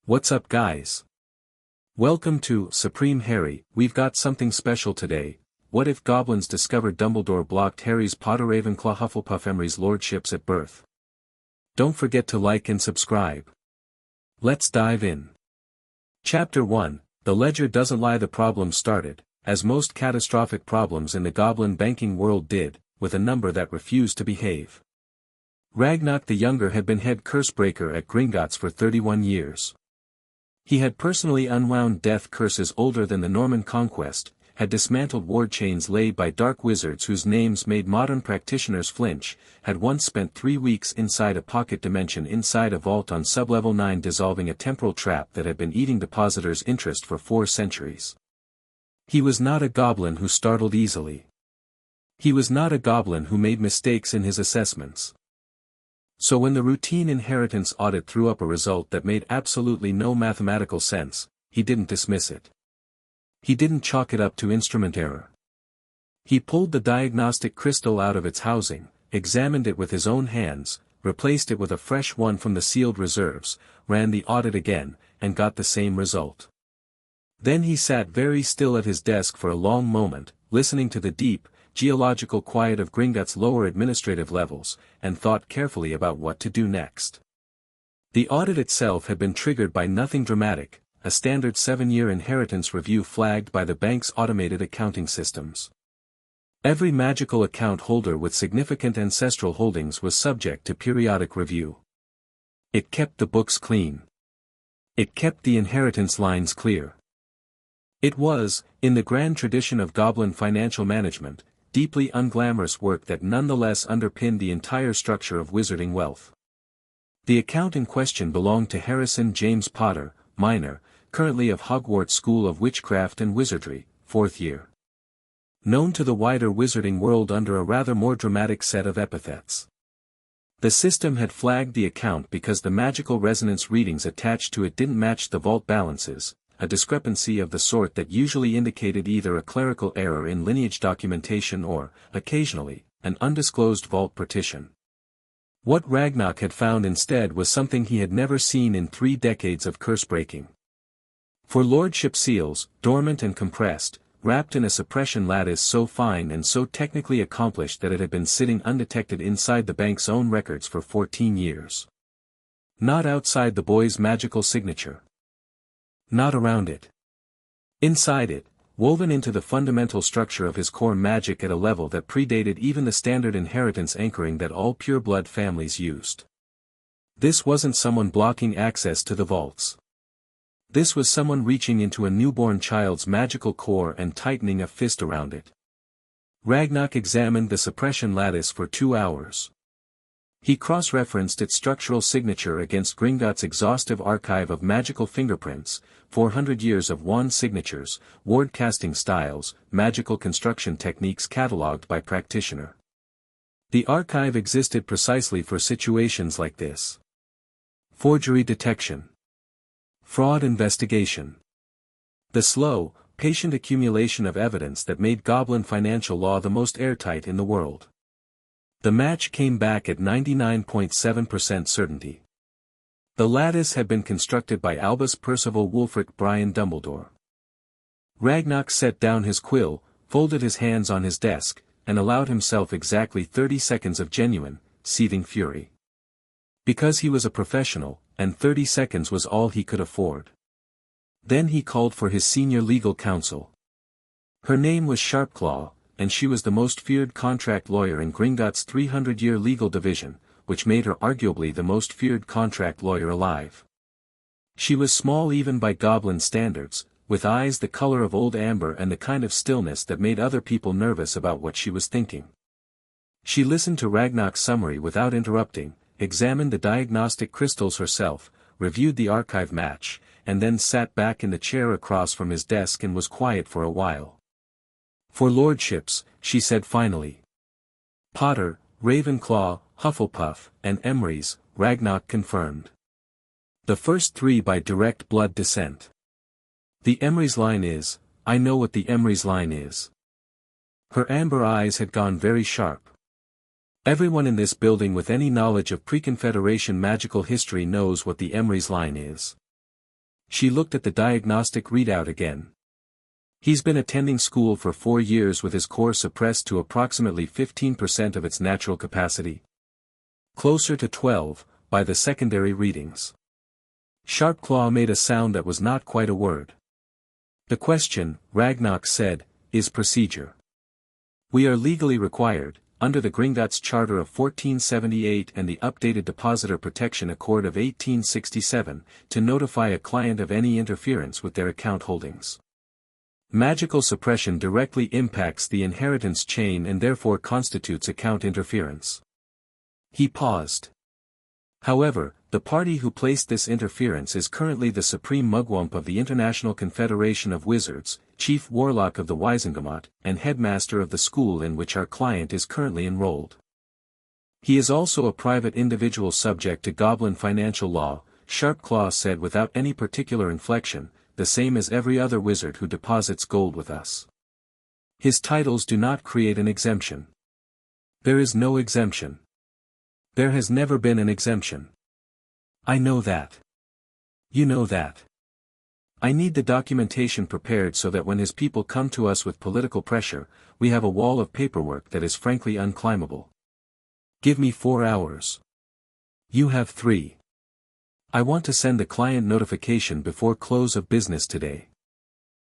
What's up guys? Welcome to Supreme Harry. We've got something special today. What if goblins discovered Dumbledore blocked Harry's Potter-Ravenclaw-Hufflepuff-Emrys lordships at birth? Don't forget to like and subscribe. Let's dive in. Chapter 1, The Ledger Doesn't Lie. The problem started, as most catastrophic problems in the goblin banking world did, with a number that refused to behave. Ragnok the Younger had been head Curse-Breaker at Gringotts for 31 years. He had personally unwound death curses older than the Norman conquest, had dismantled ward chains laid by dark wizards whose names made modern practitioners flinch, had once spent 3 weeks inside a pocket dimension inside a vault on sublevel 9 dissolving a temporal trap that had been eating depositors' interest for 4 centuries. He was not a goblin who startled easily. He was not a goblin who made mistakes in his assessments. So when the routine inheritance audit threw up a result that made absolutely no mathematical sense, he didn't dismiss it. He didn't chalk it up to instrument error. He pulled the diagnostic crystal out of its housing, examined it with his own hands, replaced it with a fresh one from the sealed reserves, ran the audit again, and got the same result. Then he sat very still at his desk for a long moment, listening to the deep, geological quiet of Gringotts' lower administrative levels, and thought carefully about what to do next. The audit itself had been triggered by nothing dramatic, a standard 7-year inheritance review flagged by the bank's automated accounting systems. Every magical account holder with significant ancestral holdings was subject to periodic review. It kept the books clean. It kept the inheritance lines clear. It was, in the grand tradition of goblin financial management, deeply unglamorous work that nonetheless underpinned the entire structure of wizarding wealth. The account in question belonged to Harrison James Potter, minor, currently of Hogwarts School of Witchcraft and Wizardry, 4th year. Known to the wider wizarding world under a rather more dramatic set of epithets. The system had flagged the account because the magical resonance readings attached to it didn't match the vault balances, a discrepancy of the sort that usually indicated either a clerical error in lineage documentation or, occasionally, an undisclosed vault partition. What Ragnok had found instead was something he had never seen in 3 decades of curse-breaking. For lordship seals, dormant and compressed, wrapped in a suppression lattice so fine and so technically accomplished that it had been sitting undetected inside the bank's own records for 14 years. Not outside the boy's magical signature. Not around it. Inside it, woven into the fundamental structure of his core magic at a level that predated even the standard inheritance anchoring that all pure-blood families used. This wasn't someone blocking access to the vaults. This was someone reaching into a newborn child's magical core and tightening a fist around it. Ragnok examined the suppression lattice for 2 hours. He cross-referenced its structural signature against Gringotts' exhaustive archive of magical fingerprints, 400 years of wand signatures, ward-casting styles, magical construction techniques catalogued by practitioner. The archive existed precisely for situations like this. Forgery detection. Fraud investigation. The slow, patient accumulation of evidence that made goblin financial law the most airtight in the world. The match came back at 99.7% certainty. The lattice had been constructed by Albus Percival Wulfric Brian Dumbledore. Ragnok set down his quill, folded his hands on his desk, and allowed himself exactly 30 seconds of genuine, seething fury. Because he was a professional, and 30 seconds was all he could afford. Then he called for his senior legal counsel. Her name was Sharpclaw, and she was the most feared contract lawyer in Gringotts' 300-year legal division, which made her arguably the most feared contract lawyer alive. She was small even by goblin standards, with eyes the color of old amber and the kind of stillness that made other people nervous about what she was thinking. She listened to Ragnok's summary without interrupting, examined the diagnostic crystals herself, reviewed the archive match, and then sat back in the chair across from his desk and was quiet for a while. For lordships, she said finally. Potter, Ravenclaw, Hufflepuff, and Emrys, Ragnok confirmed. The first 3 by direct blood descent. The Emrys line is, I know what the Emrys line is. Her amber eyes had gone very sharp. Everyone in this building with any knowledge of pre-Confederation magical history knows what the Emrys line is. She looked at the diagnostic readout again. He's been attending school for 4 years with his core suppressed to approximately 15% of its natural capacity. Closer to 12, by the secondary readings. Sharpclaw made a sound that was not quite a word. The question, Ragnok said, is procedure. We are legally required, under the Gringotts Charter of 1478 and the updated Depositor Protection Accord of 1867, to notify a client of any interference with their account holdings. Magical suppression directly impacts the inheritance chain and therefore constitutes account interference. He paused. However, the party who placed this interference is currently the Supreme Mugwump of the International Confederation of Wizards, Chief Warlock of the Wizengamot, and Headmaster of the school in which our client is currently enrolled. He is also a private individual subject to Goblin financial law, Sharpclaw said without any particular inflection, the same as every other wizard who deposits gold with us. His titles do not create an exemption. There is no exemption. There has never been an exemption. I know that. You know that. I need the documentation prepared so that when his people come to us with political pressure, we have a wall of paperwork that is frankly unclimbable. Give me 4 hours. You have 3. I want to send the client notification before close of business today.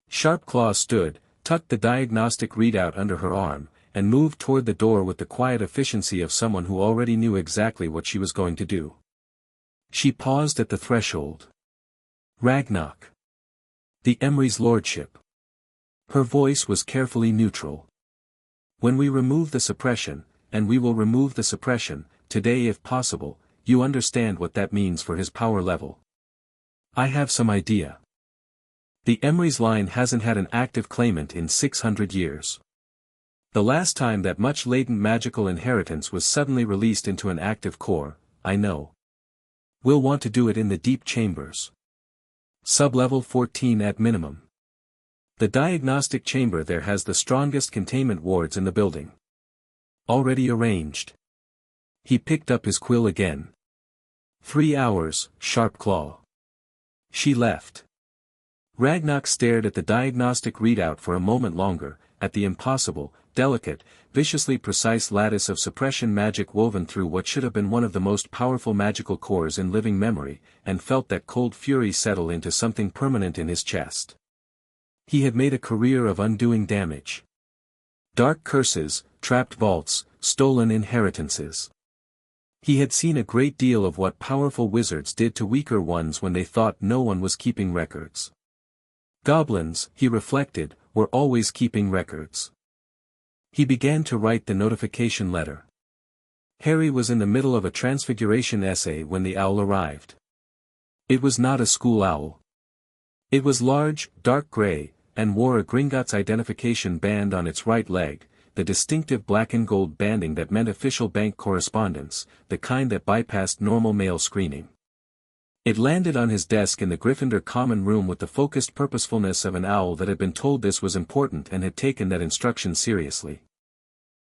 Sharpclaw stood, tucked the diagnostic readout under her arm, and moved toward the door with the quiet efficiency of someone who already knew exactly what she was going to do. She paused at the threshold. Ragnok. The Emrys lordship. Her voice was carefully neutral. When we remove the suppression, and we will remove the suppression, today if possible, you understand what that means for his power level. I have some idea. The Emrys line hasn't had an active claimant in 600 years. The last time that much latent magical inheritance was suddenly released into an active core, I know. We'll want to do it in the deep chambers. Sublevel 14 at minimum. The diagnostic chamber there has the strongest containment wards in the building. Already arranged. He picked up his quill again. 3 hours, Sharpclaw. She left. Ragnok stared at the diagnostic readout for a moment longer, at the impossible, delicate, viciously precise lattice of suppression magic woven through what should have been one of the most powerful magical cores in living memory, and felt that cold fury settle into something permanent in his chest. He had made a career of undoing damage. Dark curses, trapped vaults, stolen inheritances. He had seen a great deal of what powerful wizards did to weaker ones when they thought no one was keeping records. Goblins, he reflected, were always keeping records. He began to write the notification letter. Harry was in the middle of a transfiguration essay when the owl arrived. It was not a school owl. It was large, dark gray, and wore a Gringotts identification band on its right leg, the distinctive black and gold banding that meant official bank correspondence, the kind that bypassed normal mail screening. It landed on his desk in the Gryffindor common room with the focused purposefulness of an owl that had been told this was important and had taken that instruction seriously.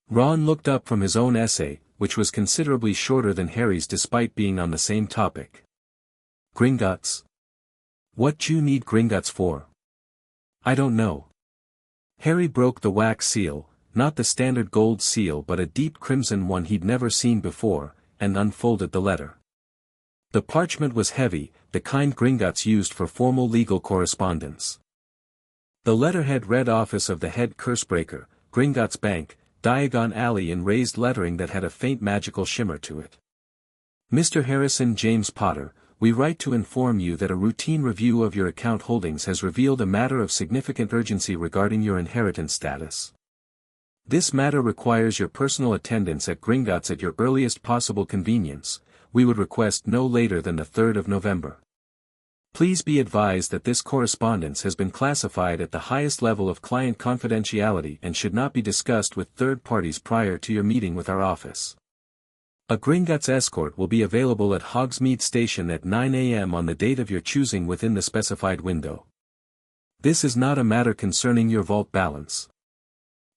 Ron looked up from his own essay, which was considerably shorter than Harry's despite being on the same topic. Gringotts? What you need Gringotts for? I don't know. Harry broke the wax seal, not the standard gold seal but a deep crimson one he'd never seen before, and unfolded the letter. The parchment was heavy, the kind Gringotts used for formal legal correspondence. The letterhead read Office of the Head Curse-Breaker, Gringotts Bank, Diagon Alley in raised lettering that had a faint magical shimmer to it. Mr. Harrison James Potter, we write to inform you that a routine review of your account holdings has revealed a matter of significant urgency regarding your inheritance status. This matter requires your personal attendance at Gringotts at your earliest possible convenience. We would request no later than the 3rd of November. Please be advised that this correspondence has been classified at the highest level of client confidentiality and should not be discussed with third parties prior to your meeting with our office. A Gringotts escort will be available at Hogsmeade Station at 9 a.m. on the date of your choosing within the specified window. This is not a matter concerning your vault balance.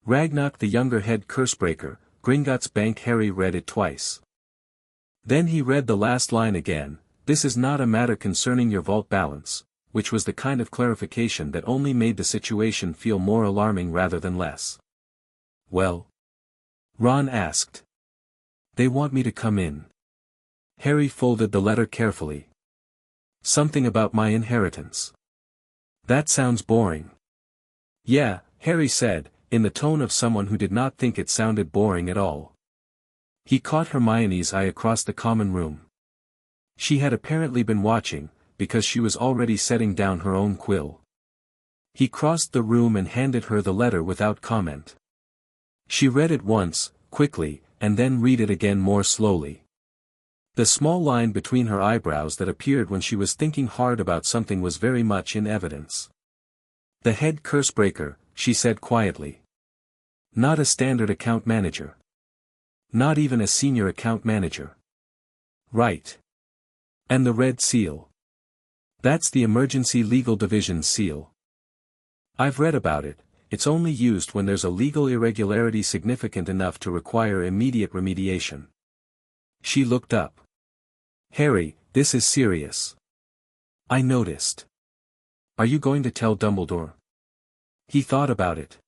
Ragnok the younger head Curse-Breaker, Gringotts Bank. Harry read it twice. Then he read the last line again. This is not a matter concerning your vault balance, which was the kind of clarification that only made the situation feel more alarming rather than less. "Well?" Ron asked. "They want me to come in." Harry folded the letter carefully. "Something about my inheritance. That sounds boring." "Yeah," Harry said, in the tone of someone who did not think it sounded boring at all. He caught Hermione's eye across the common room. She had apparently been watching, because she was already setting down her own quill. He crossed the room and handed her the letter without comment. She read it once, quickly, and then read it again more slowly. The small line between her eyebrows that appeared when she was thinking hard about something was very much in evidence. "The head curse-breaker," she said quietly. "Not a standard account manager. Not even a senior account manager. Right. And the red seal. That's the Emergency Legal Division seal. I've read about it. It's only used when there's a legal irregularity significant enough to require immediate remediation." She looked up. "Harry, this is serious. I noticed. Are you going to tell Dumbledore?" He thought about it.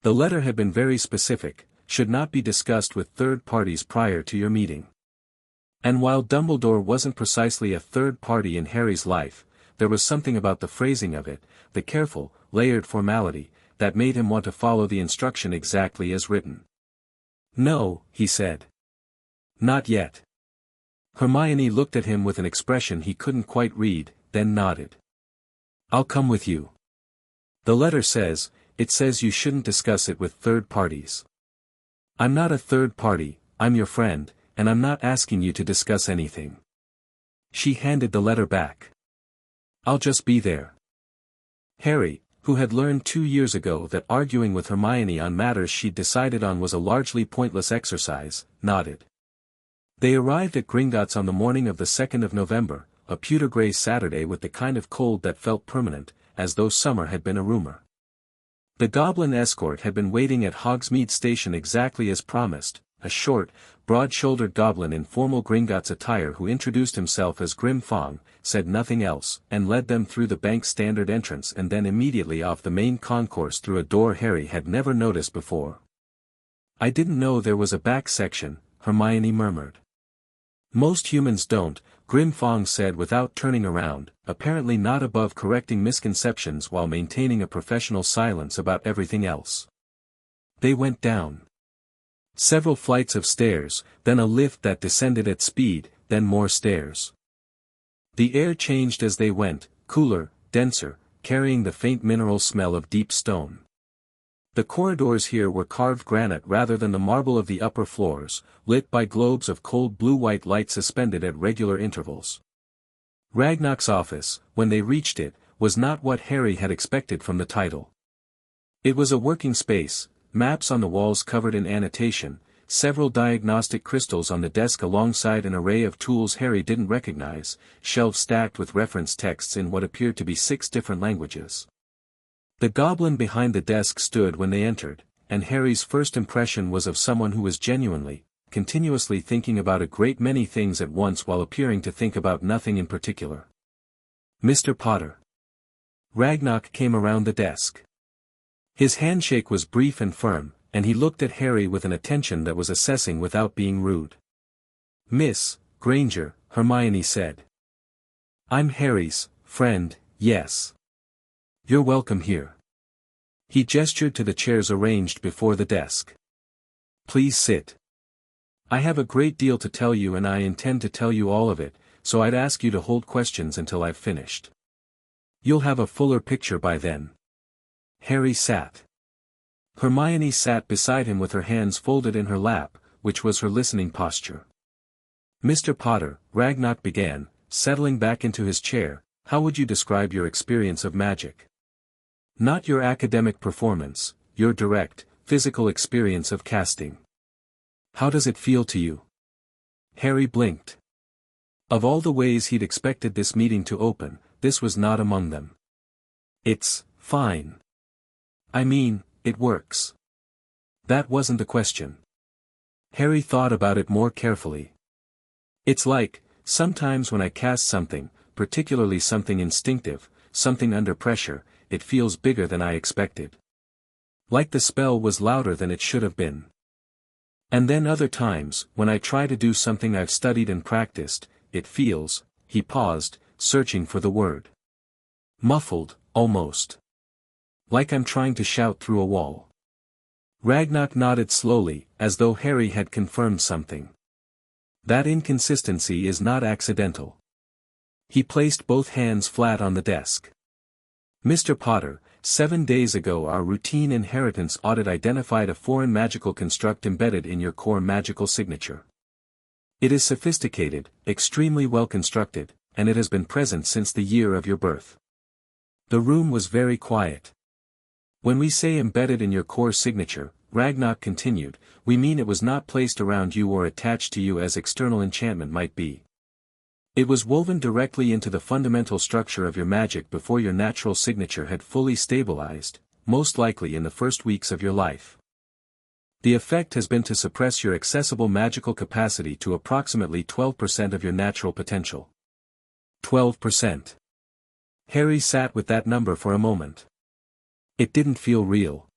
The letter had been very specific, should not be discussed with third parties prior to your meeting. And while Dumbledore wasn't precisely a third party in Harry's life, there was something about the phrasing of it, the careful, layered formality, that made him want to follow the instruction exactly as written. "No," he said. "Not yet." Hermione looked at him with an expression he couldn't quite read, then nodded. "I'll come with you. The letter says, it says you shouldn't discuss it with third parties. I'm not a third party, I'm your friend, and I'm not asking you to discuss anything." She handed the letter back. "I'll just be there." Harry, who had learned 2 years ago that arguing with Hermione on matters she'd decided on was a largely pointless exercise, nodded. They arrived at Gringotts on the morning of the 2nd of November, a pewter-grey Saturday with the kind of cold that felt permanent, as though summer had been a rumor. The goblin escort had been waiting at Hogsmeade Station exactly as promised, a short, broad-shouldered goblin in formal Gringotts attire who introduced himself as Grim Fong, said nothing else, and led them through the bank's standard entrance and then immediately off the main concourse through a door Harry had never noticed before. "I didn't know there was a back section," Hermione murmured. "Most humans don't," Grim Fong said without turning around, apparently not above correcting misconceptions while maintaining a professional silence about everything else. They went down several flights of stairs, then a lift that descended at speed, then more stairs. The air changed as they went, cooler, denser, carrying the faint mineral smell of deep stone. The corridors here were carved granite rather than the marble of the upper floors, lit by globes of cold blue-white light suspended at regular intervals. Ragnok's office, when they reached it, was not what Harry had expected from the title. It was a working space, maps on the walls covered in annotation, several diagnostic crystals on the desk alongside an array of tools Harry didn't recognize, shelves stacked with reference texts in what appeared to be 6 different languages. The goblin behind the desk stood when they entered, and Harry's first impression was of someone who was genuinely, continuously thinking about a great many things at once while appearing to think about nothing in particular. "Mr. Potter." Ragnok came around the desk. His handshake was brief and firm, and he looked at Harry with an attention that was assessing without being rude. "Miss Granger," Hermione said. "I'm Harry's friend, yes. You're welcome here." He gestured to the chairs arranged before the desk. "Please sit. I have a great deal to tell you and I intend to tell you all of it, so I'd ask you to hold questions until I've finished. You'll have a fuller picture by then." Harry sat. Hermione sat beside him with her hands folded in her lap, which was her listening posture. "Mr. Potter," Ragnok began, settling back into his chair, "how would you describe your experience of magic? Not your academic performance, your direct, physical experience of casting. How does it feel to you?" Harry blinked. Of all the ways he'd expected this meeting to open, this was not among them. "It's fine. I mean, it works." That wasn't the question. Harry thought about it more carefully. "It's like, sometimes when I cast something, particularly something instinctive, something under pressure, it feels bigger than I expected. Like the spell was louder than it should have been. And then other times, when I try to do something I've studied and practiced, it feels," he paused, searching for the word. "Muffled, almost. Like I'm trying to shout through a wall." Ragnok nodded slowly, as though Harry had confirmed something. "That inconsistency is not accidental." He placed both hands flat on the desk. "Mr. Potter, 7 days ago our routine inheritance audit identified a foreign magical construct embedded in your core magical signature. It is sophisticated, extremely well constructed, and it has been present since the year of your birth." The room was very quiet. "When we say embedded in your core signature," Ragnok continued, "we mean it was not placed around you or attached to you as external enchantment might be. It was woven directly into the fundamental structure of your magic before your natural signature had fully stabilized, most likely in the first weeks of your life. The effect has been to suppress your accessible magical capacity to approximately 12% of your natural potential." 12%. Harry sat with that number for a moment. It didn't feel real.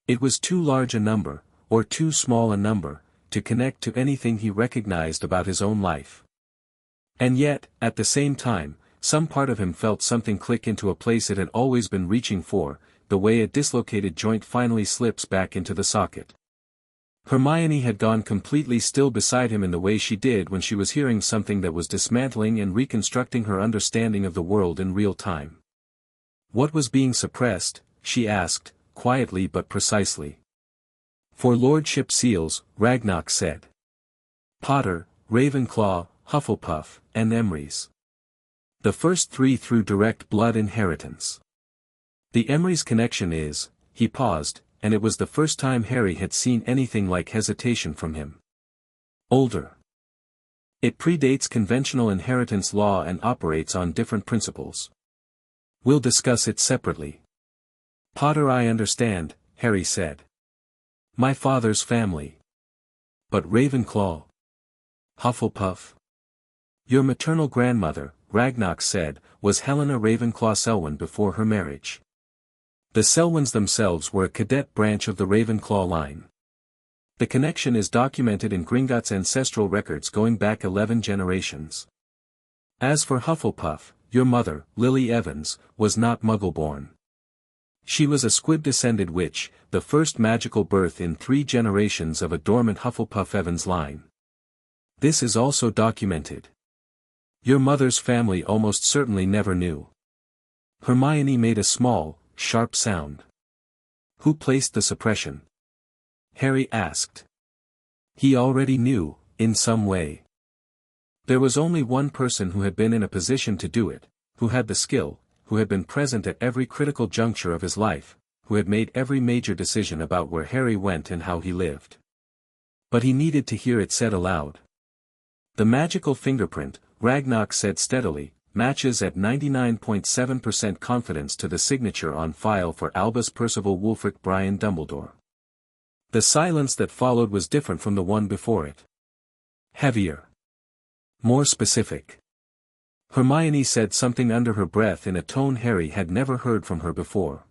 It was too large a number, or too small a number, to connect to anything he recognized about his own life. And yet, at the same time, some part of him felt something click into a place it had always been reaching for, the way a dislocated joint finally slips back into the socket. Hermione had gone completely still beside him in the way she did when she was hearing something that was dismantling and reconstructing her understanding of the world in real time. "What was being suppressed?" she asked, quietly but precisely. "For Lordship seals," Ragnok said. "Potter, Ravenclaw, Hufflepuff, and Emrys. The first 3 through direct blood inheritance. The Emrys connection is," he paused, and it was the first time Harry had seen anything like hesitation from him. "Older. It predates conventional inheritance law and operates on different principles. We'll discuss it separately." "Potter, I understand," Harry said. "My father's family. But Ravenclaw? Hufflepuff?" "Your maternal grandmother," Ragnok said, "was Helena Ravenclaw-Selwyn before her marriage. The Selwyns themselves were a cadet branch of the Ravenclaw line. The connection is documented in Gringotts' ancestral records going back 11 generations. As for Hufflepuff, your mother, Lily Evans, was not Muggle-born. She was a squib-descended witch, the first magical birth in 3 generations of a dormant Hufflepuff-Evans line. This is also documented. Your mother's family almost certainly never knew." Hermione made a small, sharp sound. "Who placed the suppression?" Harry asked. He already knew, in some way. There was only one person who had been in a position to do it, who had the skill, who had been present at every critical juncture of his life, who had made every major decision about where Harry went and how he lived. But he needed to hear it said aloud. "The magical fingerprint," Ragnok said steadily, "matches at 99.7% confidence to the signature on file for Albus Percival Wulfric Brian Dumbledore." The silence that followed was different from the one before it. Heavier. More specific. Hermione said something under her breath in a tone Harry had never heard from her before.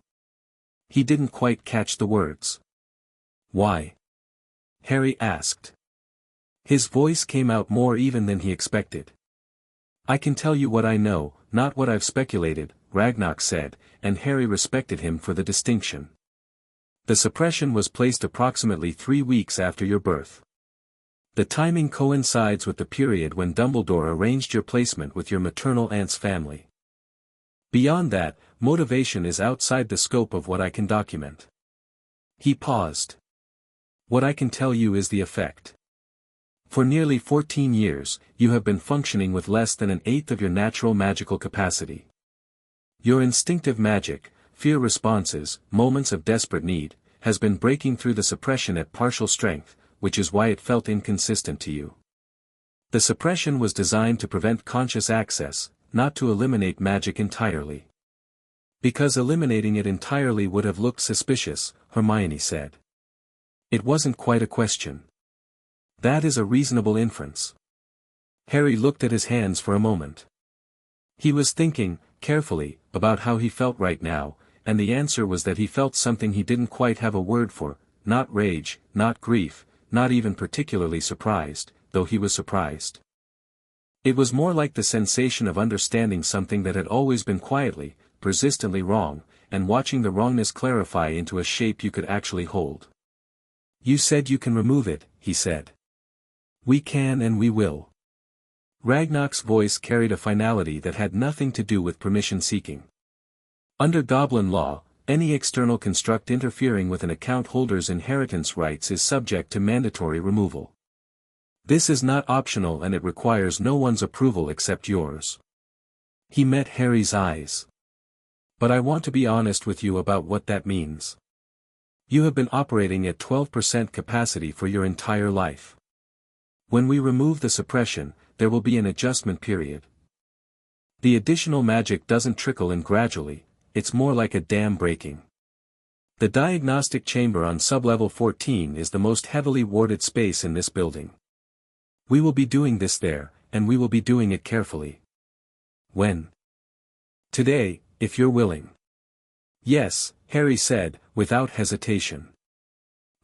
He didn't quite catch the words. "Why?" Harry asked. His voice came out more even than he expected. "I can tell you what I know, not what I've speculated," Ragnok said, and Harry respected him for the distinction. "The suppression was placed approximately 3 weeks after your birth. The timing coincides with the period when Dumbledore arranged your placement with your maternal aunt's family. Beyond that, motivation is outside the scope of what I can document." He paused. "What I can tell you is the effect. For nearly 14 years, you have been functioning with less than 1/8 of your natural magical capacity. Your instinctive magic, fear responses, moments of desperate need, has been breaking through the suppression at partial strength, which is why it felt inconsistent to you. The suppression was designed to prevent conscious access, not to eliminate magic entirely. Because eliminating it entirely would have looked suspicious, Hermione said. It wasn't quite a question. That is a reasonable inference. Harry looked at his hands for a moment. He was thinking, carefully, about how he felt right now, and the answer was that he felt something he didn't quite have a word for, not rage, not grief, not even particularly surprised, though he was surprised. It was more like the sensation of understanding something that had always been quietly, persistently wrong, and watching the wrongness clarify into a shape you could actually hold. "You said you can remove it," he said. "We can and we will." Ragnok's voice carried a finality that had nothing to do with permission-seeking. Under Goblin law, any external construct interfering with an account holder's inheritance rights is subject to mandatory removal. This is not optional and it requires no one's approval except yours. He met Harry's eyes. "But I want to be honest with you about what that means. You have been operating at 12% capacity for your entire life. When we remove the suppression, there will be an adjustment period. The additional magic doesn't trickle in gradually, it's more like a dam breaking. The diagnostic chamber on sublevel 14 is the most heavily warded space in this building. We will be doing this there, and we will be doing it carefully." "When?" "Today, if you're willing." "Yes," Harry said, without hesitation.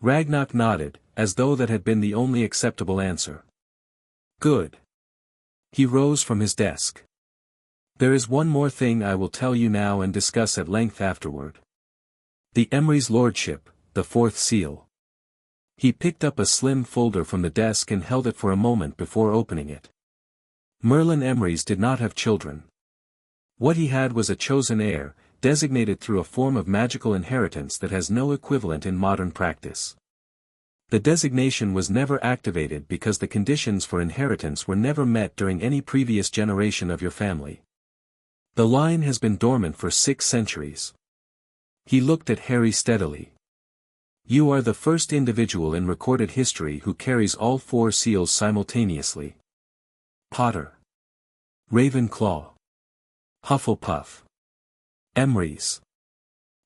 Ragnok nodded, as though that had been the only acceptable answer. "Good." He rose from his desk. "There is one more thing I will tell you now and discuss at length afterward. The Emrys Lordship, the fourth seal." He picked up a slim folder from the desk and held it for a moment before opening it. Merlin Emrys did not have children. What he had was a chosen heir, designated through a form of magical inheritance that has no equivalent in modern practice. The designation was never activated because the conditions for inheritance were never met during any previous generation of your family. The line has been dormant for 6 centuries. He looked at Harry steadily. "You are the first individual in recorded history who carries all 4 seals simultaneously. Potter, Ravenclaw, Hufflepuff, Emrys.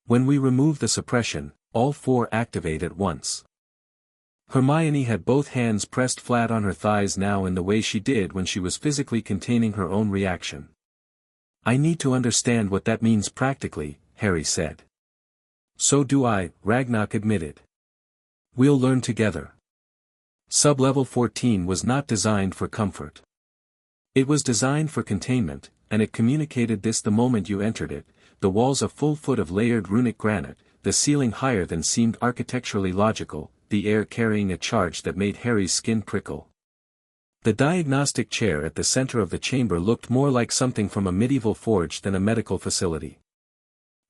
When we remove the suppression, all 4 activate at once." Hermione had both hands pressed flat on her thighs now in the way she did when she was physically containing her own reaction. "I need to understand what that means practically," Harry said. "So do I," Ragnok admitted. "We'll learn together." Sublevel 14 was not designed for comfort. It was designed for containment, and it communicated this the moment you entered it, the walls a full foot of layered runic granite, the ceiling higher than seemed architecturally logical, the air carrying a charge that made Harry's skin prickle. The diagnostic chair at the center of the chamber looked more like something from a medieval forge than a medical facility.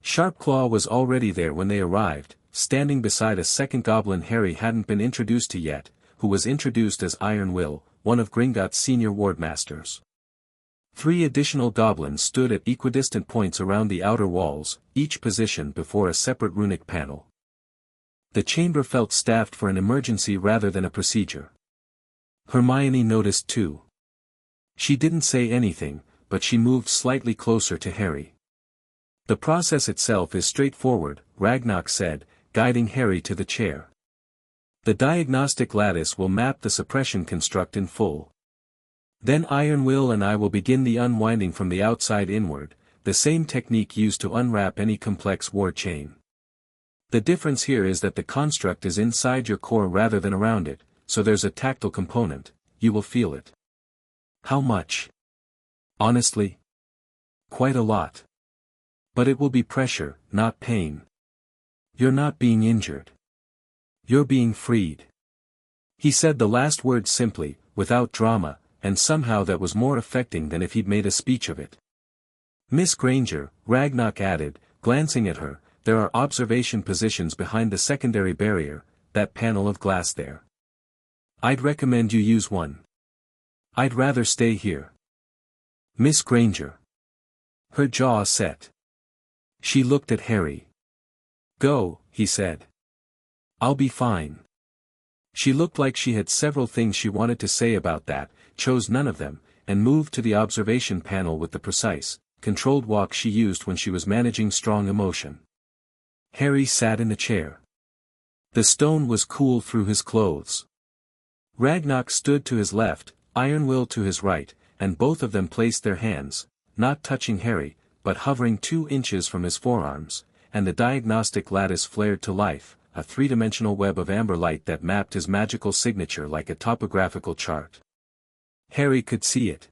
Sharpclaw was already there when they arrived, standing beside a second goblin Harry hadn't been introduced to yet, who was introduced as Iron Will, one of Gringotts' senior wardmasters. 3 additional goblins stood at equidistant points around the outer walls, each positioned before a separate runic panel. The chamber felt staffed for an emergency rather than a procedure. Hermione noticed too. She didn't say anything, but she moved slightly closer to Harry. "The process itself is straightforward," Ragnok said, guiding Harry to the chair. "The diagnostic lattice will map the suppression construct in full. Then Iron Will and I will begin the unwinding from the outside inward, the same technique used to unwrap any complex war chain. The difference here is that the construct is inside your core rather than around it, so there's a tactile component, you will feel it." "How much?" "Honestly? Quite a lot. But it will be pressure, not pain. You're not being injured. You're being freed." He said the last word simply, without drama, and somehow that was more affecting than if he'd made a speech of it. "Miss Granger," Ragnok added, glancing at her, "there are observation positions behind the secondary barrier, that panel of glass there. I'd recommend you use one. I'd rather stay here." "Miss Granger." Her jaw set. She looked at Harry. "Go," he said. "I'll be fine." She looked like she had several things she wanted to say about that, chose none of them, and moved to the observation panel with the precise, controlled walk she used when she was managing strong emotion. Harry sat in the chair. The stone was cool through his clothes. Ragnok stood to his left, Iron Will to his right, and both of them placed their hands, not touching Harry, but hovering 2 inches from his forearms, and the diagnostic lattice flared to life, a three-dimensional web of amber light that mapped his magical signature like a topographical chart. Harry could see it.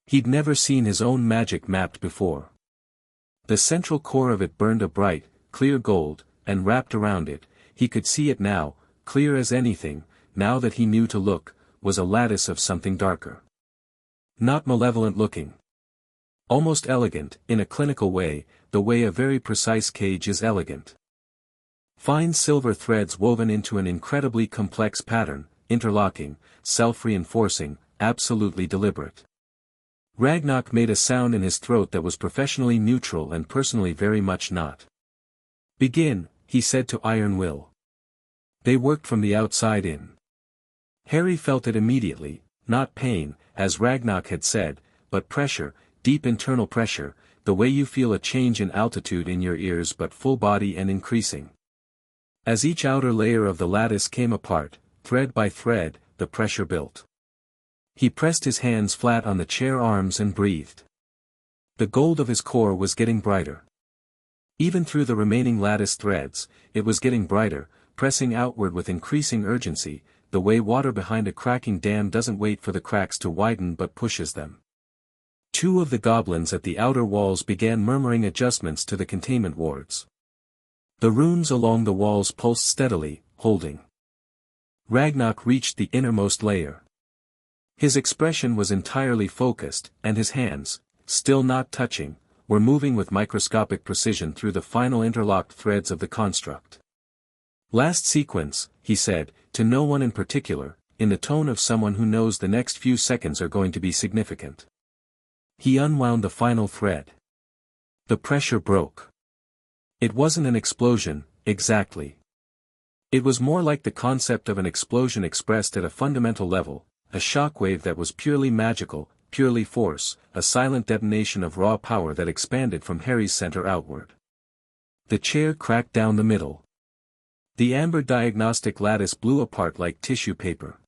He'd never seen his own magic mapped before. The central core of it burned a bright, clear gold, and wrapped around it, he could see it now, clear as anything, now that he knew to look, was a lattice of something darker. Not malevolent looking. Almost elegant, in a clinical way, the way a very precise cage is elegant. Fine silver threads woven into an incredibly complex pattern, interlocking, self-reinforcing, absolutely deliberate. Ragnok made a sound in his throat that was professionally neutral and personally very much not. "Begin," he said to Iron Will. They worked from the outside in. Harry felt it immediately, not pain, as Ragnok had said, but pressure, deep internal pressure, the way you feel a change in altitude in your ears but full body and increasing. As each outer layer of the lattice came apart, thread by thread, the pressure built. He pressed his hands flat on the chair arms and breathed. The gold of his core was getting brighter. Even through the remaining lattice threads, it was getting brighter, pressing outward with increasing urgency, the way water behind a cracking dam doesn't wait for the cracks to widen but pushes them. 2 of the goblins at the outer walls began murmuring adjustments to the containment wards. The runes along the walls pulsed steadily, holding. Ragnok reached the innermost layer. His expression was entirely focused, and his hands, still not touching, were moving with microscopic precision through the final interlocked threads of the construct. "Last sequence," he said, to no one in particular, in the tone of someone who knows the next few seconds are going to be significant. He unwound the final thread. The pressure broke. It wasn't an explosion, exactly. It was more like the concept of an explosion expressed at a fundamental level, a shockwave that was purely magical, purely force, a silent detonation of raw power that expanded from Harry's center outward. The chair cracked down the middle. The amber diagnostic lattice blew apart like tissue paper.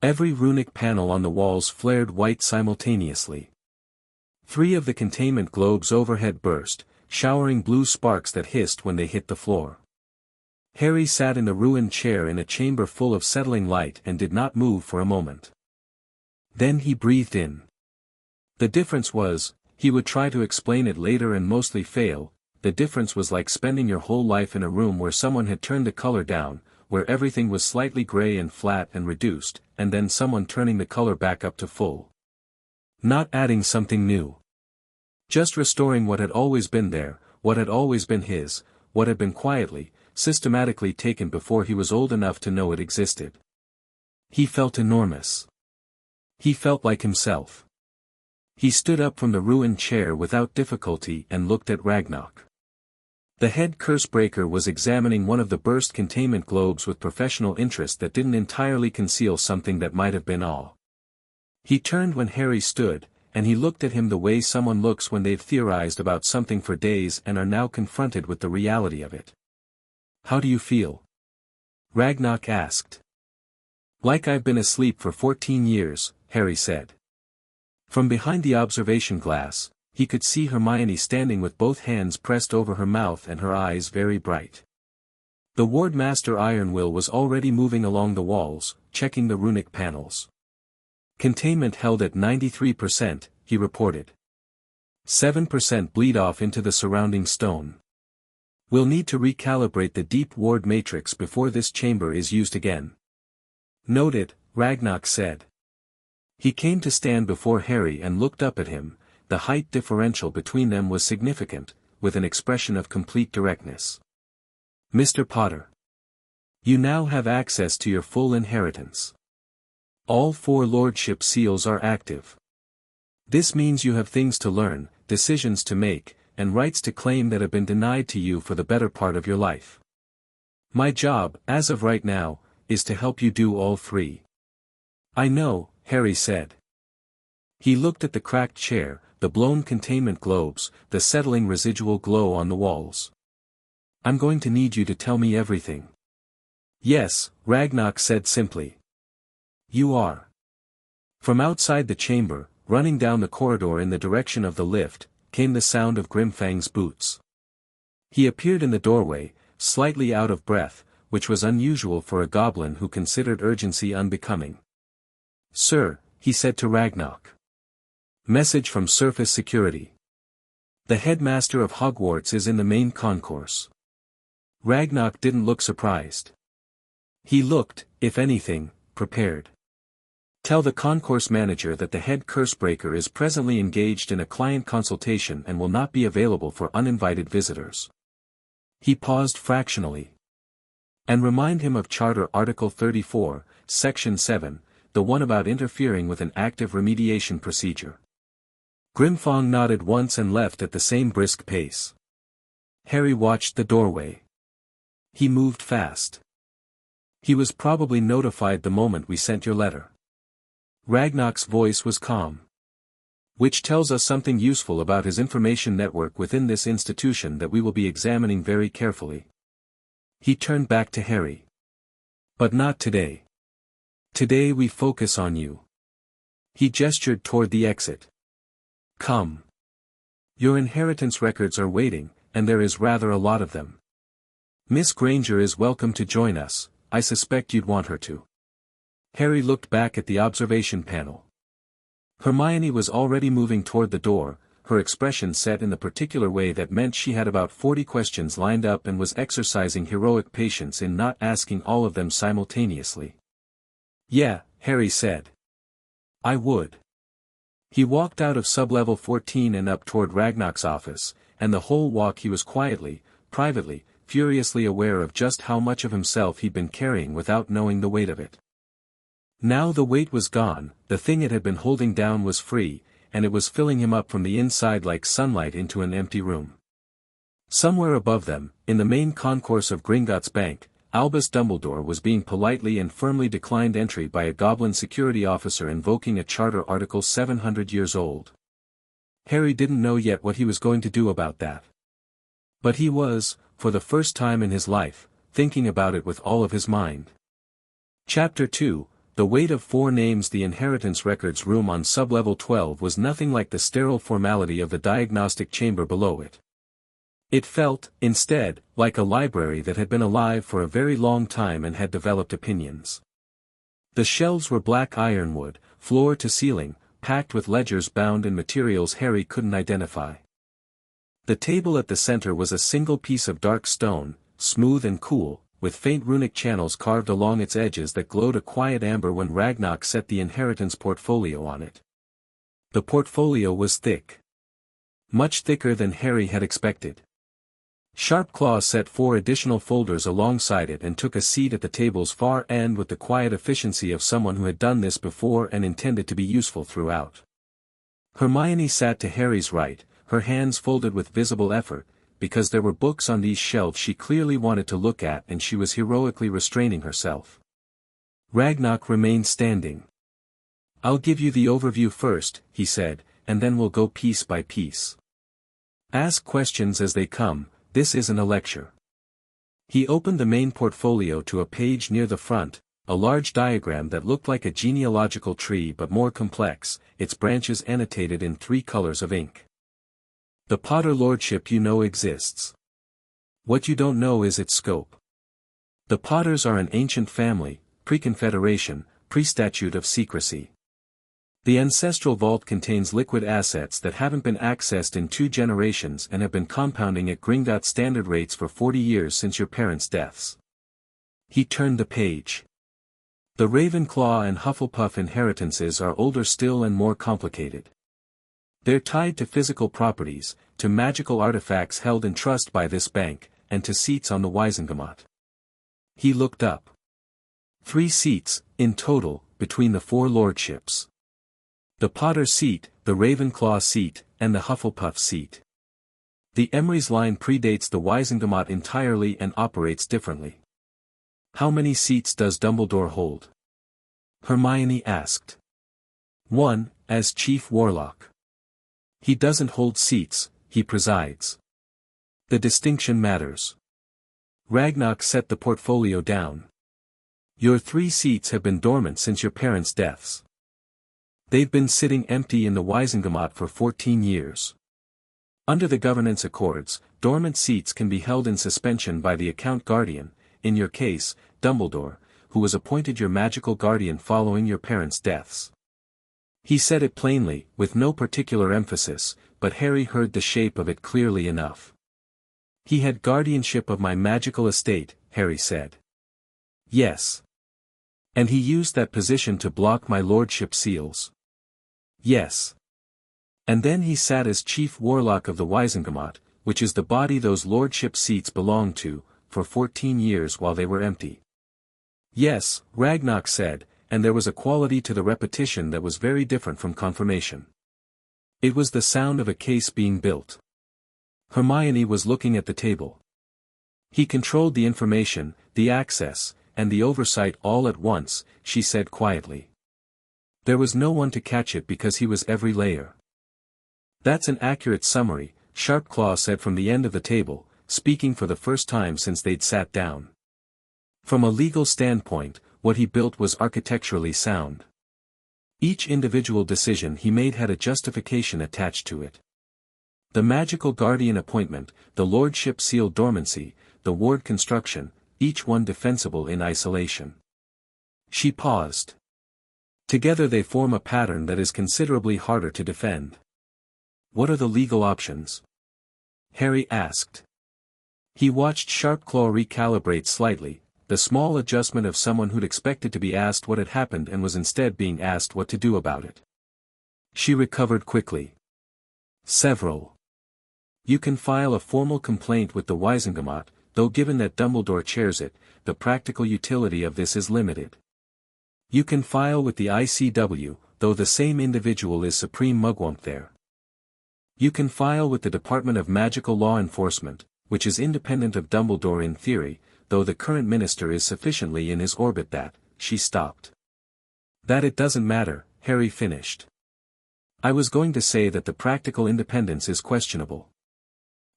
Every runic panel on the walls flared white simultaneously. 3 of the containment globes overhead burst, showering blue sparks that hissed when they hit the floor. Harry sat in the ruined chair in a chamber full of settling light and did not move for a moment. Then he breathed in. The difference was, he would try to explain it later and mostly fail, the difference was like spending your whole life in a room where someone had turned the color down, where everything was slightly gray and flat and reduced, and then someone turning the color back up to full. Not adding something new. Just restoring what had always been there, what had always been his, what had been quietly, systematically taken before he was old enough to know it existed. He felt enormous. He felt like himself. He stood up from the ruined chair without difficulty and looked at Ragnok. The head Curse-Breaker was examining one of the burst containment globes with professional interest that didn't entirely conceal something that might have been awe. He turned when Harry stood, and he looked at him the way someone looks when they've theorized about something for days and are now confronted with the reality of it. "How do you feel?" Ragnok asked. "Like I've been asleep for 14 years, Harry said. From behind the observation glass, he could see Hermione standing with both hands pressed over her mouth and her eyes very bright. The Wardmaster Ironwill was already moving along the walls, checking the runic panels. "Containment held at 93%, he reported. 7% bleed off into the surrounding stone. We'll need to recalibrate the deep ward matrix before this chamber is used again." "Noted," Ragnok said. He came to stand before Harry and looked up at him. The height differential between them was significant, with an expression of complete directness. "Mr. Potter. You now have access to your full inheritance. All 4 lordship seals are active. This means you have things to learn, decisions to make, and rights to claim that have been denied to you for the better part of your life. My job, as of right now, is to help you do all 3. "I know," Harry said. He looked at the cracked chair, the blown containment globes, the settling residual glow on the walls. "I'm going to need you to tell me everything." "Yes," Ragnok said simply. "You are." From outside the chamber, running down the corridor in the direction of the lift, came the sound of Grimfang's boots. He appeared in the doorway, slightly out of breath, which was unusual for a goblin who considered urgency unbecoming. "Sir," he said to Ragnok. "Message from Surface Security. The headmaster of Hogwarts is in the main concourse." Ragnok didn't look surprised. He looked, if anything, prepared. "Tell the concourse manager that the head Curse-Breaker is presently engaged in a client consultation and will not be available for uninvited visitors." He paused fractionally. "And remind him of Charter Article 34, Section 7, the one about interfering with an active remediation procedure." Grimfang nodded once and left at the same brisk pace. Harry watched the doorway. He moved fast. "He was probably notified the moment we sent your letter." Ragnok's voice was calm. "Which tells us something useful about his information network within this institution that we will be examining very carefully." He turned back to Harry. "But not today. Today we focus on you." He gestured toward the exit. "Come. Your inheritance records are waiting, and there is rather a lot of them. Miss Granger is welcome to join us. I suspect you'd want her to." Harry looked back at the observation panel. Hermione was already moving toward the door, her expression set in the particular way that meant she had about 40 questions lined up and was exercising heroic patience in not asking all of them simultaneously. "Yeah," Harry said. "I would." He walked out of sublevel 14 and up toward Ragnok's office, and the whole walk he was quietly, privately, furiously aware of just how much of himself he'd been carrying without knowing the weight of it. Now the weight was gone, the thing it had been holding down was free, and it was filling him up from the inside like sunlight into an empty room. Somewhere above them, in the main concourse of Gringotts Bank, Albus Dumbledore was being politely and firmly declined entry by a goblin security officer invoking a charter article 700 years old. Harry didn't know yet what he was going to do about that. But he was, for the first time in his life, thinking about it with all of his mind. Chapter 2. The weight of 4 names. The inheritance records room on sublevel 12 was nothing like the sterile formality of the diagnostic chamber below it. It felt, instead, like a library that had been alive for a very long time and had developed opinions. The shelves were black ironwood, floor to ceiling, packed with ledgers bound in materials Harry couldn't identify. The table at the center was a single piece of dark stone, smooth and cool, with faint runic channels carved along its edges that glowed a quiet amber when Ragnok set the inheritance portfolio on it. The portfolio was thick. Much thicker than Harry had expected. Sharpclaw set 4 additional folders alongside it and took a seat at the table's far end with the quiet efficiency of someone who had done this before and intended to be useful throughout. Hermione sat to Harry's right, her hands folded with visible effort, because there were books on these shelves she clearly wanted to look at and she was heroically restraining herself. Ragnok remained standing. "I'll give you the overview first," he said, "and then we'll go piece by piece. Ask questions as they come, this isn't a lecture." He opened the main portfolio to a page near the front, a large diagram that looked like a genealogical tree but more complex, its branches annotated in 3 colors of ink. "The Potter Lordship you know exists. What you don't know is its scope. The Potters are an ancient family, pre-Confederation, pre-statute of secrecy. The ancestral vault contains liquid assets that haven't been accessed in 2 generations and have been compounding at Gringotts standard rates for 40 years since your parents' deaths." He turned the page. "The Ravenclaw and Hufflepuff inheritances are older still and more complicated. They're tied to physical properties, to magical artifacts held in trust by this bank, and to seats on the Wizengamot." He looked up. 3 seats, in total, between the 4 lordships. The Potter seat, the Ravenclaw seat, and the Hufflepuff seat. The Emrys line predates the Wizengamot entirely and operates differently. "How many seats does Dumbledore hold?" Hermione asked. "1, as Chief Warlock. He doesn't hold seats, he presides. The distinction matters." Ragnok set the portfolio down. "Your 3 seats have been dormant since your parents' deaths. They've been sitting empty in the Wisengamot for 14 years. Under the governance accords, dormant seats can be held in suspension by the account guardian, in your case, Dumbledore, who was appointed your magical guardian following your parents' deaths. He said it plainly, with no particular emphasis, but Harry heard the shape of it clearly enough. He had guardianship of my magical estate, Harry said. Yes. And he used that position to block my lordship seals. Yes. And then he sat as chief warlock of the Wisengamot, which is the body those lordship seats belong to, for 14 years while they were empty. Yes, Ragnok said, and there was a quality to the repetition that was very different from confirmation. It was the sound of a case being built. Hermione was looking at the table. He controlled the information, the access, and the oversight all at once, she said quietly. There was no one to catch it because he was every layer. That's an accurate summary, Sharpclaw said from the end of the table, speaking for the first time since they'd sat down. From a legal standpoint, what he built was architecturally sound. Each individual decision he made had a justification attached to it. The magical guardian appointment, the lordship seal dormancy, the ward construction, each one defensible in isolation. She paused. Together they form a pattern that is considerably harder to defend. What are the legal options? Harry asked. He watched Sharpclaw recalibrate slightly, the small adjustment of someone who'd expected to be asked what had happened and was instead being asked what to do about it. She recovered quickly. Several. You can file a formal complaint with the Wisengamot, though given that Dumbledore chairs it, the practical utility of this is limited. You can file with the ICW, though the same individual is supreme mugwump there. You can file with the Department of Magical Law Enforcement, which is independent of Dumbledore in theory, though the current minister is sufficiently in his orbit that, she stopped. That it doesn't matter, Harry finished. I was going to say that the practical independence is questionable.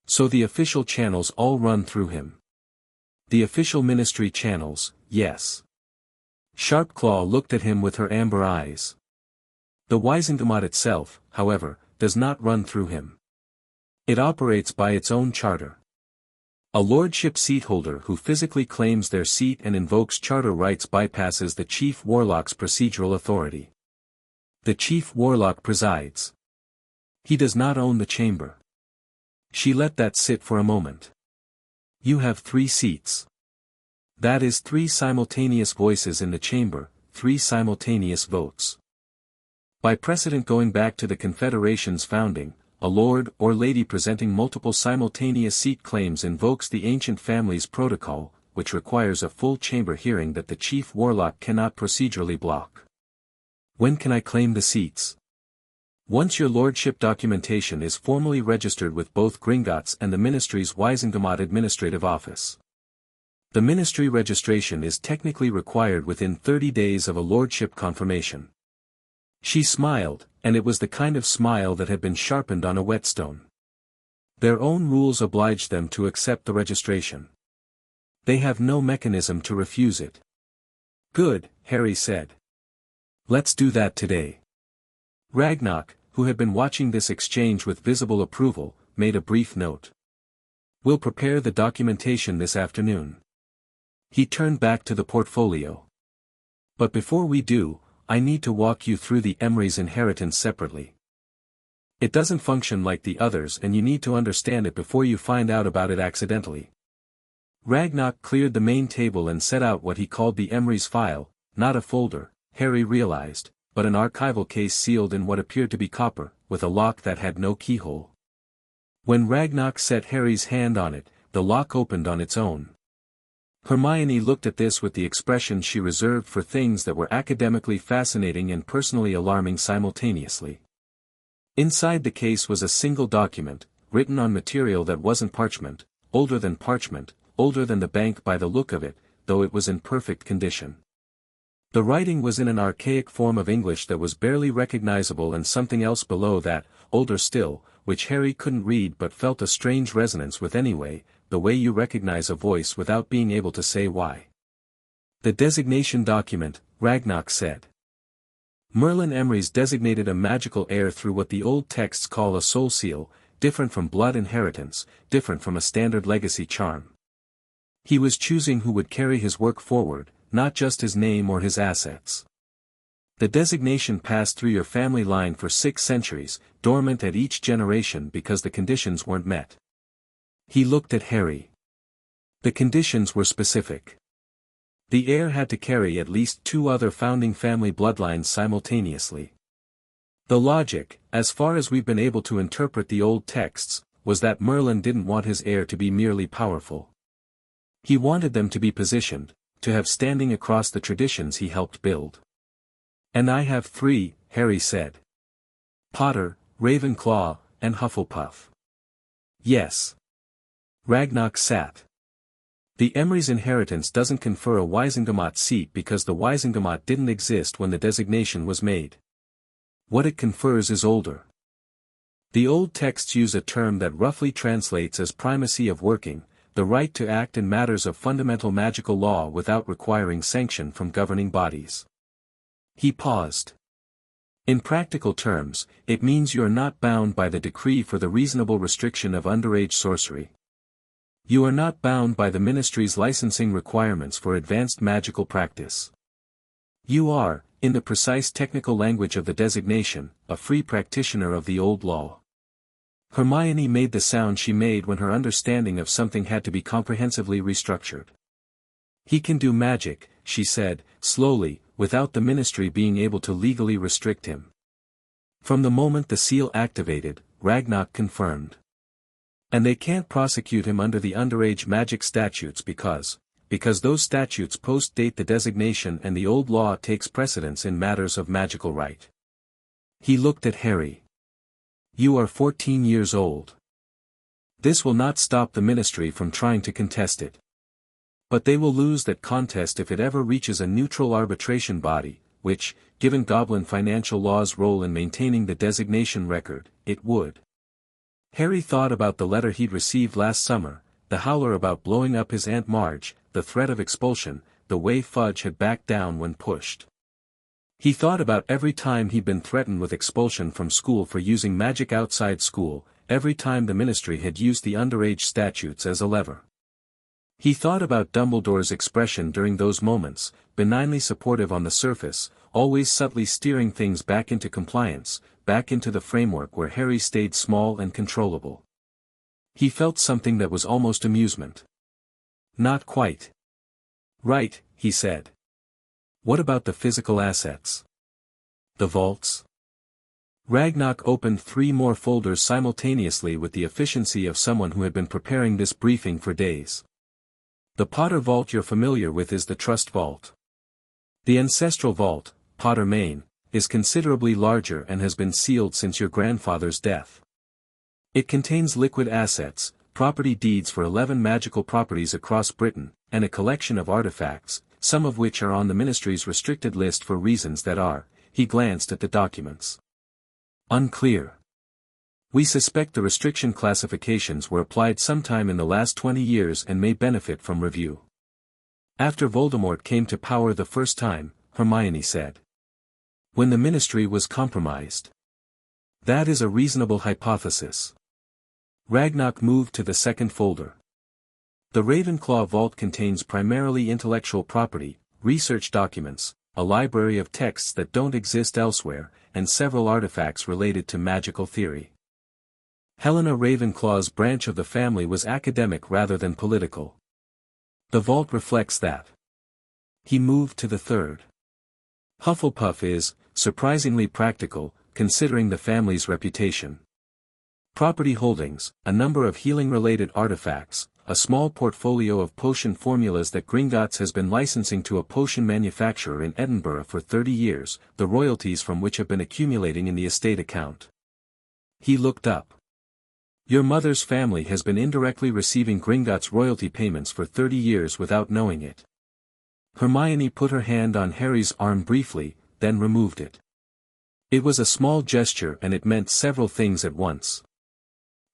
So the official channels all run through him. The official ministry channels, yes. Sharpclaw looked at him with her amber eyes. The Wisengamot itself, however, does not run through him. It operates by its own charter. A lordship seat holder who physically claims their seat and invokes charter rights bypasses the chief warlock's procedural authority. The chief warlock presides. He does not own the chamber. She let that sit for a moment. You have 3 seats. That is 3 simultaneous voices in the chamber, 3 simultaneous votes. By precedent going back to the Confederation's founding, a lord or lady presenting multiple simultaneous seat claims invokes the ancient family's protocol, which requires a full chamber hearing that the chief warlock cannot procedurally block. When can I claim the seats? Once your lordship documentation is formally registered with both Gringotts and the ministry's Wisengamot Administrative Office. The ministry registration is technically required within 30 days of a lordship confirmation. She smiled, and it was the kind of smile that had been sharpened on a whetstone. Their own rules oblige them to accept the registration. They have no mechanism to refuse it. Good, Harry said. Let's do that today. Ragnok, who had been watching this exchange with visible approval, made a brief note. We'll prepare the documentation this afternoon. He turned back to the portfolio. But before we do, I need to walk you through the Emrys' inheritance separately. It doesn't function like the others and you need to understand it before you find out about it accidentally. Ragnok cleared the main table and set out what he called the Emrys file, not a folder, Harry realized, but an archival case sealed in what appeared to be copper, with a lock that had no keyhole. When Ragnok set Harry's hand on it, the lock opened on its own. Hermione looked at this with the expression she reserved for things that were academically fascinating and personally alarming simultaneously. Inside the case was a single document, written on material that wasn't parchment, older than the bank by the look of it, though it was in perfect condition. The writing was in an archaic form of English that was barely recognizable and something else below that, older still, which Harry couldn't read but felt a strange resonance with anyway, the way you recognize a voice without being able to say why. The designation document, Ragnok said. Merlin-Emrys designated a magical heir through what the old texts call a soul seal, different from blood inheritance, different from a standard legacy charm. He was choosing who would carry his work forward, not just his name or his assets. The designation passed through your family line for 6 centuries, dormant at each generation because the conditions weren't met. He looked at Harry. The conditions were specific. The heir had to carry at least 2 other founding family bloodlines simultaneously. The logic, as far as we've been able to interpret the old texts, was that Merlin didn't want his heir to be merely powerful. He wanted them to be positioned, to have standing across the traditions he helped build. "And I have 3, Harry said. Potter, Ravenclaw, and Hufflepuff." "Yes." Ragnok sat. The Emrys' inheritance doesn't confer a Wisengamot seat because the Wisengamot didn't exist when the designation was made. What it confers is older. The old texts use a term that roughly translates as primacy of working, the right to act in matters of fundamental magical law without requiring sanction from governing bodies. He paused. In practical terms, it means you are not bound by the decree for the reasonable restriction of underage sorcery. You are not bound by the ministry's licensing requirements for advanced magical practice. You are, in the precise technical language of the designation, a free practitioner of the old law. Hermione made the sound she made when her understanding of something had to be comprehensively restructured. "He can do magic," she said, slowly, without the ministry being able to legally restrict him. From the moment the seal activated, Ragnok confirmed. "And they can't prosecute him under the underage magic statutes because those statutes post-date the designation and the old law takes precedence in matters of magical right." He looked at Harry. "You are 14 years old. This will not stop the ministry from trying to contest it. But they will lose that contest if it ever reaches a neutral arbitration body, which, given Goblin financial law's role in maintaining the designation record, it would." Harry thought about the letter he'd received last summer, the howler about blowing up his Aunt Marge, the threat of expulsion, the way Fudge had backed down when pushed. He thought about every time he'd been threatened with expulsion from school for using magic outside school, every time the ministry had used the underage statutes as a lever. He thought about Dumbledore's expression during those moments, benignly supportive on the surface, always subtly steering things back into compliance, back into the framework where Harry stayed small and controllable. He felt something that was almost amusement. "Not quite." "Right," he said. "What about the physical assets? The vaults?" Ragnok opened 3 more folders simultaneously with the efficiency of someone who had been preparing this briefing for days. "The Potter vault you're familiar with is the Trust vault. The Ancestral vault, Potter Main, is considerably larger and has been sealed since your grandfather's death. It contains liquid assets, property deeds for 11 magical properties across Britain, and a collection of artifacts, some of which are on the ministry's restricted list for reasons that are," he glanced at the documents, "unclear. We suspect the restriction classifications were applied sometime in the last 20 years and may benefit from review." "After Voldemort came to power the first time," Hermione said. "When the ministry was compromised." "That is a reasonable hypothesis." Ragnok moved to the second folder. "The Ravenclaw vault contains primarily intellectual property, research documents, a library of texts that don't exist elsewhere, and several artifacts related to magical theory. Helena Ravenclaw's branch of the family was academic rather than political. The vault reflects that." He moved to the third. "Hufflepuff is, surprisingly practical, considering the family's reputation. Property holdings, a number of healing-related artifacts, a small portfolio of potion formulas that Gringotts has been licensing to a potion manufacturer in Edinburgh for 30 years, the royalties from which have been accumulating in the estate account." He looked up. "Your mother's family has been indirectly receiving Gringotts royalty payments for 30 years without knowing it." Hermione put her hand on Harry's arm briefly, then removed it. It was a small gesture and it meant several things at once.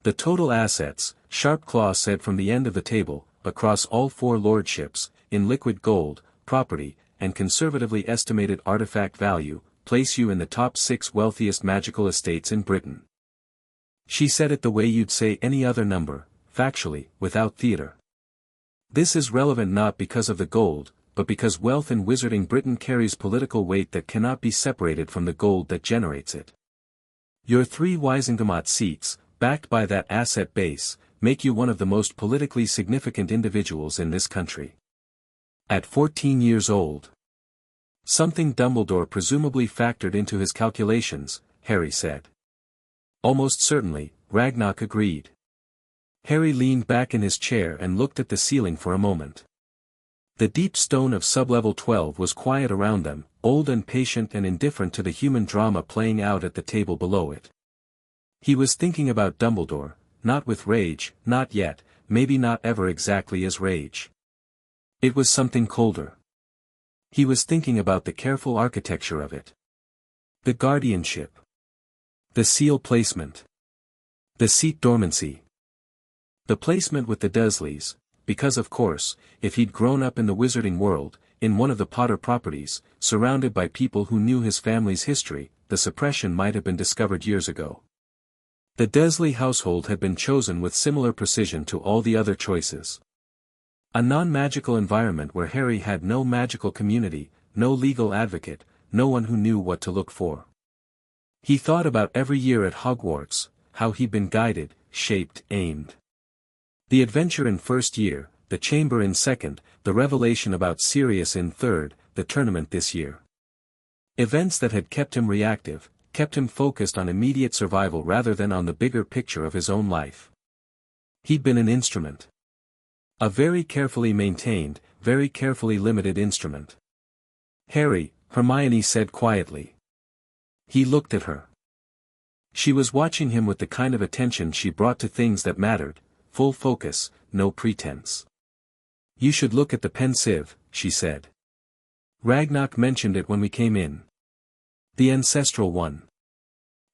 "The total assets," Sharpclaw said from the end of the table, "across all 4 lordships, in liquid gold, property, and conservatively estimated artifact value, place you in the top 6 wealthiest magical estates in Britain. She said it the way you'd say any other number, factually, without theater. This is relevant not because of the gold, but because wealth in Wizarding Britain carries political weight that cannot be separated from the gold that generates it. Your 3 Wisengamot seats, backed by that asset base, make you one of the most politically significant individuals in this country. At 14 years old. Something Dumbledore presumably factored into his calculations, Harry said. Almost certainly, Ragnok agreed. Harry leaned back in his chair and looked at the ceiling for a moment. The deep stone of sublevel 12 was quiet around them, old and patient and indifferent to the human drama playing out at the table below it. He was thinking about Dumbledore, not with rage, not yet, maybe not ever exactly as rage. It was something colder. He was thinking about the careful architecture of it. The guardianship. The seal placement. The seat dormancy. The placement with the Dursleys, because of course, if he'd grown up in the wizarding world, in one of the Potter properties, surrounded by people who knew his family's history, the suppression might have been discovered years ago. The Dursley household had been chosen with similar precision to all the other choices. A non-magical environment where Harry had no magical community, no legal advocate, no one who knew what to look for. He thought about every year at Hogwarts, how he'd been guided, shaped, aimed. The adventure in first year, the chamber in second, the revelation about Sirius in third, the tournament this year. Events that had kept him reactive, kept him focused on immediate survival rather than on the bigger picture of his own life. He'd been an instrument. A very carefully maintained, very carefully limited instrument. Harry, Hermione said quietly. He looked at her. She was watching him with the kind of attention she brought to things that mattered, full focus, no pretense. You should look at the pensieve, she said. Ragnok mentioned it when we came in. The ancestral one.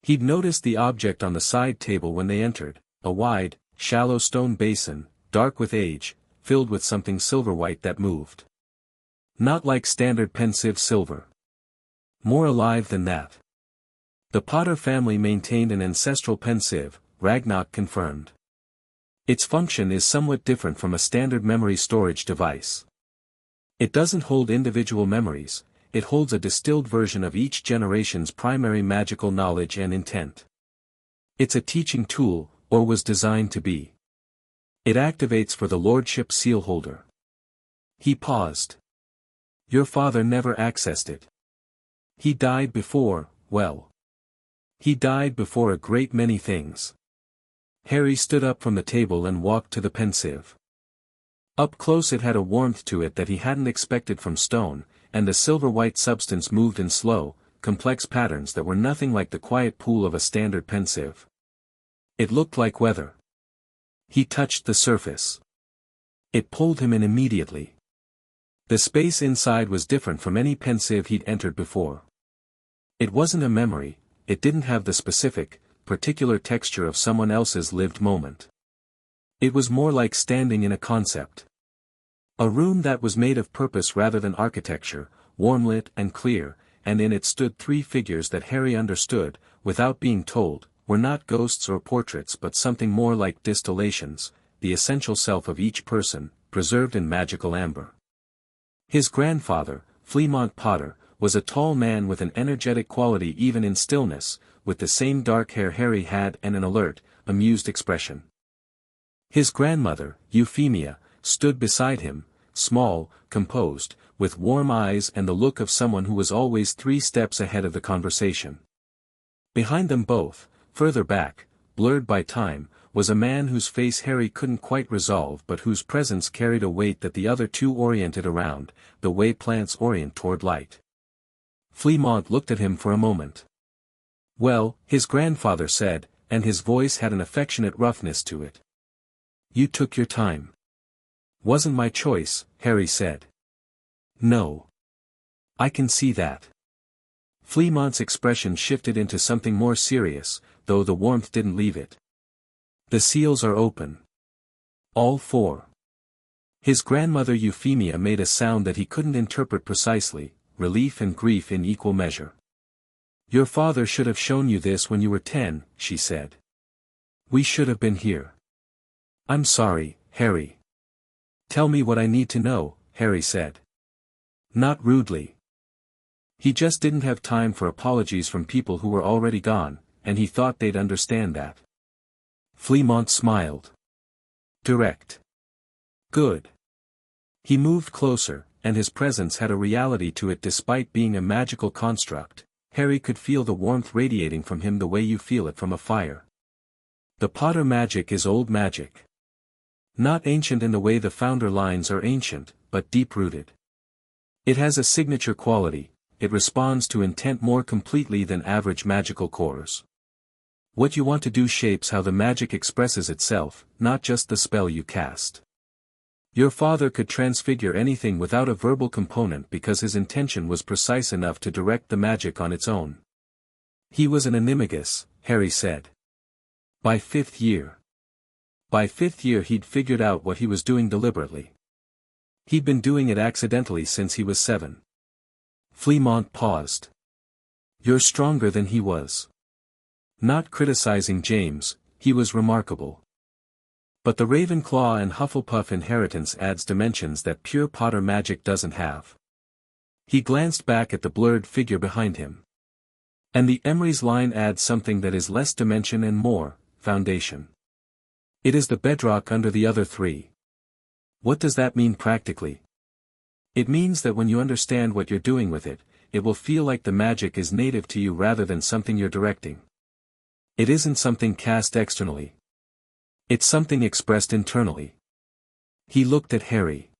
He'd noticed the object on the side table when they entered, a wide, shallow stone basin, dark with age, filled with something silver-white that moved. Not like standard pensieve silver. More alive than that. The Potter family maintained an ancestral pensieve, Ragnok confirmed. Its function is somewhat different from a standard memory storage device. It doesn't hold individual memories, it holds a distilled version of each generation's primary magical knowledge and intent. It's a teaching tool, or was designed to be. It activates for the Lordship seal holder. He paused. Your father never accessed it. He died before, well. He died before a great many things. Harry stood up from the table and walked to the pensieve. Up close it had a warmth to it that he hadn't expected from stone, and the silver-white substance moved in slow, complex patterns that were nothing like the quiet pool of a standard pensieve. It looked like weather. He touched the surface. It pulled him in immediately. The space inside was different from any pensieve he'd entered before. It wasn't a memory, it didn't have the specific, particular texture of someone else's lived moment. It was more like standing in a concept. A room that was made of purpose rather than architecture, warm-lit and clear, and in it stood 3 figures that Harry understood, without being told, were not ghosts or portraits but something more like distillations, the essential self of each person, preserved in magical amber. His grandfather, Fleamont Potter, was a tall man with an energetic quality even in stillness, with the same dark hair Harry had and an alert, amused expression. His grandmother, Euphemia, stood beside him, small, composed, with warm eyes and the look of someone who was always 3 steps ahead of the conversation. Behind them both, further back, blurred by time, was a man whose face Harry couldn't quite resolve but whose presence carried a weight that the other 2 oriented around, the way plants orient toward light. Fleamont looked at him for a moment. Well, his grandfather said, and his voice had an affectionate roughness to it. You took your time. Wasn't my choice, Harry said. No. I can see that. Fleamont's expression shifted into something more serious, though the warmth didn't leave it. The seals are open. All 4. His grandmother Euphemia made a sound that he couldn't interpret precisely, relief and grief in equal measure. Your father should have shown you this when you were 10, she said. We should have been here. I'm sorry, Harry. Tell me what I need to know, Harry said. Not rudely. He just didn't have time for apologies from people who were already gone, and he thought they'd understand that. Flemmont smiled. Direct. Good. He moved closer, and his presence had a reality to it despite being a magical construct. Harry could feel the warmth radiating from him the way you feel it from a fire. The Potter magic is old magic. Not ancient in the way the founder lines are ancient, but deep-rooted. It has a signature quality, it responds to intent more completely than average magical cores. What you want to do shapes how the magic expresses itself, not just the spell you cast. Your father could transfigure anything without a verbal component because his intention was precise enough to direct the magic on its own. He was an animagus, Harry said. By 5th year. By 5th year he'd figured out what he was doing deliberately. He'd been doing it accidentally since he was 7. Flemmont paused. You're stronger than he was. Not criticizing James, he was remarkable. But the Ravenclaw and Hufflepuff inheritance adds dimensions that pure Potter magic doesn't have. He glanced back at the blurred figure behind him. And the Emrys line adds something that is less dimension and more, foundation. It is the bedrock under the other 3. What does that mean practically? It means that when you understand what you're doing with it, it will feel like the magic is native to you rather than something you're directing. It isn't something cast externally. It's something expressed internally. He looked at Harry.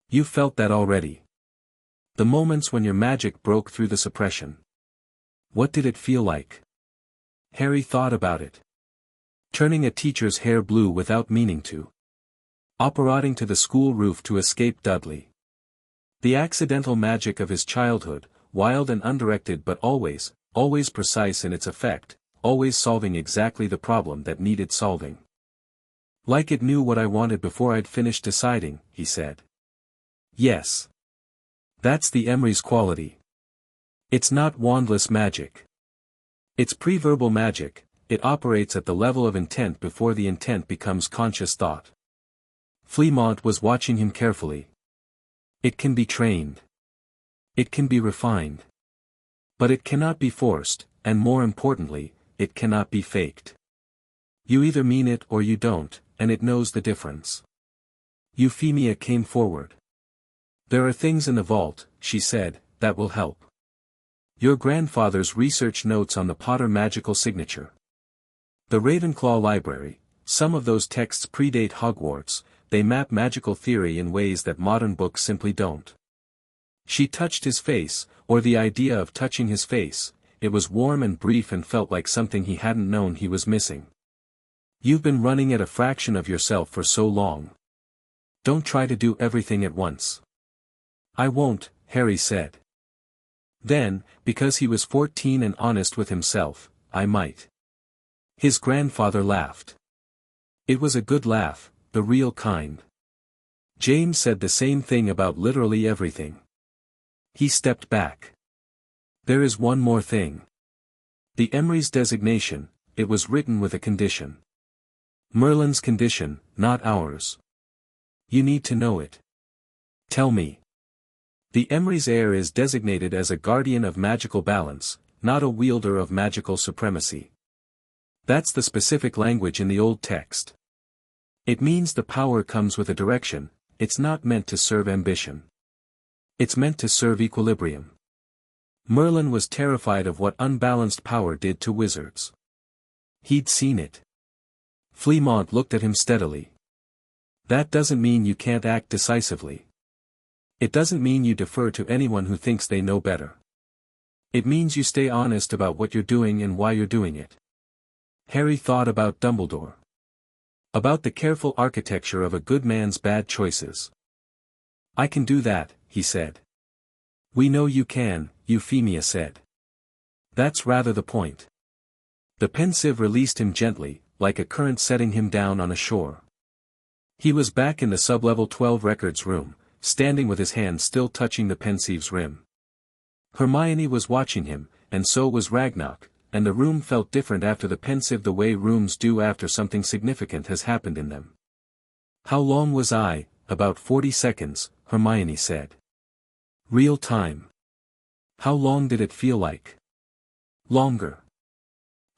You felt that already. The moments when your magic broke through the suppression. What did it feel like? Harry thought about it. Turning a teacher's hair blue without meaning to. Operating to the school roof to escape Dudley. The accidental magic of his childhood, wild and undirected but always precise in its effect, always solving exactly the problem that needed solving. Like it knew what I wanted before I'd finished deciding, he said. Yes. That's the Emrys quality. It's not wandless magic. It's pre-verbal magic, it operates at the level of intent before the intent becomes conscious thought. Flemmont was watching him carefully. It can be trained. It can be refined. But it cannot be forced, and more importantly, it cannot be faked. You either mean it or you don't, and it knows the difference. Euphemia came forward. There are things in the vault, she said, that will help. Your grandfather's research notes on the Potter magical signature. The Ravenclaw library, some of those texts predate Hogwarts, they map magical theory in ways that modern books simply don't. She touched his face, or the idea of touching his face, it was warm and brief and felt like something he hadn't known he was missing. You've been running at a fraction of yourself for so long. Don't try to do everything at once. I won't, Harry said. Then, because he was 14 and honest with himself, I might. His grandfather laughed. It was a good laugh, the real kind. James said the same thing about literally everything. He stepped back. There is one more thing. The Emrys designation, it was written with a condition. Merlin's condition, not ours. You need to know it. Tell me. The Emrys heir is designated as a guardian of magical balance, not a wielder of magical supremacy. That's the specific language in the old text. It means the power comes with a direction, it's not meant to serve ambition. It's meant to serve equilibrium. Merlin was terrified of what unbalanced power did to wizards. He'd seen it. Flemmont looked at him steadily. That doesn't mean you can't act decisively. It doesn't mean you defer to anyone who thinks they know better. It means you stay honest about what you're doing and why you're doing it. Harry thought about Dumbledore. About the careful architecture of a good man's bad choices. I can do that, he said. We know you can, Euphemia said. That's rather the point. The pensive released him gently, like a current setting him down on a shore. He was back in the sub-level 12 records room, standing with his hand still touching the Pensieve's rim. Hermione was watching him, and so was Ragnok, and the room felt different after the pensive the way rooms do after something significant has happened in them. How long was I? About 40 seconds, Hermione said. Real time. How long did it feel like? Longer.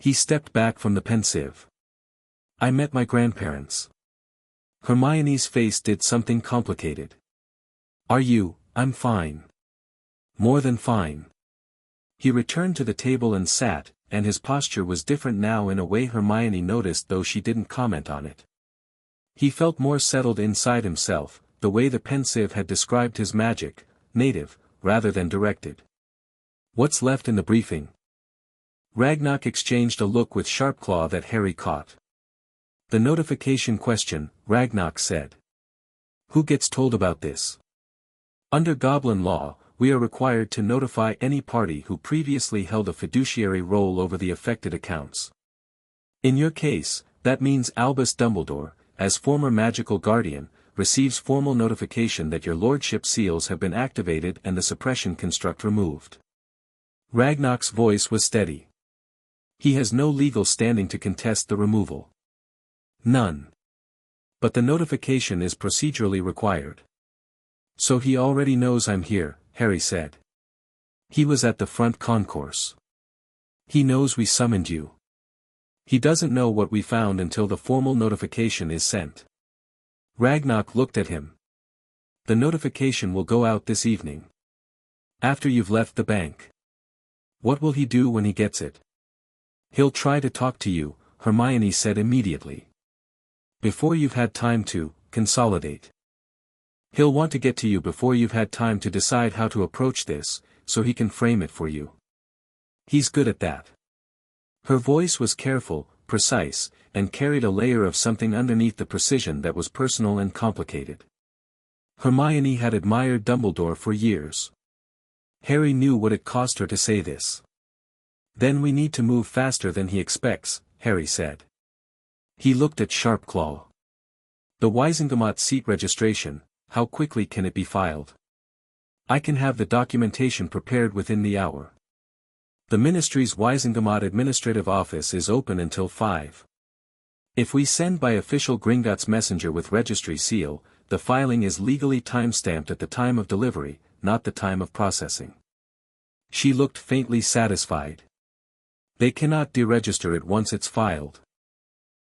He stepped back from the pensive. I met my grandparents. Hermione's face did something complicated. Are you? I'm fine. More than fine. He returned to the table and sat, and his posture was different now in a way Hermione noticed though she didn't comment on it. He felt more settled inside himself, the way the pensive had described his magic, native, rather than directed. What's left in the briefing? Ragnok exchanged a look with Sharpclaw that Harry caught. The notification question, Ragnok said. Who gets told about this? Under Goblin law, we are required to notify any party who previously held a fiduciary role over the affected accounts. In your case, that means Albus Dumbledore, as former magical guardian, receives formal notification that your lordship seals have been activated and the suppression construct removed. Ragnok's voice was steady. He has no legal standing to contest the removal. None. But the notification is procedurally required. So he already knows I'm here, Harry said. He was at the front concourse. He knows we summoned you. He doesn't know what we found until the formal notification is sent. Ragnok looked at him. The notification will go out this evening. After you've left the bank. What will he do when he gets it? He'll try to talk to you, Hermione said immediately. Before you've had time to consolidate. He'll want to get to you before you've had time to decide how to approach this, so he can frame it for you. He's good at that. Her voice was careful, precise, and carried a layer of something underneath the precision that was personal and complicated. Hermione had admired Dumbledore for years. Harry knew what it cost her to say this. Then we need to move faster than he expects, Harry said. He looked at Sharpclaw. The Wizengamot seat registration, how quickly can it be filed? I can have the documentation prepared within the hour. The Ministry's Wizengamot Administrative Office is open until 5. If we send by official Gringotts messenger with registry seal, the filing is legally time-stamped at the time of delivery, not the time of processing. She looked faintly satisfied. They cannot deregister it once it's filed.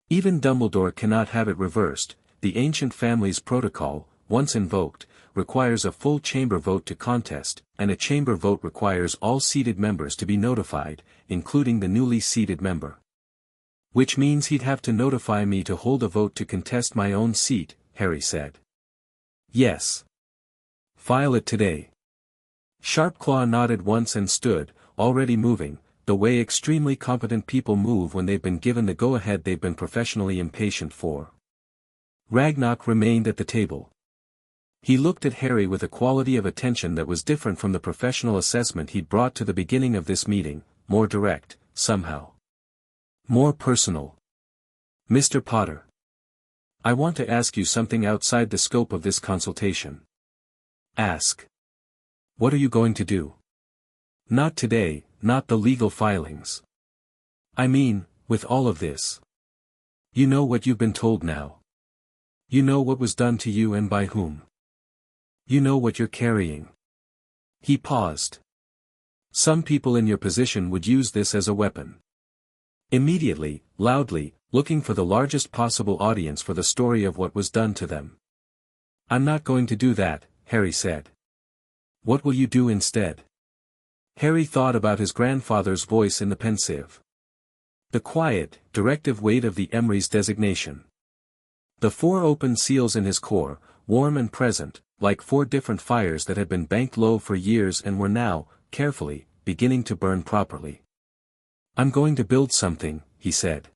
Even Dumbledore cannot have it reversed. The ancient family's protocol, once invoked, requires a full chamber vote to contest, and a chamber vote requires all seated members to be notified, including the newly seated member. Which means he'd have to notify me to hold a vote to contest my own seat, Harry said. Yes. File it today. Sharpclaw nodded once and stood, already moving, the way extremely competent people move when they've been given the go-ahead they've been professionally impatient for. Ragnok remained at the table. He looked at Harry with a quality of attention that was different from the professional assessment he'd brought to the beginning of this meeting, more direct, somehow. More personal. Mr. Potter. I want to ask you something outside the scope of this consultation. Ask. What are you going to do? Not today, not the legal filings. I mean, with all of this. You know what you've been told now. You know what was done to you and by whom. You know what you're carrying. He paused. Some people in your position would use this as a weapon. Immediately, loudly, looking for the largest possible audience for the story of what was done to them. I'm not going to do that, Harry said. What will you do instead? Harry thought about his grandfather's voice in the pensive. The quiet, directive weight of the Emrys designation. The 4 open seals in his core, warm and present, like 4 different fires that had been banked low for years and were now, carefully, beginning to burn properly. I'm going to build something, he said.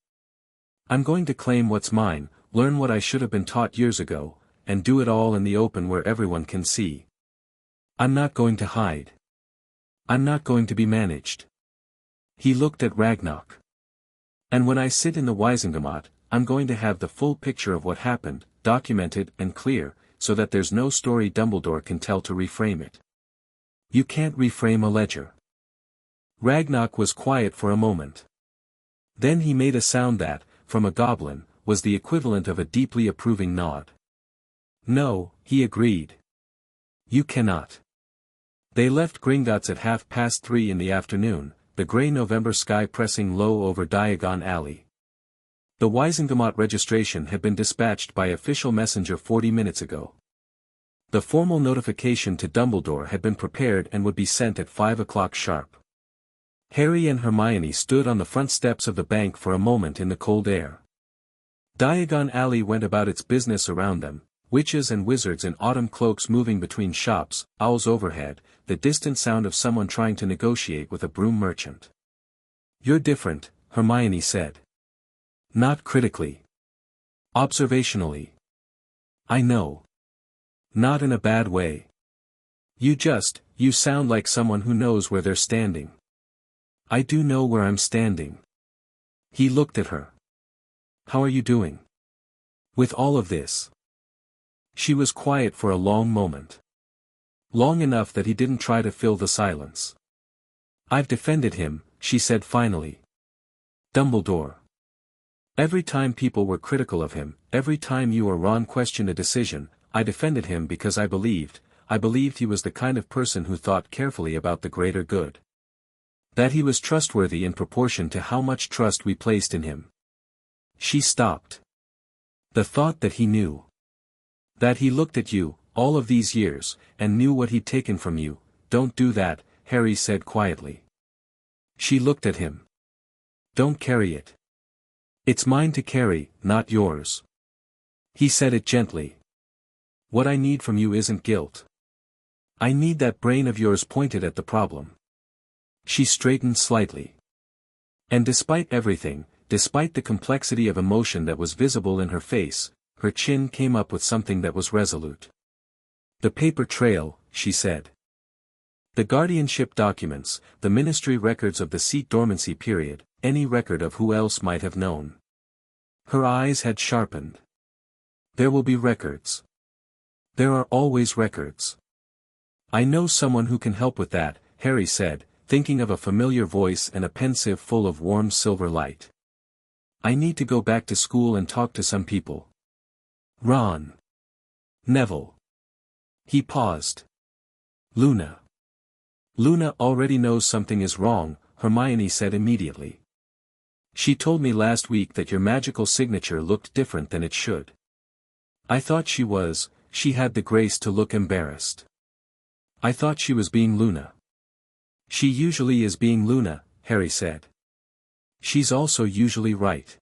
I'm going to claim what's mine, learn what I should have been taught years ago, and do it all in the open where everyone can see. I'm not going to hide. I'm not going to be managed. He looked at Ragnok. And when I sit in the Wizengamot, I'm going to have the full picture of what happened, documented and clear, so that there's no story Dumbledore can tell to reframe it. You can't reframe a ledger. Ragnok was quiet for a moment. Then he made a sound that, from a goblin, was the equivalent of a deeply approving nod. No, he agreed. You cannot. They left Gringotts at 3:30 in the afternoon, the grey November sky pressing low over Diagon Alley. The Wisengamot registration had been dispatched by official messenger 40 minutes ago. The formal notification to Dumbledore had been prepared and would be sent at 5 o'clock sharp. Harry and Hermione stood on the front steps of the bank for a moment in the cold air. Diagon Alley went about its business around them, witches and wizards in autumn cloaks moving between shops, owls overhead, the distant sound of someone trying to negotiate with a broom merchant. You're different, Hermione said. Not critically. Observationally. I know. Not in a bad way. You sound like someone who knows where they're standing. I do know where I'm standing. He looked at her. How are you doing? With all of this? She was quiet for a long moment. Long enough that he didn't try to fill the silence. I've defended him, she said finally. Dumbledore. Every time people were critical of him, every time you or Ron questioned a decision, I defended him because I believed he was the kind of person who thought carefully about the greater good. That he was trustworthy in proportion to how much trust we placed in him. She stopped. The thought that he knew. That he looked at you, all of these years, and knew what he'd taken from you. Don't do that, Harry said quietly. She looked at him. Don't carry it. It's mine to carry, not yours. He said it gently. What I need from you isn't guilt. I need that brain of yours pointed at the problem. She straightened slightly. And despite everything, despite the complexity of emotion that was visible in her face, her chin came up with something that was resolute. The paper trail, she said. The guardianship documents, the ministry records of the seat dormancy period, any record of who else might have known. Her eyes had sharpened. There will be records. There are always records. I know someone who can help with that, Harry said, thinking of a familiar voice and a pensive full of warm silver light. I need to go back to school and talk to some people. Ron. Neville. He paused. Luna. Luna already knows something is wrong, Hermione said immediately. She told me last week that your magical signature looked different than it should. I thought she had the grace to look embarrassed. I thought she was being Luna. She usually is being Luna, Harry said. She's also usually right.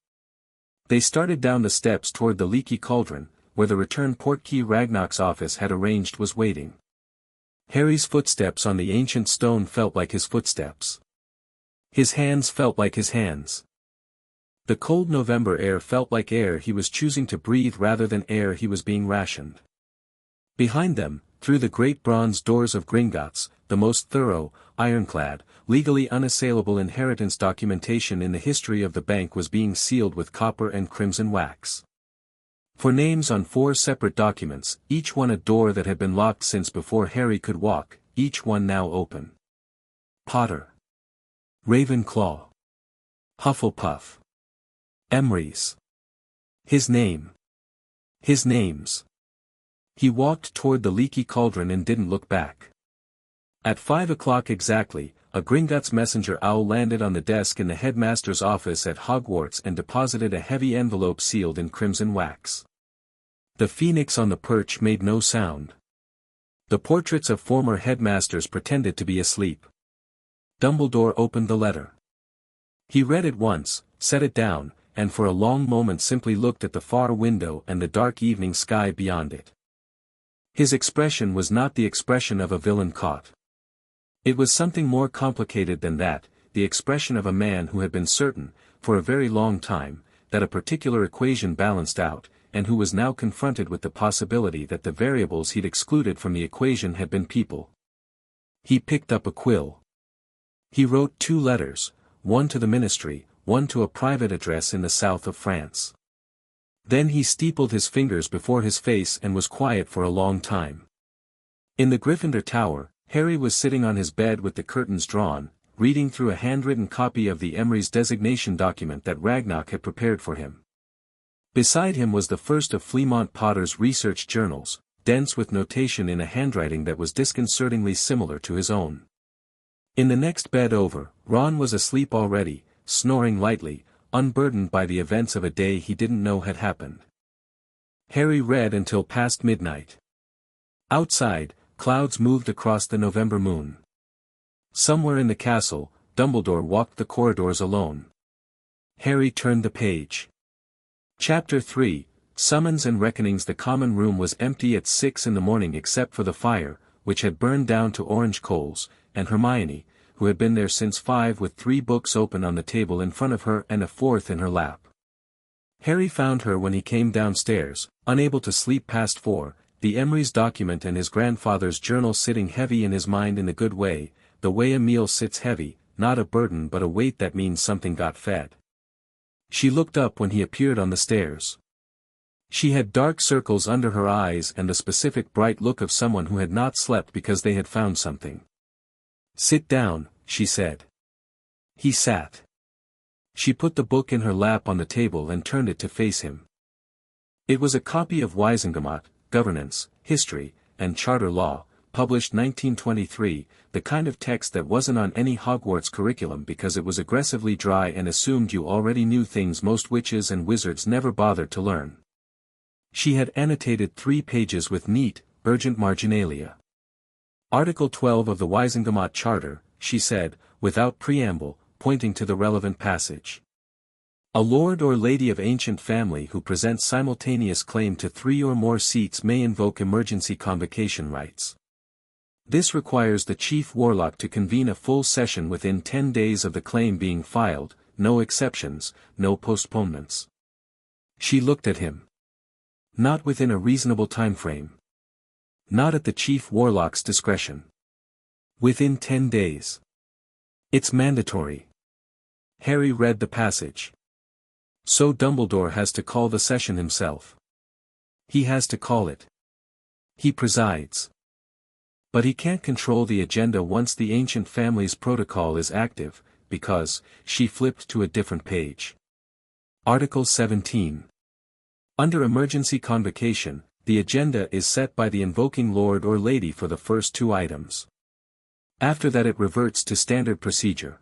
They started down the steps toward the leaky cauldron, where the return portkey Ragnok's office had arranged was waiting. Harry's footsteps on the ancient stone felt like his footsteps. His hands felt like his hands. The cold November air felt like air he was choosing to breathe rather than air he was being rationed. Behind them, through the great bronze doors of Gringotts, the most thorough, ironclad, legally unassailable inheritance documentation in the history of the bank was being sealed with copper and crimson wax. For names on 4 separate documents, each one a door that had been locked since before Harry could walk, each one now open. Potter. Ravenclaw. Hufflepuff. Emrys. His name. His names. He walked toward the leaky cauldron and didn't look back. At 5 o'clock exactly, a Gringotts messenger owl landed on the desk in the headmaster's office at Hogwarts and deposited a heavy envelope sealed in crimson wax. The phoenix on the perch made no sound. The portraits of former headmasters pretended to be asleep. Dumbledore opened the letter. He read it once, set it down, and for a long moment simply looked at the far window and the dark evening sky beyond it. His expression was not the expression of a villain caught. It was something more complicated than that, the expression of a man who had been certain, for a very long time, that a particular equation balanced out, and who was now confronted with the possibility that the variables he'd excluded from the equation had been people. He picked up a quill. He wrote 2 letters, one to the ministry, one to a private address in the south of France. Then he steepled his fingers before his face and was quiet for a long time. In the Gryffindor Tower, Harry was sitting on his bed with the curtains drawn, reading through a handwritten copy of the Emrys designation document that Ragnok had prepared for him. Beside him was the first of Fleamont Potter's research journals, dense with notation in a handwriting that was disconcertingly similar to his own. In the next bed over, Ron was asleep already, snoring lightly, unburdened by the events of a day he didn't know had happened. Harry read until past midnight. Outside, clouds moved across the November moon. Somewhere in the castle, Dumbledore walked the corridors alone. Harry turned the page. Chapter 3, Summons and Reckonings. The common room was empty at 6 in the morning except for the fire, which had burned down to orange coals, and Hermione, who had been there since 5 with 3 books open on the table in front of her and a 4th in her lap. Harry found her when he came downstairs, unable to sleep past 4, the Emrys document and his grandfather's journal sitting heavy in his mind in a good way, the way a meal sits heavy, not a burden but a weight that means something got fed. She looked up when he appeared on the stairs. She had dark circles under her eyes and the specific bright look of someone who had not slept because they had found something. "Sit down," she said. He sat. She put the book in her lap on the table and turned it to face him. It was a copy of Wisengamot, Governance, History, and Charter Law, published 1923, the kind of text that wasn't on any Hogwarts curriculum because it was aggressively dry and assumed you already knew things most witches and wizards never bothered to learn. She had annotated 3 pages with neat, urgent marginalia. Article 12 of the Wisengamot Charter, she said, without preamble, pointing to the relevant passage. A lord or lady of ancient family who presents simultaneous claim to 3 or more seats may invoke emergency convocation rights. This requires the chief warlock to convene a full session within 10 days of the claim being filed, no exceptions, no postponements. She looked at him. Not within a reasonable time frame. Not at the chief warlock's discretion. Within 10 days. It's mandatory. Harry read the passage. So Dumbledore has to call the session himself. He has to call it. He presides. But he can't control the agenda once the ancient family's protocol is active, because, she flipped to a different page. Article 17. Under emergency convocation, the agenda is set by the invoking lord or lady for the first 2 items. After that it reverts to standard procedure.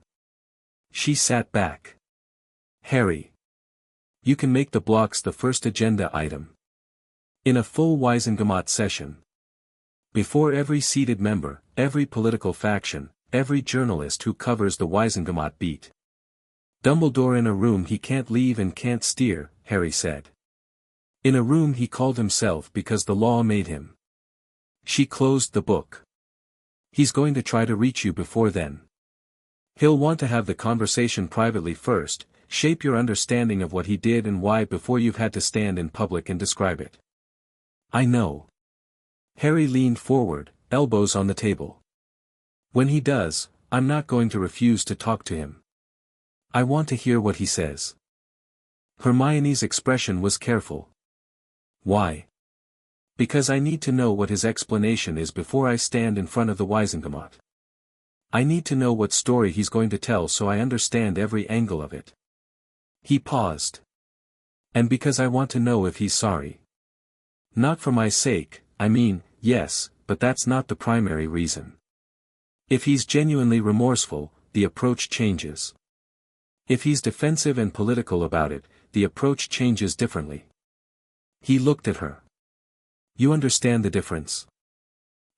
She sat back. Harry. You can make the blocks the first agenda item. In a full Wisengamot session. Before every seated member, every political faction, every journalist who covers the Wisengamot beat. Dumbledore in a room he can't leave and can't steer, Harry said. In a room he called himself because the law made him. She closed the book. He's going to try to reach you before then. He'll want to have the conversation privately first, shape your understanding of what he did and why before you've had to stand in public and describe it. I know. Harry leaned forward, elbows on the table. When he does, I'm not going to refuse to talk to him. I want to hear what he says. Hermione's expression was careful. Why? Because I need to know what his explanation is before I stand in front of the Wisengamot. I need to know what story he's going to tell so I understand every angle of it. He paused. And because I want to know if he's sorry. Not for my sake, I mean, yes, but that's not the primary reason. If he's genuinely remorseful, the approach changes. If he's defensive and political about it, the approach changes differently. He looked at her. You understand the difference?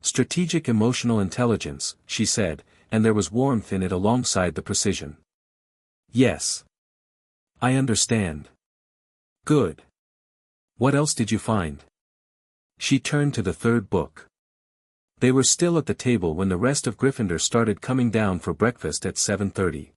Strategic emotional intelligence, she said, and there was warmth in it alongside the precision. Yes. I understand. Good. What else did you find? She turned to the 3rd book. They were still at the table when the rest of Gryffindor started coming down for breakfast at 7:30.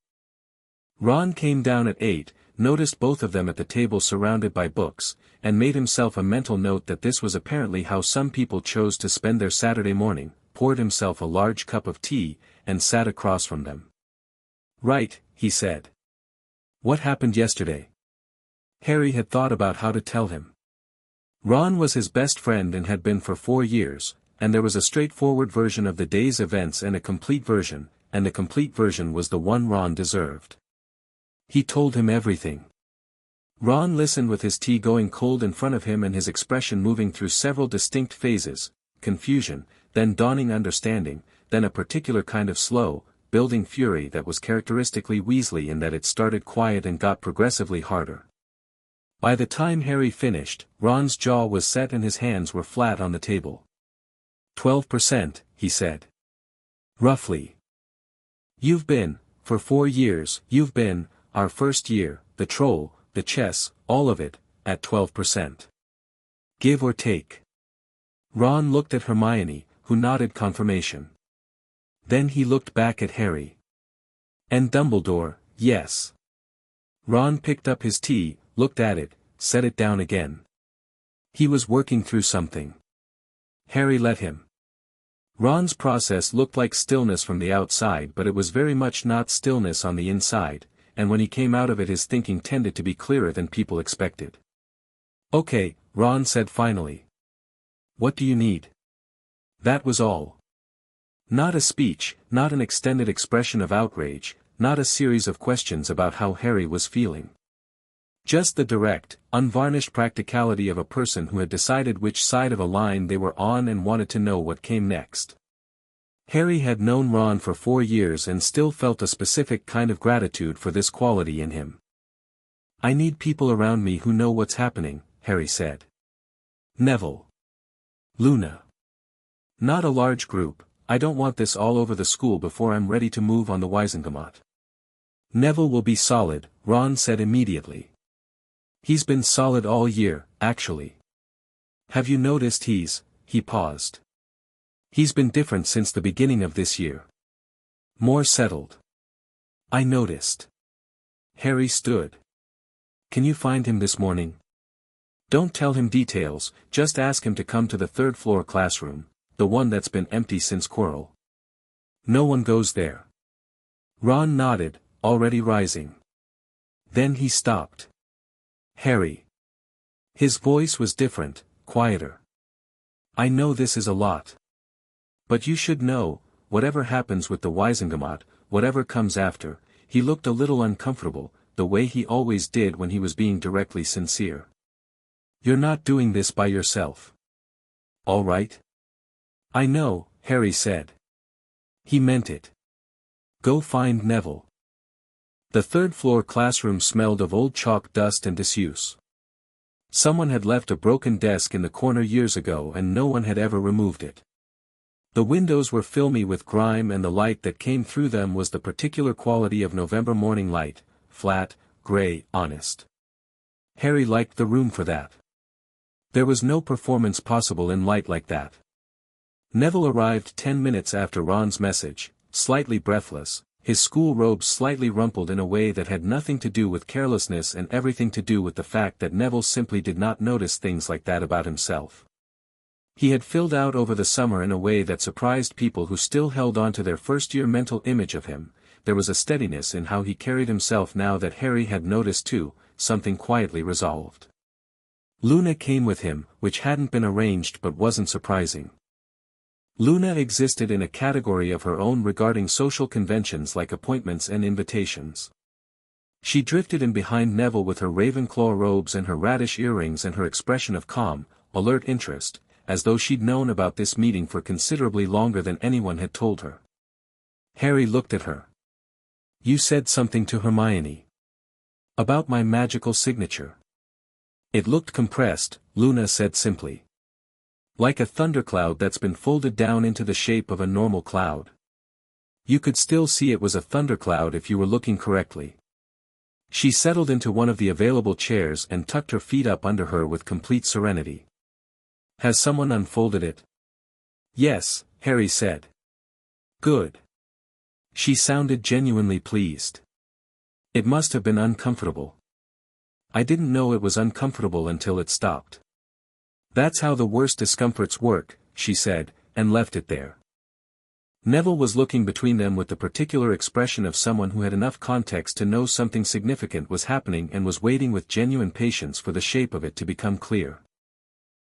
Ron came down at 8, noticed both of them at the table surrounded by books, and made himself a mental note that this was apparently how some people chose to spend their Saturday morning, poured himself a large cup of tea, and sat across from them. Right, he said. What happened yesterday? Harry had thought about how to tell him. Ron was his best friend and had been for 4 years, and there was a straightforward version of the day's events and a complete version, and the complete version was the one Ron deserved. He told him everything. Ron listened with his tea going cold in front of him and his expression moving through several distinct phases: confusion, then dawning understanding, then a particular kind of slow, building fury that was characteristically Weasley in that it started quiet and got progressively harder. By the time Harry finished, Ron's jaw was set and his hands were flat on the table. 12%, he said. Roughly. You've been, for 4 years, you've been, our first year, the troll, the chess, all of it, at 12%. Give or take. Ron looked at Hermione, who nodded confirmation. Then he looked back at Harry. And Dumbledore, yes. Ron picked up his tea, looked at it, set it down again. He was working through something. Harry let him. Ron's process looked like stillness from the outside, but it was very much not stillness on the inside, and when he came out of it his thinking tended to be clearer than people expected. Okay, Ron said finally. What do you need? That was all. Not a speech, not an extended expression of outrage, not a series of questions about how Harry was feeling. Just the direct, unvarnished practicality of a person who had decided which side of a line they were on and wanted to know what came next. Harry had known Ron for 4 years and still felt a specific kind of gratitude for this quality in him. I need people around me who know what's happening, Harry said. Neville. Luna. Not a large group. I don't want this all over the school before I'm ready to move on the Wizengamot. Neville will be solid, Ron said immediately. He's been solid all year, actually. Have you noticed he paused. He's been different since the beginning of this year. More settled. I noticed. Harry stood. Can you find him this morning? Don't tell him details, just ask him to come to the 3rd floor classroom, the one that's been empty since Quirrell. No one goes there. Ron nodded, already rising. Then he stopped. Harry. His voice was different, quieter. I know this is a lot. But you should know, whatever happens with the Wizengamot, whatever comes after, he looked a little uncomfortable, the way he always did when he was being directly sincere. You're not doing this by yourself. All right? I know, Harry said. He meant it. Go find Neville. The 3rd floor classroom smelled of old chalk dust and disuse. Someone had left a broken desk in the corner years ago and no one had ever removed it. The windows were filmy with grime and the light that came through them was the particular quality of November morning light, flat, gray, honest. Harry liked the room for that. There was no performance possible in light like that. Neville arrived 10 minutes after Ron's message, slightly breathless, his school robes slightly rumpled in a way that had nothing to do with carelessness and everything to do with the fact that Neville simply did not notice things like that about himself. He had filled out over the summer in a way that surprised people who still held on to their first-year mental image of him. There was a steadiness in how he carried himself now that Harry had noticed too, something quietly resolved. Luna came with him, which hadn't been arranged but wasn't surprising. Luna existed in a category of her own regarding social conventions like appointments and invitations. She drifted in behind Neville with her Ravenclaw robes and her radish earrings and her expression of calm, alert interest, as though she'd known about this meeting for considerably longer than anyone had told her. Harry looked at her. You said something to Hermione. About my magical signature. It looked compressed, Luna said simply. Like a thundercloud that's been folded down into the shape of a normal cloud. You could still see it was a thundercloud if you were looking correctly. She settled into one of the available chairs and tucked her feet up under her with complete serenity. Has someone unfolded it? Yes, Harry said. Good. She sounded genuinely pleased. It must have been uncomfortable. I didn't know it was uncomfortable until it stopped. That's how the worst discomforts work, she said, and left it there. Neville was looking between them with the particular expression of someone who had enough context to know something significant was happening and was waiting with genuine patience for the shape of it to become clear.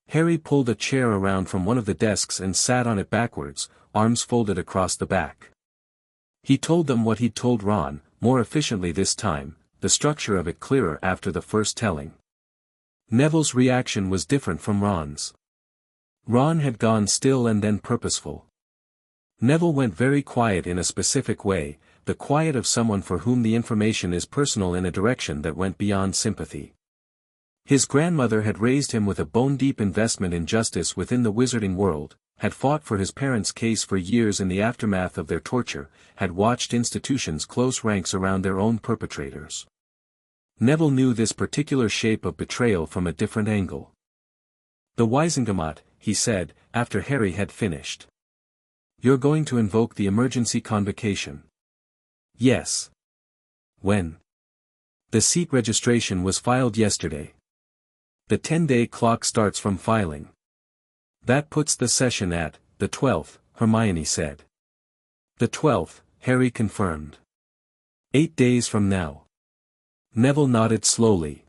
Harry pulled a chair around from one of the desks and sat on it backwards, arms folded across the back. He told them what he'd told Ron, more efficiently this time, the structure of it clearer after the first telling. Neville's reaction was different from Ron's. Ron had gone still and then purposeful. Neville went very quiet in a specific way, the quiet of someone for whom the information is personal in a direction that went beyond sympathy. His grandmother had raised him with a bone-deep investment in justice within the wizarding world, had fought for his parents' case for years in the aftermath of their torture, had watched institutions close ranks around their own perpetrators. Neville knew this particular shape of betrayal from a different angle. "The Wizengamot," he said, after Harry had finished. "You're going to invoke the emergency convocation." "Yes." "When?" "The seat registration was filed yesterday. The 10-day clock starts from filing." "That puts the session at the 12th, Hermione said. "The 12th, Harry confirmed. 8 days from now." Neville nodded slowly.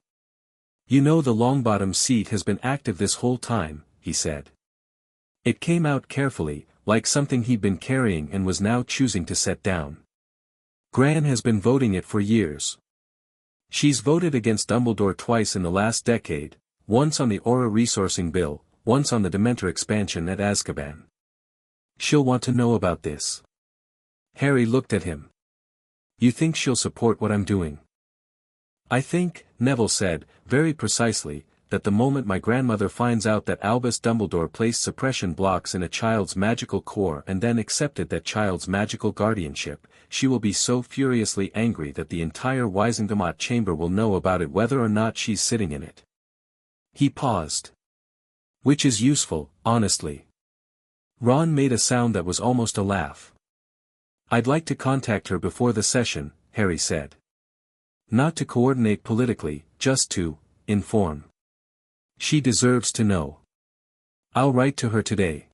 "You know the Longbottom seat has been active this whole time," he said. It came out carefully, like something he'd been carrying and was now choosing to set down. "Gran has been voting it for years. She's voted against Dumbledore twice in the last decade, once on the Aura Resourcing Bill, once on the Dementor expansion at Azkaban. She'll want to know about this." Harry looked at him. "You think she'll support what I'm doing?" "I think," Neville said, very precisely, "that the moment my grandmother finds out that Albus Dumbledore placed suppression blocks in a child's magical core and then accepted that child's magical guardianship, she will be so furiously angry that the entire Wizengamot chamber will know about it whether or not she's sitting in it." He paused. "Which is useful, honestly." Ron made a sound that was almost a laugh. "I'd like to contact her before the session," Harry said. "Not to coordinate politically, just to inform. She deserves to know. I'll write to her today."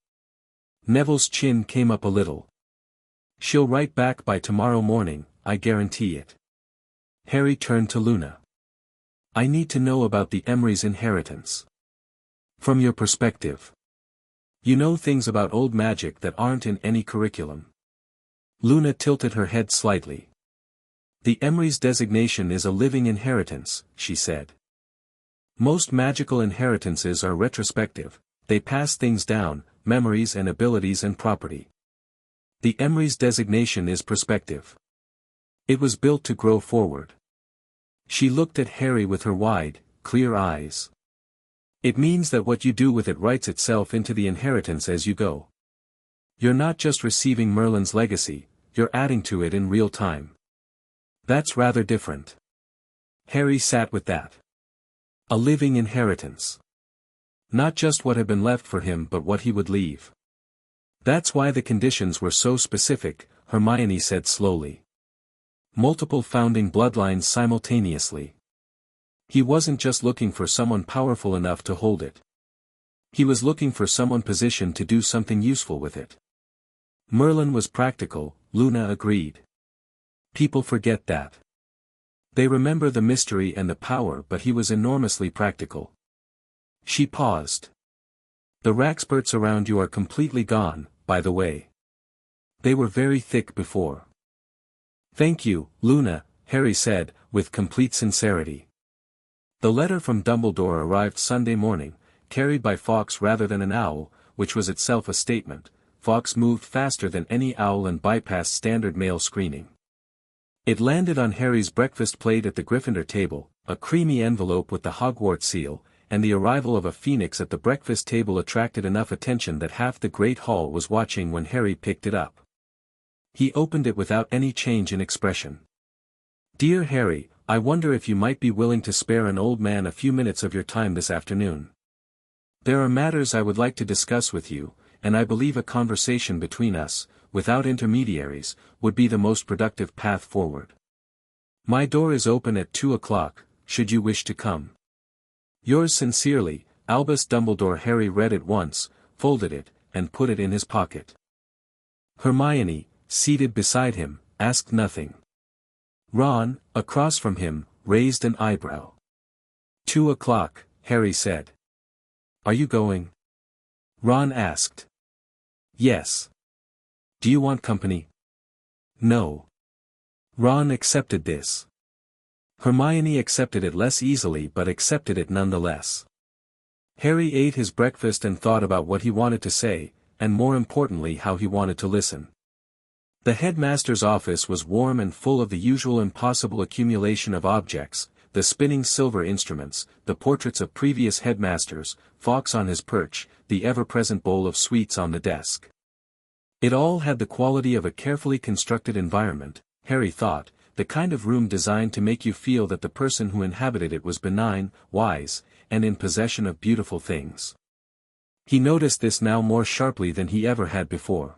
Neville's chin came up a little. "She'll write back by tomorrow morning, I guarantee it." Harry turned to Luna. "I need to know about the Emrys' inheritance. From your perspective. You know things about old magic that aren't in any curriculum." Luna tilted her head slightly. "The Emrys' designation is a living inheritance," she said. "Most magical inheritances are retrospective, they pass things down, memories and abilities and property. The Emrys' designation is prospective. It was built to grow forward." She looked at Harry with her wide, clear eyes. "It means that what you do with it writes itself into the inheritance as you go. You're not just receiving Merlin's legacy, you're adding to it in real time. That's rather different." Harry sat with that. A living inheritance. Not just what had been left for him but what he would leave. "That's why the conditions were so specific," Hermione said slowly. "Multiple founding bloodlines simultaneously. He wasn't just looking for someone powerful enough to hold it. He was looking for someone positioned to do something useful with it." Merlin was practical, Luna agreed. "People forget that. They remember the mystery and the power, but he was enormously practical." She paused. "The Raxperts around you are completely gone, by the way. They were very thick before." "Thank you, Luna," Harry said, with complete sincerity. The letter from Dumbledore arrived Sunday morning, carried by Fawkes rather than an owl, which was itself a statement. Fawkes moved faster than any owl and bypassed standard mail screening. It landed on Harry's breakfast plate at the Gryffindor table, a creamy envelope with the Hogwarts seal, and the arrival of a phoenix at the breakfast table attracted enough attention that half the Great Hall was watching when Harry picked it up. He opened it without any change in expression. "Dear Harry, I wonder if you might be willing to spare an old man a few minutes of your time this afternoon. There are matters I would like to discuss with you, and I believe a conversation between us, without intermediaries, would be the most productive path forward. My door is open at 2 o'clock, should you wish to come. Yours sincerely, Albus Dumbledore." Harry read it once, folded it, and put it in his pocket. Hermione, seated beside him, asked nothing. Ron, across from him, raised an eyebrow. 2 o'clock, Harry said. "Are you going?" Ron asked. "Yes. Do you want company?" No. Ron accepted this. Hermione accepted it less easily but accepted it nonetheless. Harry ate his breakfast and thought about what he wanted to say, and more importantly how he wanted to listen. The headmaster's office was warm and full of the usual impossible accumulation of objects, the spinning silver instruments, the portraits of previous headmasters, Fawkes on his perch, the ever-present bowl of sweets on the desk. It all had the quality of a carefully constructed environment, Harry thought, the kind of room designed to make you feel that the person who inhabited it was benign, wise, and in possession of beautiful things. He noticed this now more sharply than he ever had before.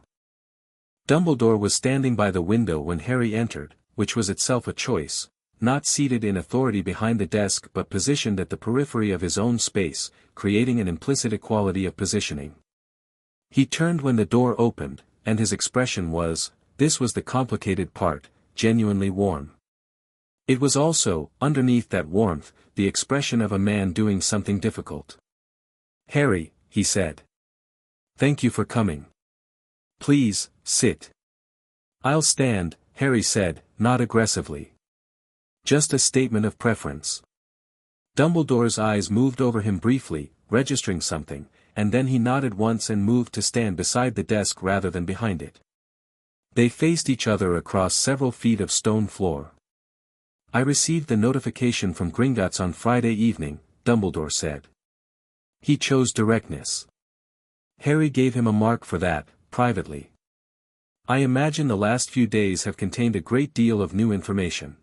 Dumbledore was standing by the window when Harry entered, which was itself a choice, not seated in authority behind the desk but positioned at the periphery of his own space, creating an implicit equality of positioning. He turned when the door opened, and his expression was, this was the complicated part, genuinely warm. It was also, underneath that warmth, the expression of a man doing something difficult. "Harry," he said. "Thank you for coming. Please, sit." "I'll stand," Harry said, not aggressively. "Just a statement of preference." Dumbledore's eyes moved over him briefly, registering something, and then he nodded once and moved to stand beside the desk rather than behind it. They faced each other across several feet of stone floor. "I received the notification from Gringotts on Friday evening," Dumbledore said. He chose directness. Harry gave him a mark for that, privately. "I imagine the last few days have contained a great deal of new information."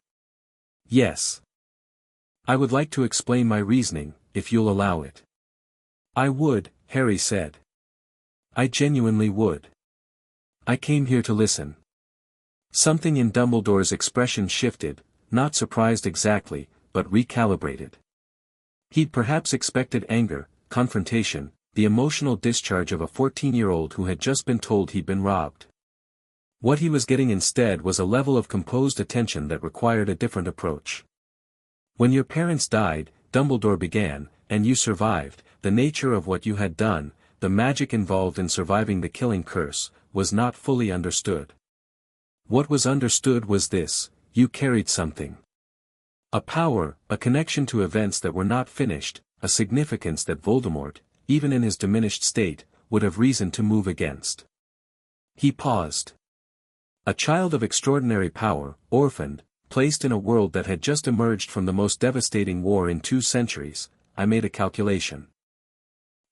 "Yes. I would like to explain my reasoning, if you'll allow it." "I would," Harry said. "I genuinely would. I came here to listen." Something in Dumbledore's expression shifted, not surprised exactly, but recalibrated. He'd perhaps expected anger, confrontation, the emotional discharge of a 14-year-old who had just been told he'd been robbed. What he was getting instead was a level of composed attention that required a different approach. "When your parents died," Dumbledore began, "and you survived, the nature of what you had done, the magic involved in surviving the killing curse, was not fully understood. What was understood was this: you carried something. A power, a connection to events that were not finished, a significance that Voldemort, even in his diminished state, would have reason to move against." He paused. "A child of extraordinary power, orphaned, placed in a world that had just emerged from the most devastating war in 2 centuries, I made a calculation.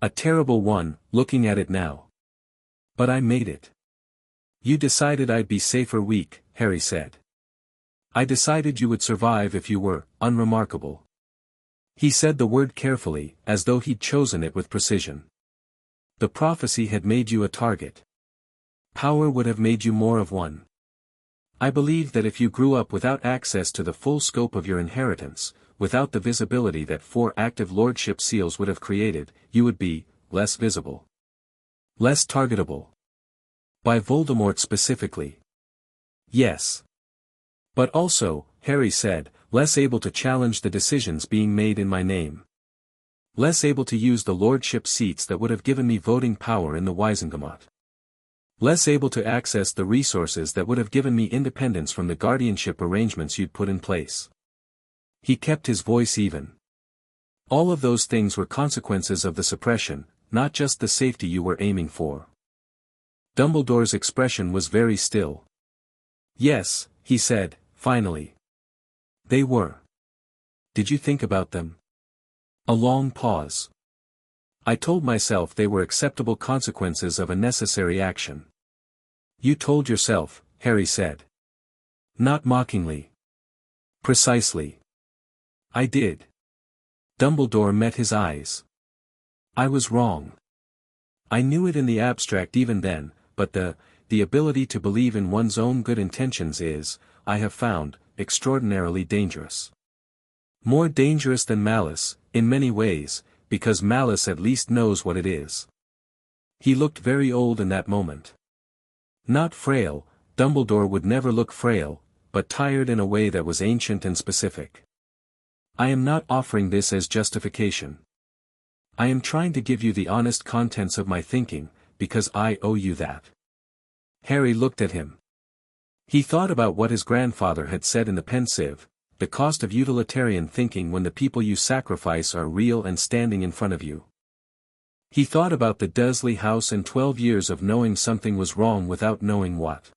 A terrible one, looking at it now. But I made it." "You decided I'd be safer weak," Harry said. "I decided you would survive if you were unremarkable." He said the word carefully, as though he'd chosen it with precision. "The prophecy had made you a target. Power would have made you more of one. I believed that if you grew up without access to the full scope of your inheritance, without the visibility that 4 active lordship seals would have created, you would be less visible. Less targetable. By Voldemort specifically." "Yes. But also," Harry said, "less able to challenge the decisions being made in my name. Less able to use the lordship seats that would have given me voting power in the Wizengamot. Less able to access the resources that would have given me independence from the guardianship arrangements you'd put in place." He kept his voice even. "All of those things were consequences of the suppression, not just the safety you were aiming for." Dumbledore's expression was very still. "Yes," he said, finally. "They were. Did you think about them?" A long pause. "I told myself they were acceptable consequences of a necessary action." "You told yourself," Harry said. Not mockingly. "Precisely. I did." Dumbledore met his eyes. "I was wrong. I knew it in the abstract even then, but the ability to believe in one's own good intentions is, I have found, extraordinarily dangerous. More dangerous than malice, in many ways, because malice at least knows what it is." He looked very old in that moment. Not frail, Dumbledore would never look frail, but tired in a way that was ancient and specific. "I am not offering this as justification. I am trying to give you the honest contents of my thinking, because I owe you that." Harry looked at him. He thought about what his grandfather had said in the pensive, the cost of utilitarian thinking when the people you sacrifice are real and standing in front of you. He thought about the Dursley house and 12 years of knowing something was wrong without knowing what.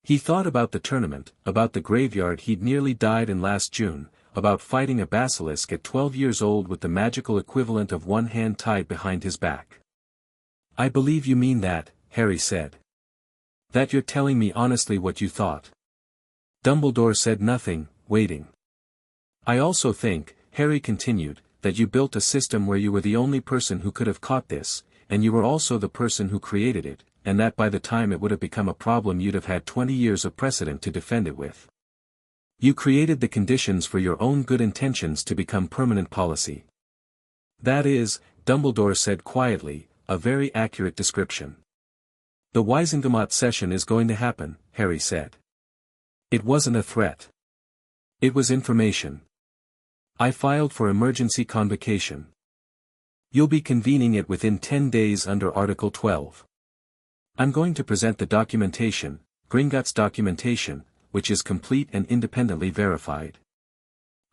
He thought about the tournament, about the graveyard he'd nearly died in last June, about fighting a basilisk at 12 years old with the magical equivalent of one hand tied behind his back. "I believe you mean that," Harry said. "That you're telling me honestly what you thought." Dumbledore said nothing, waiting. "I also think," Harry continued, "that you built a system where you were the only person who could have caught this, and you were also the person who created it, and that by the time it would have become a problem you'd have had 20 years of precedent to defend it with. You created the conditions for your own good intentions to become permanent policy." "That is," Dumbledore said quietly, "a very accurate description." "The Wisengamot session is going to happen," Harry said. It wasn't a threat. It was information. "I filed for emergency convocation. You'll be convening it within 10 days under Article 12. I'm going to present the documentation, Gringotts documentation, which is complete and independently verified.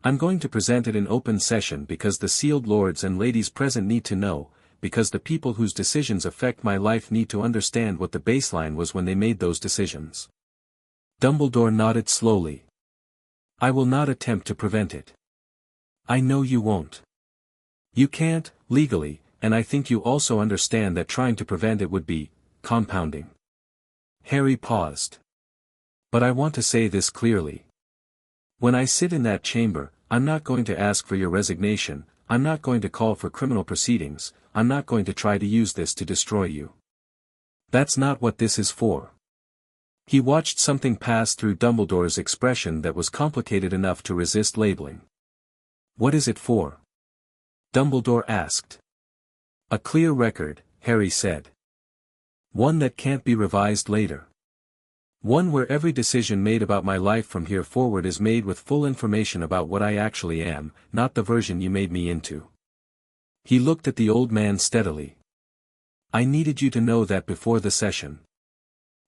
I'm going to present it in open session because the sealed lords and ladies present need to know, because the people whose decisions affect my life need to understand what the baseline was when they made those decisions." Dumbledore nodded slowly. "I will not attempt to prevent it." "I know you won't. You can't, legally, and I think you also understand that trying to prevent it would be compounding." Harry paused. "But I want to say this clearly. When I sit in that chamber, I'm not going to ask for your resignation, I'm not going to call for criminal proceedings, I'm not going to try to use this to destroy you. That's not what this is for." He watched something pass through Dumbledore's expression that was complicated enough to resist labeling. "What is it for?" Dumbledore asked. "A clear record," Harry said. "One that can't be revised later. One where every decision made about my life from here forward is made with full information about what I actually am, not the version you made me into." He looked at the old man steadily. "I needed you to know that before the session.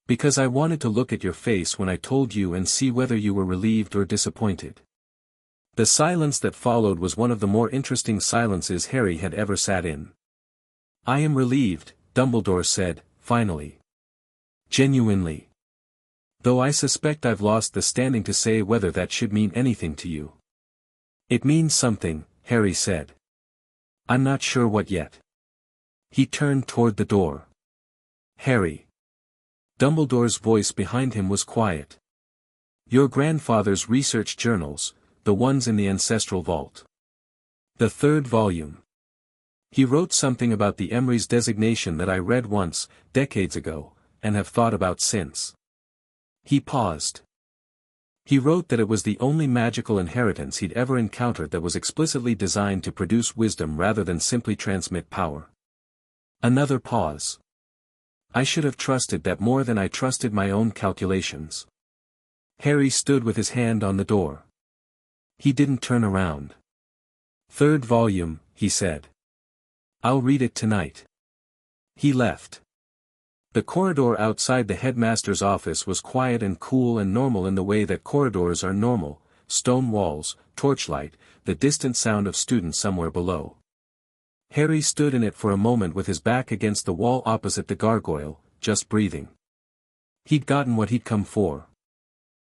Because I wanted to look at your face when I told you and see whether you were relieved or disappointed." The silence that followed was one of the more interesting silences Harry had ever sat in. "I am relieved," Dumbledore said, finally. "Genuinely. Though I suspect I've lost the standing to say whether that should mean anything to you." "It means something," Harry said. "I'm not sure what yet." He turned toward the door. "Harry." Dumbledore's voice behind him was quiet. "Your grandfather's research journals, the ones in the ancestral vault. The 3rd volume. He wrote something about the Emrys designation that I read once, decades ago, and have thought about since." He paused. "He wrote that it was the only magical inheritance he'd ever encountered that was explicitly designed to produce wisdom rather than simply transmit power." Another pause. "I should have trusted that more than I trusted my own calculations." Harry stood with his hand on the door. He didn't turn around. "3rd volume," he said. "I'll read it tonight." He left. The corridor outside the headmaster's office was quiet and cool and normal in the way that corridors are normal, stone walls, torchlight, the distant sound of students somewhere below. Harry stood in it for a moment with his back against the wall opposite the gargoyle, just breathing. He'd gotten what he'd come for.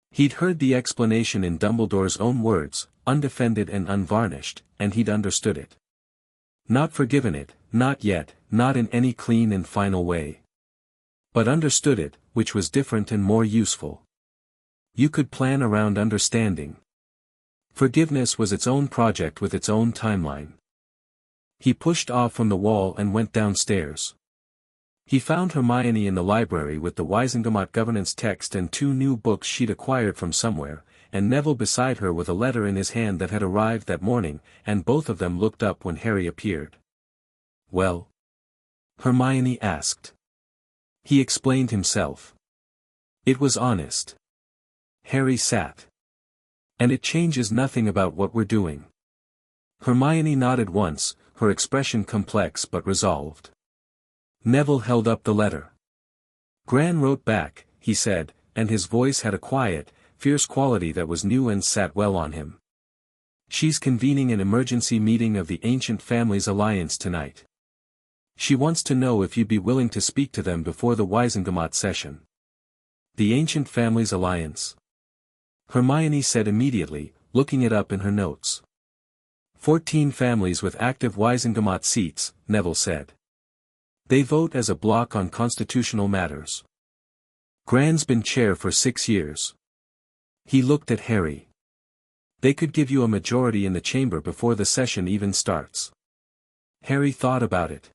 He'd heard the explanation in Dumbledore's own words, undefended and unvarnished, and he'd understood it. Not forgiven it, not yet, not in any clean and final way. But understood it, which was different and more useful. You could plan around understanding. Forgiveness was its own project with its own timeline. He pushed off from the wall and went downstairs. He found Hermione in the library with the Wisengamot governance text and 2 new books she'd acquired from somewhere, and Neville beside her with a letter in his hand that had arrived that morning, and both of them looked up when Harry appeared. "Well?" Hermione asked. He explained himself. It was honest. Harry sat. "And it changes nothing about what we're doing." Hermione nodded once, her expression complex but resolved. Neville held up the letter. "Gran wrote back," he said, and his voice had a quiet, fierce quality that was new and sat well on him. She's convening an emergency meeting of the Ancient Families Alliance tonight. She wants to know if you'd be willing to speak to them before the Gringotts session. The Ancient Families Alliance. Hermione said immediately, looking it up in her notes. 14 families with active Gringotts seats, Neville said. They vote as a bloc on constitutional matters. Gran's been chair for 6 years. He looked at Harry. They could give you a majority in the chamber before the session even starts. Harry thought about it.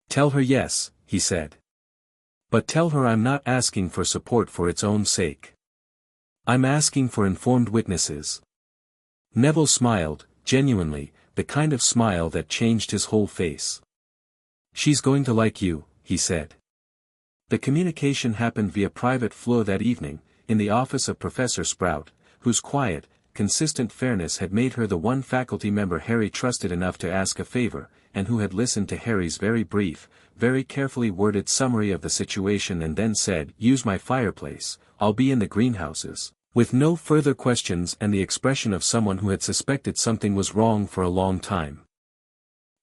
Tell her yes, he said. But tell her I'm not asking for support for its own sake. I'm asking for informed witnesses. Neville smiled, genuinely, the kind of smile that changed his whole face. She's going to like you, he said. The communication happened via private floor that evening, in the office of Professor Sprout, whose quiet, consistent fairness had made her the one faculty member Harry trusted enough to ask a favor, and who had listened to Harry's very brief, very carefully worded summary of the situation and then said, "Use my fireplace, I'll be in the greenhouses," with no further questions and the expression of someone who had suspected something was wrong for a long time.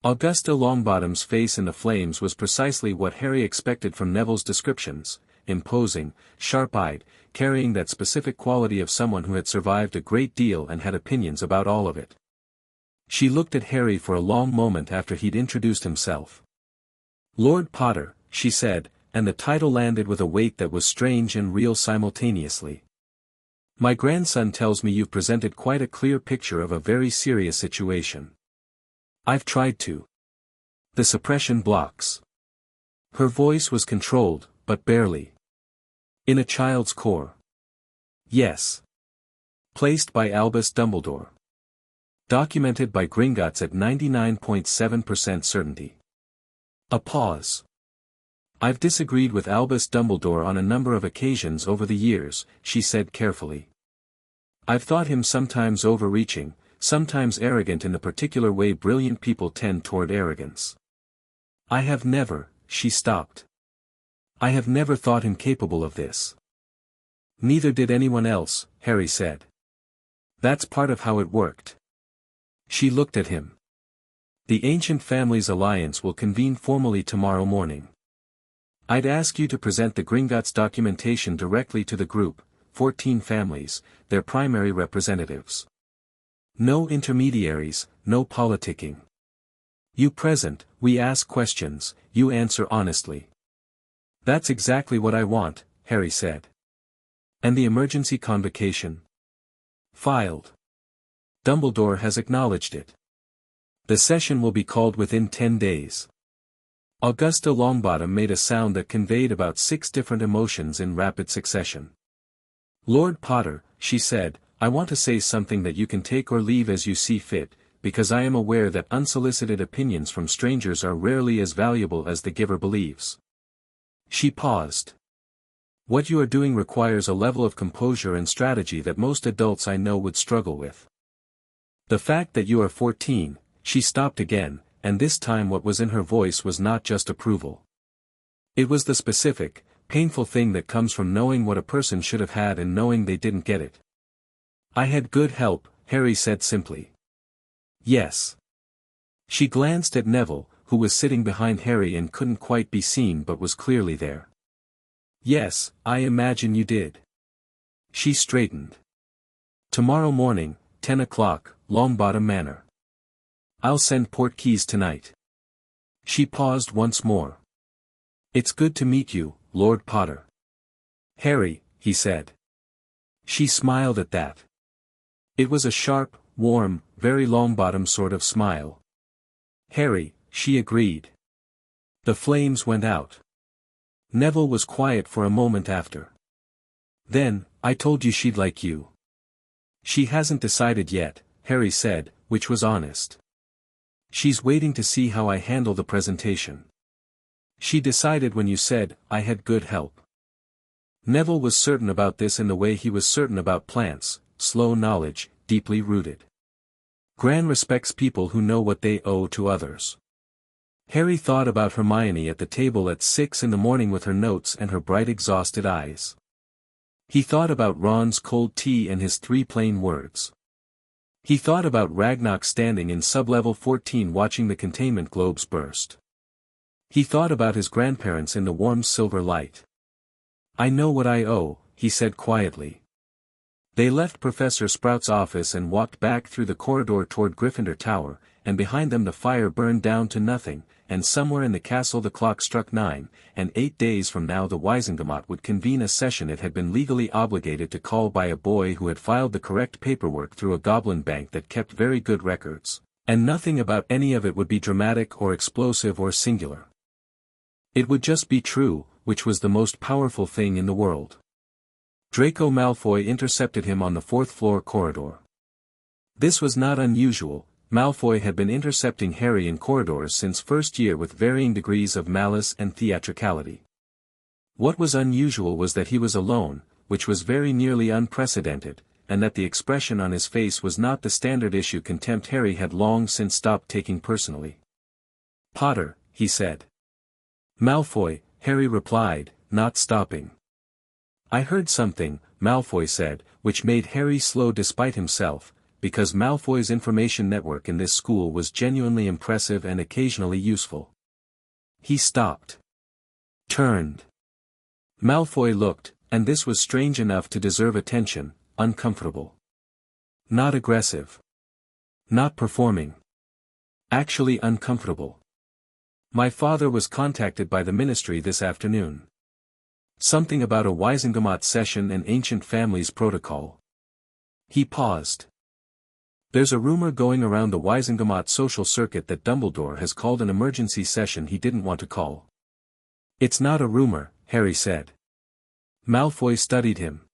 Augusta Longbottom's face in the flames was precisely what Harry expected from Neville's descriptions, imposing, sharp-eyed, carrying that specific quality of someone who had survived a great deal and had opinions about all of it. She looked at Harry for a long moment after he'd introduced himself. "Lord Potter," she said, and the title landed with a weight that was strange and real simultaneously. "My grandson tells me you've presented quite a clear picture of a very serious situation." "I've tried to. The suppression blocks." Her voice was controlled, but barely. "In a child's core." "Yes. Placed by Albus Dumbledore. Documented by Gringotts at 99.7% certainty." A pause. "I've disagreed with Albus Dumbledore on a number of occasions over the years," she said carefully. "I've thought him sometimes overreaching, sometimes arrogant in the particular way brilliant people tend toward arrogance. I have never," she stopped. "I have never thought him capable of this." "Neither did anyone else," Harry said. "That's part of how it worked." She looked at him. "The Ancient Families Alliance will convene formally tomorrow morning. I'd ask you to present the Gringotts documentation directly to the group, 14 families, their primary representatives. No intermediaries, no politicking. You present, we ask questions, you answer honestly." "That's exactly what I want," Harry said. "And the emergency convocation?" "Filed. Dumbledore has acknowledged it. The session will be called within 10 days. Augusta Longbottom made a sound that conveyed about 6 different emotions in rapid succession. "Lord Potter," she said, "I want to say something that you can take or leave as you see fit, because I am aware that unsolicited opinions from strangers are rarely as valuable as the giver believes." She paused. "What you are doing requires a level of composure and strategy that most adults I know would struggle with. The fact that you are 14, she stopped again, and this time what was in her voice was not just approval. It was the specific, painful thing that comes from knowing what a person should have had and knowing they didn't get it. "I had good help," Harry said simply. "Yes." She glanced at Neville, who was sitting behind Harry and couldn't quite be seen but was clearly there. "Yes, I imagine you did." She straightened. "Tomorrow morning, 10 o'clock, Longbottom Manor. I'll send portkeys tonight." She paused once more. "It's good to meet you, Lord Potter." "Harry," he said. She smiled at that. It was a sharp, warm, very Longbottom sort of smile. "Harry," she agreed. The flames went out. Neville was quiet for a moment after. "Then, I told you she'd like you." "She hasn't decided yet," Harry said, which was honest. "She's waiting to see how I handle the presentation. She decided when you said, I had good help." Neville was certain about this in the way he was certain about plants, slow knowledge, deeply rooted. Gran respects people who know what they owe to others. Harry thought about Hermione at the table at 6 in the morning with her notes and her bright exhausted eyes. He thought about Ron's cold tea and his 3 plain words. He thought about Ragnok standing in sublevel 14 watching the containment globes burst. He thought about his grandparents in the warm silver light. "I know what I owe," he said quietly. They left Professor Sprout's office and walked back through the corridor toward Gryffindor Tower, and behind them the fire burned down to nothing, and somewhere in the castle the clock struck 9, and 8 days from now the Wisengamot would convene a session it had been legally obligated to call by a boy who had filed the correct paperwork through a goblin bank that kept very good records, and nothing about any of it would be dramatic or explosive or singular. It would just be true, which was the most powerful thing in the world. Draco Malfoy intercepted him on the 4th-floor corridor. This was not unusual. Malfoy had been intercepting Harry in corridors since first year with varying degrees of malice and theatricality. What was unusual was that he was alone, which was very nearly unprecedented, and that the expression on his face was not the standard issue contempt Harry had long since stopped taking personally. "Potter," he said. "Malfoy," Harry replied, not stopping. "I heard something," Malfoy said, which made Harry slow despite himself, because Malfoy's information network in this school was genuinely impressive and occasionally useful. He stopped. Turned. Malfoy looked, and this was strange enough to deserve attention, uncomfortable. Not aggressive. Not performing. Actually uncomfortable. "My father was contacted by the ministry this afternoon. Something about a Wisengamot session and ancient families protocol." He paused. "There's a rumor going around the Wisengamot social circuit that Dumbledore has called an emergency session he didn't want to call." "It's not a rumor," Harry said. Malfoy studied him.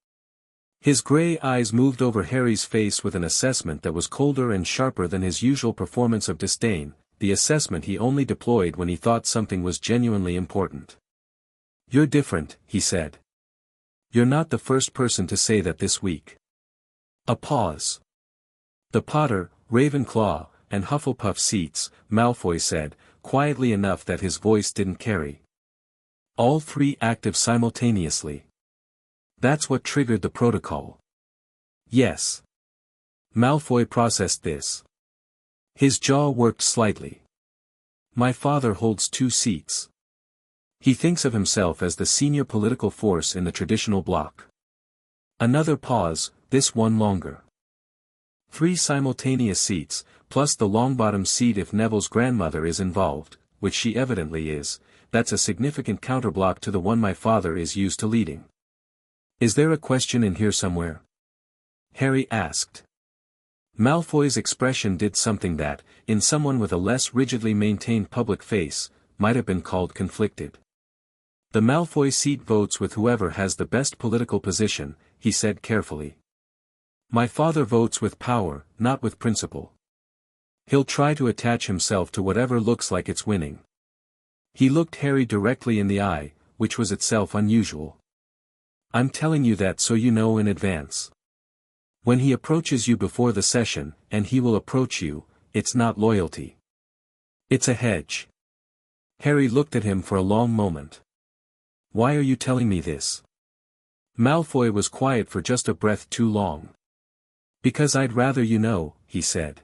His grey eyes moved over Harry's face with an assessment that was colder and sharper than his usual performance of disdain, the assessment he only deployed when he thought something was genuinely important. "You're different," he said. "You're not the first person to say that this week." A pause. "The Potter, Ravenclaw, and Hufflepuff seats," Malfoy said, quietly enough that his voice didn't carry. "All 3 active simultaneously. That's what triggered the protocol." "Yes." Malfoy processed this. His jaw worked slightly. "My father holds 2 seats. He thinks of himself as the senior political force in the traditional bloc." Another pause, this one longer. 3 simultaneous seats, plus the Longbottom seat if Neville's grandmother is involved, which she evidently is, that's a significant counterblock to the one my father is used to leading. "Is there a question in here somewhere?" Harry asked. Malfoy's expression did something that, in someone with a less rigidly maintained public face, might have been called conflicted. "The Malfoy seat votes with whoever has the best political position," he said carefully. "My father votes with power, not with principle. He'll try to attach himself to whatever looks like it's winning." He looked Harry directly in the eye, which was itself unusual. "I'm telling you that so you know in advance. When he approaches you before the session, and he will approach you, it's not loyalty. It's a hedge." Harry looked at him for a long moment. "Why are you telling me this?" Malfoy was quiet for just a breath too long. "Because I'd rather you know," he said.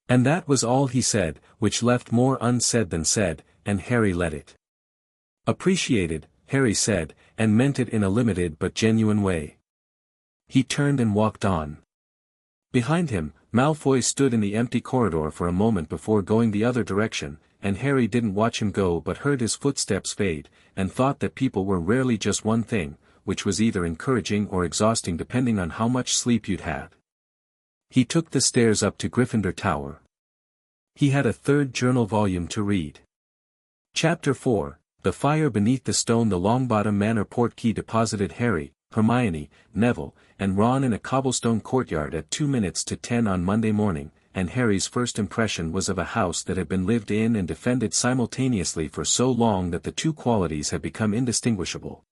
And that was all he said, which left more unsaid than said, and Harry let it. "Appreciated," Harry said, and meant it in a limited but genuine way. He turned and walked on. Behind him, Malfoy stood in the empty corridor for a moment before going the other direction, and Harry didn't watch him go but heard his footsteps fade, and thought that people were rarely just one thing, which was either encouraging or exhausting depending on how much sleep you'd had. He took the stairs up to Gryffindor Tower. He had a 3rd journal volume to read. Chapter 4, The Fire Beneath the Stone. The Longbottom Manor portkey deposited Harry, Hermione, Neville, and Ron in a cobblestone courtyard at 2 minutes to 10 on Monday morning, and Harry's first impression was of a house that had been lived in and defended simultaneously for so long that the 2 qualities had become indistinguishable.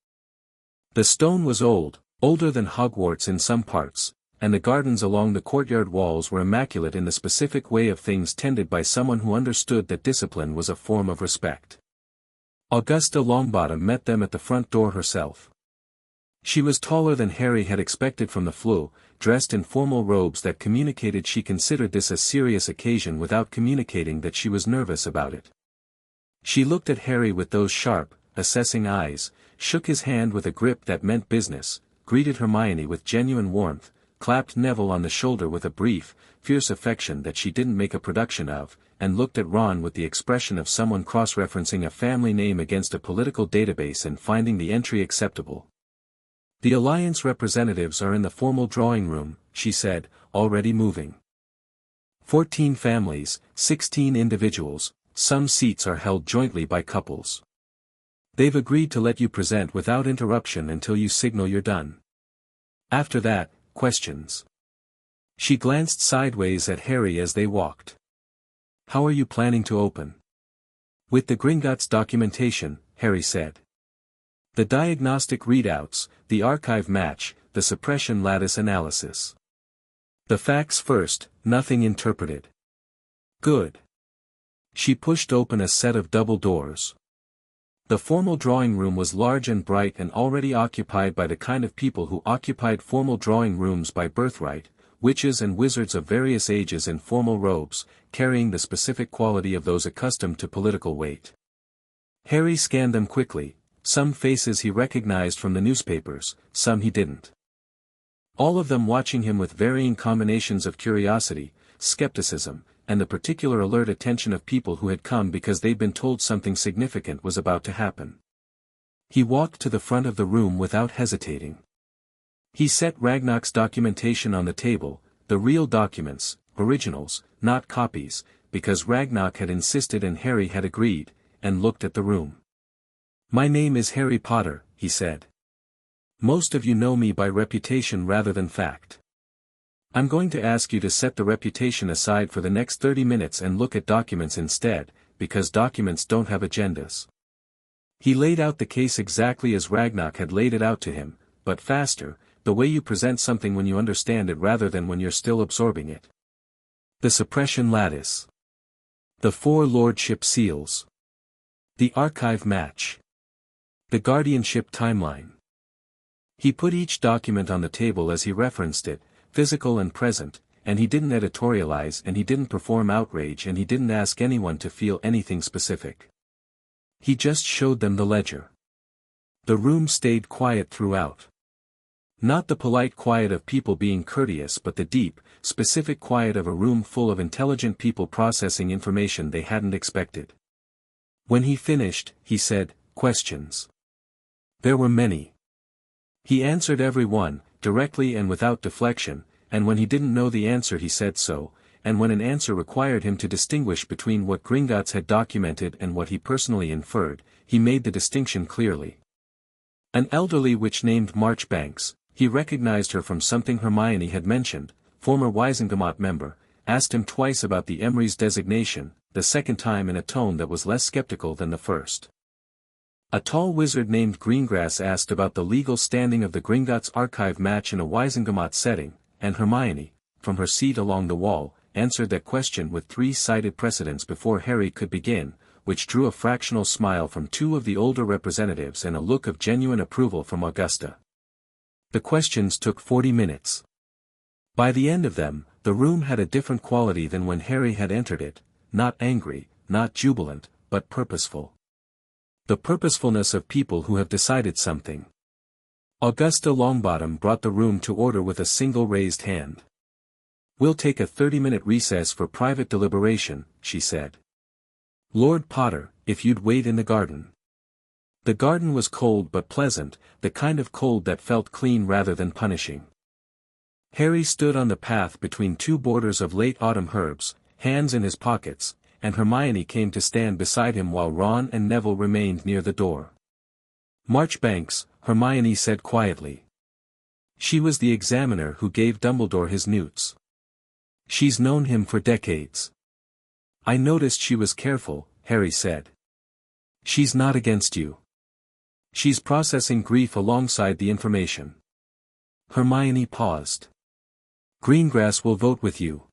The stone was old, older than Hogwarts in some parts, and the gardens along the courtyard walls were immaculate in the specific way of things tended by someone who understood that discipline was a form of respect. Augusta Longbottom met them at the front door herself. She was taller than Harry had expected from the flu, dressed in formal robes that communicated she considered this a serious occasion without communicating that she was nervous about it. She looked at Harry with those sharp, assessing eyes, shook his hand with a grip that meant business, greeted Hermione with genuine warmth, clapped Neville on the shoulder with a brief, fierce affection that she didn't make a production of, and looked at Ron with the expression of someone cross-referencing a family name against a political database and finding the entry acceptable. "The Alliance representatives are in the formal drawing room," she said, already moving. 14 families, 16 individuals, some seats are held jointly by couples. They've agreed to let you present without interruption until you signal you're done. After that, questions. She glanced sideways at Harry as they walked. "How are you planning to open?" "With the Gringotts documentation," Harry said. "The diagnostic readouts, the archive match, the suppression lattice analysis. The facts first, nothing interpreted." "Good." She pushed open a set of double doors. The formal drawing room was large and bright and already occupied by the kind of people who occupied formal drawing rooms by birthright, witches and wizards of various ages in formal robes, carrying the specific quality of those accustomed to political weight. Harry scanned them quickly. Some faces he recognized from the newspapers, some he didn't. All of them watching him with varying combinations of curiosity, skepticism, and the particular alert attention of people who had come because they'd been told something significant was about to happen. He walked to the front of the room without hesitating. He set Ragnok's documentation on the table, the real documents, originals, not copies, because Ragnok had insisted and Harry had agreed, and looked at the room. "My name is Harry Potter," he said. "Most of you know me by reputation rather than fact. I'm going to ask you to set the reputation aside for the next 30 minutes and look at documents instead, because documents don't have agendas." He laid out the case exactly as Ragnok had laid it out to him, but faster, the way you present something when you understand it rather than when you're still absorbing it. The suppression lattice. The 4 lordship seals. The archive match. The guardianship timeline. He put each document on the table as he referenced it, physical and present, and he didn't editorialize and he didn't perform outrage and he didn't ask anyone to feel anything specific. He just showed them the ledger. The room stayed quiet throughout. Not the polite quiet of people being courteous but the deep, specific quiet of a room full of intelligent people processing information they hadn't expected. When he finished, he said, "Questions?" There were many. He answered every one, directly and without deflection, and when he didn't know the answer he said so, and when an answer required him to distinguish between what Gringotts had documented and what he personally inferred, he made the distinction clearly. An elderly witch named Marchbanks, he recognized her from something Hermione had mentioned, former Wisengamot member, asked him twice about the Emrys designation, the second time in a tone that was less skeptical than the first. A tall wizard named Greengrass asked about the legal standing of the Gringotts archive match in a Wisengamot setting, and Hermione, from her seat along the wall, answered that question with 3-sided precedence before Harry could begin, which drew a fractional smile from 2 of the older representatives and a look of genuine approval from Augusta. The questions took 40 minutes. By the end of them, the room had a different quality than when Harry had entered it, not angry, not jubilant, but purposeful. The purposefulness of people who have decided something. Augusta Longbottom brought the room to order with a single raised hand. "We'll take a 30-minute recess for private deliberation," she said. "Lord Potter, if you'd wait in the garden." The garden was cold but pleasant, the kind of cold that felt clean rather than punishing. Harry stood on the path between 2 borders of late autumn herbs, hands in his pockets, and Hermione came to stand beside him while Ron and Neville remained near the door. "Marchbanks," Hermione said quietly. She was the examiner who gave Dumbledore his newts. She's known him for decades. "I noticed she was careful," Harry said. "She's not against you. She's processing grief alongside the information." Hermione paused. "Greengrass will vote with you.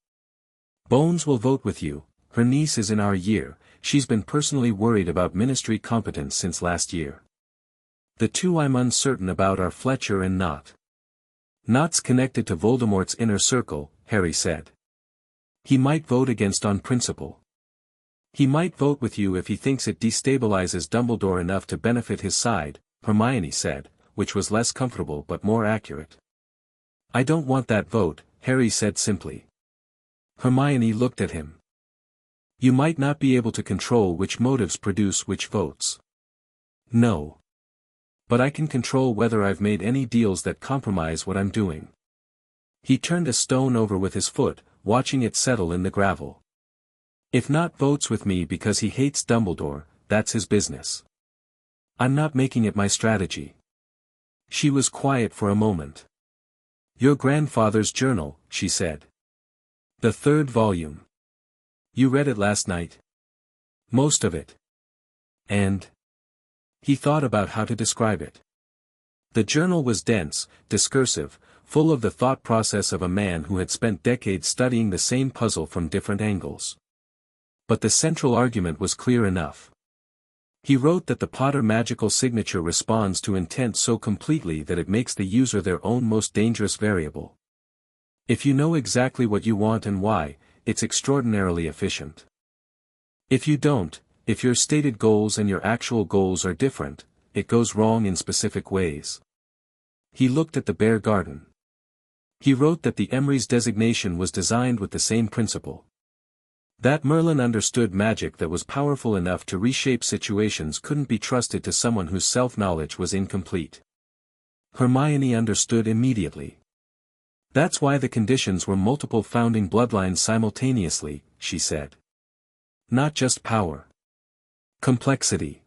Bones will vote with you. Her niece is in our year, she's been personally worried about ministry competence since last year." The two I'm uncertain about are Fletcher and Nott. Nott's connected to Voldemort's inner circle, Harry said. He might vote against on principle. He might vote with you if he thinks it destabilizes Dumbledore enough to benefit his side, Hermione said, which was less comfortable but more accurate. I don't want that vote, Harry said simply. Hermione looked at him. You might not be able to control which motives produce which votes. No. But I can control whether I've made any deals that compromise what I'm doing. He turned a stone over with his foot, watching it settle in the gravel. If Nott votes with me because he hates Dumbledore, that's his business. I'm not making it my strategy. She was quiet for a moment. Your grandfather's journal, she said. The third volume. You read it last night? Most of it. And? He thought about how to describe it. The journal was dense, discursive, full of the thought process of a man who had spent decades studying the same puzzle from different angles. But the central argument was clear enough. He wrote that the Potter magical signature responds to intent so completely that it makes the user their own most dangerous variable. If you know exactly what you want and why, it's extraordinarily efficient. If you don't, if your stated goals and your actual goals are different, it goes wrong in specific ways. He looked at the Bear Garden. He wrote that the Emrys designation was designed with the same principle. That Merlin understood magic that was powerful enough to reshape situations couldn't be trusted to someone whose self-knowledge was incomplete. Hermione understood immediately. That's why the conditions were multiple founding bloodlines simultaneously, she said. Not just power. Complexity.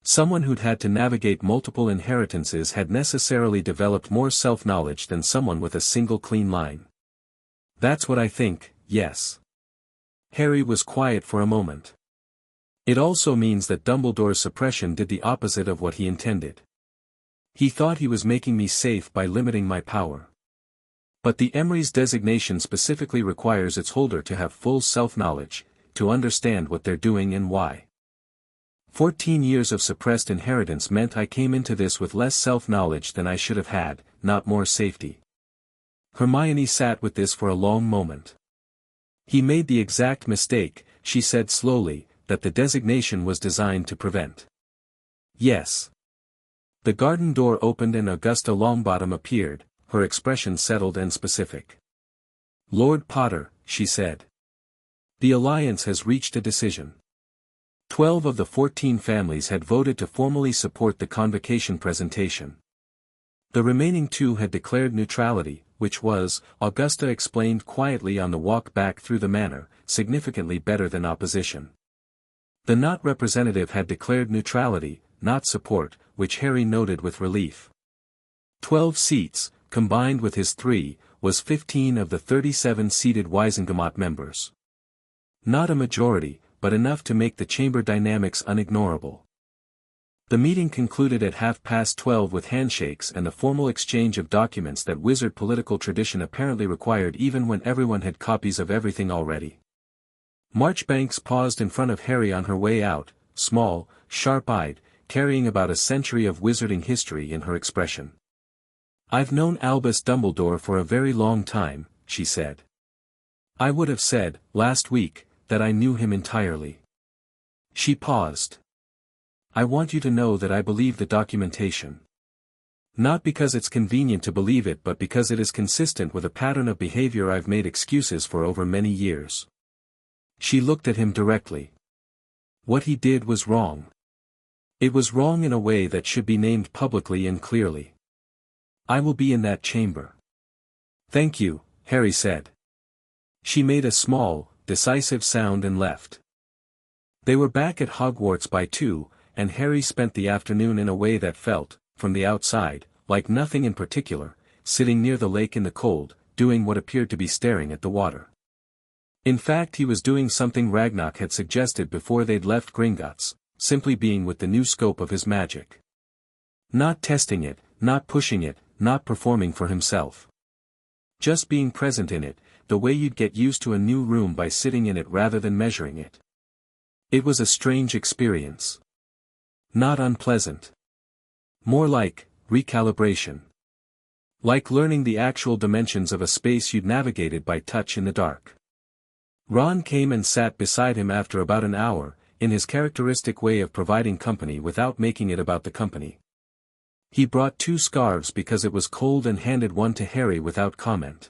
Someone who'd had to navigate multiple inheritances had necessarily developed more self-knowledge than someone with a single clean line. That's what I think, yes. Harry was quiet for a moment. It also means that Dumbledore's suppression did the opposite of what he intended. He thought he was making me safe by limiting my power. But the Emrys designation specifically requires its holder to have full self-knowledge, to understand what they're doing and why. 14 years of suppressed inheritance meant I came into this with less self-knowledge than I should have had, not more safety. Hermione sat with this for a long moment. He made the exact mistake, she said slowly, that the designation was designed to prevent. Yes. The garden door opened and Augusta Longbottom appeared, her expression settled and specific. Lord Potter, she said. The Alliance has reached a decision. 12 of the 14 families had voted to formally support the convocation presentation. The remaining 2 had declared neutrality, which was, Augusta explained quietly on the walk back through the manor, significantly better than opposition. The Nott representative had declared neutrality, not support, which Harry noted with relief. 12 seats, combined with his 3, was 15 of the 37-seated Wisengamot members. Not a majority, but enough to make the chamber dynamics unignorable. The meeting concluded at 12:30 with handshakes and the formal exchange of documents that wizard political tradition apparently required even when everyone had copies of everything already. Marchbanks paused in front of Harry on her way out, small, sharp-eyed, carrying about a century of wizarding history in her expression. I've known Albus Dumbledore for a very long time, she said. I would have said, last week, that I knew him entirely. She paused. I want you to know that I believe the documentation. Not because it's convenient to believe it but because it is consistent with a pattern of behavior I've made excuses for over many years. She looked at him directly. What he did was wrong. It was wrong in a way that should be named publicly and clearly. I will be in that chamber. Thank you, Harry said. She made a small, decisive sound and left. They were back at Hogwarts by 2, and Harry spent the afternoon in a way that felt, from the outside, like nothing in particular, sitting near the lake in the cold, doing what appeared to be staring at the water. In fact he was doing something Ragnok had suggested before they'd left Gringotts, simply being with the new scope of his magic. Not testing it, not pushing it, not performing for himself. Just being present in it, the way you'd get used to a new room by sitting in it rather than measuring it. It was a strange experience. Not unpleasant. More like, recalibration. Like learning the actual dimensions of a space you'd navigated by touch in the dark. Ron came and sat beside him after about an hour, in his characteristic way of providing company without making it about the company. He brought 2 scarves because it was cold and handed one to Harry without comment.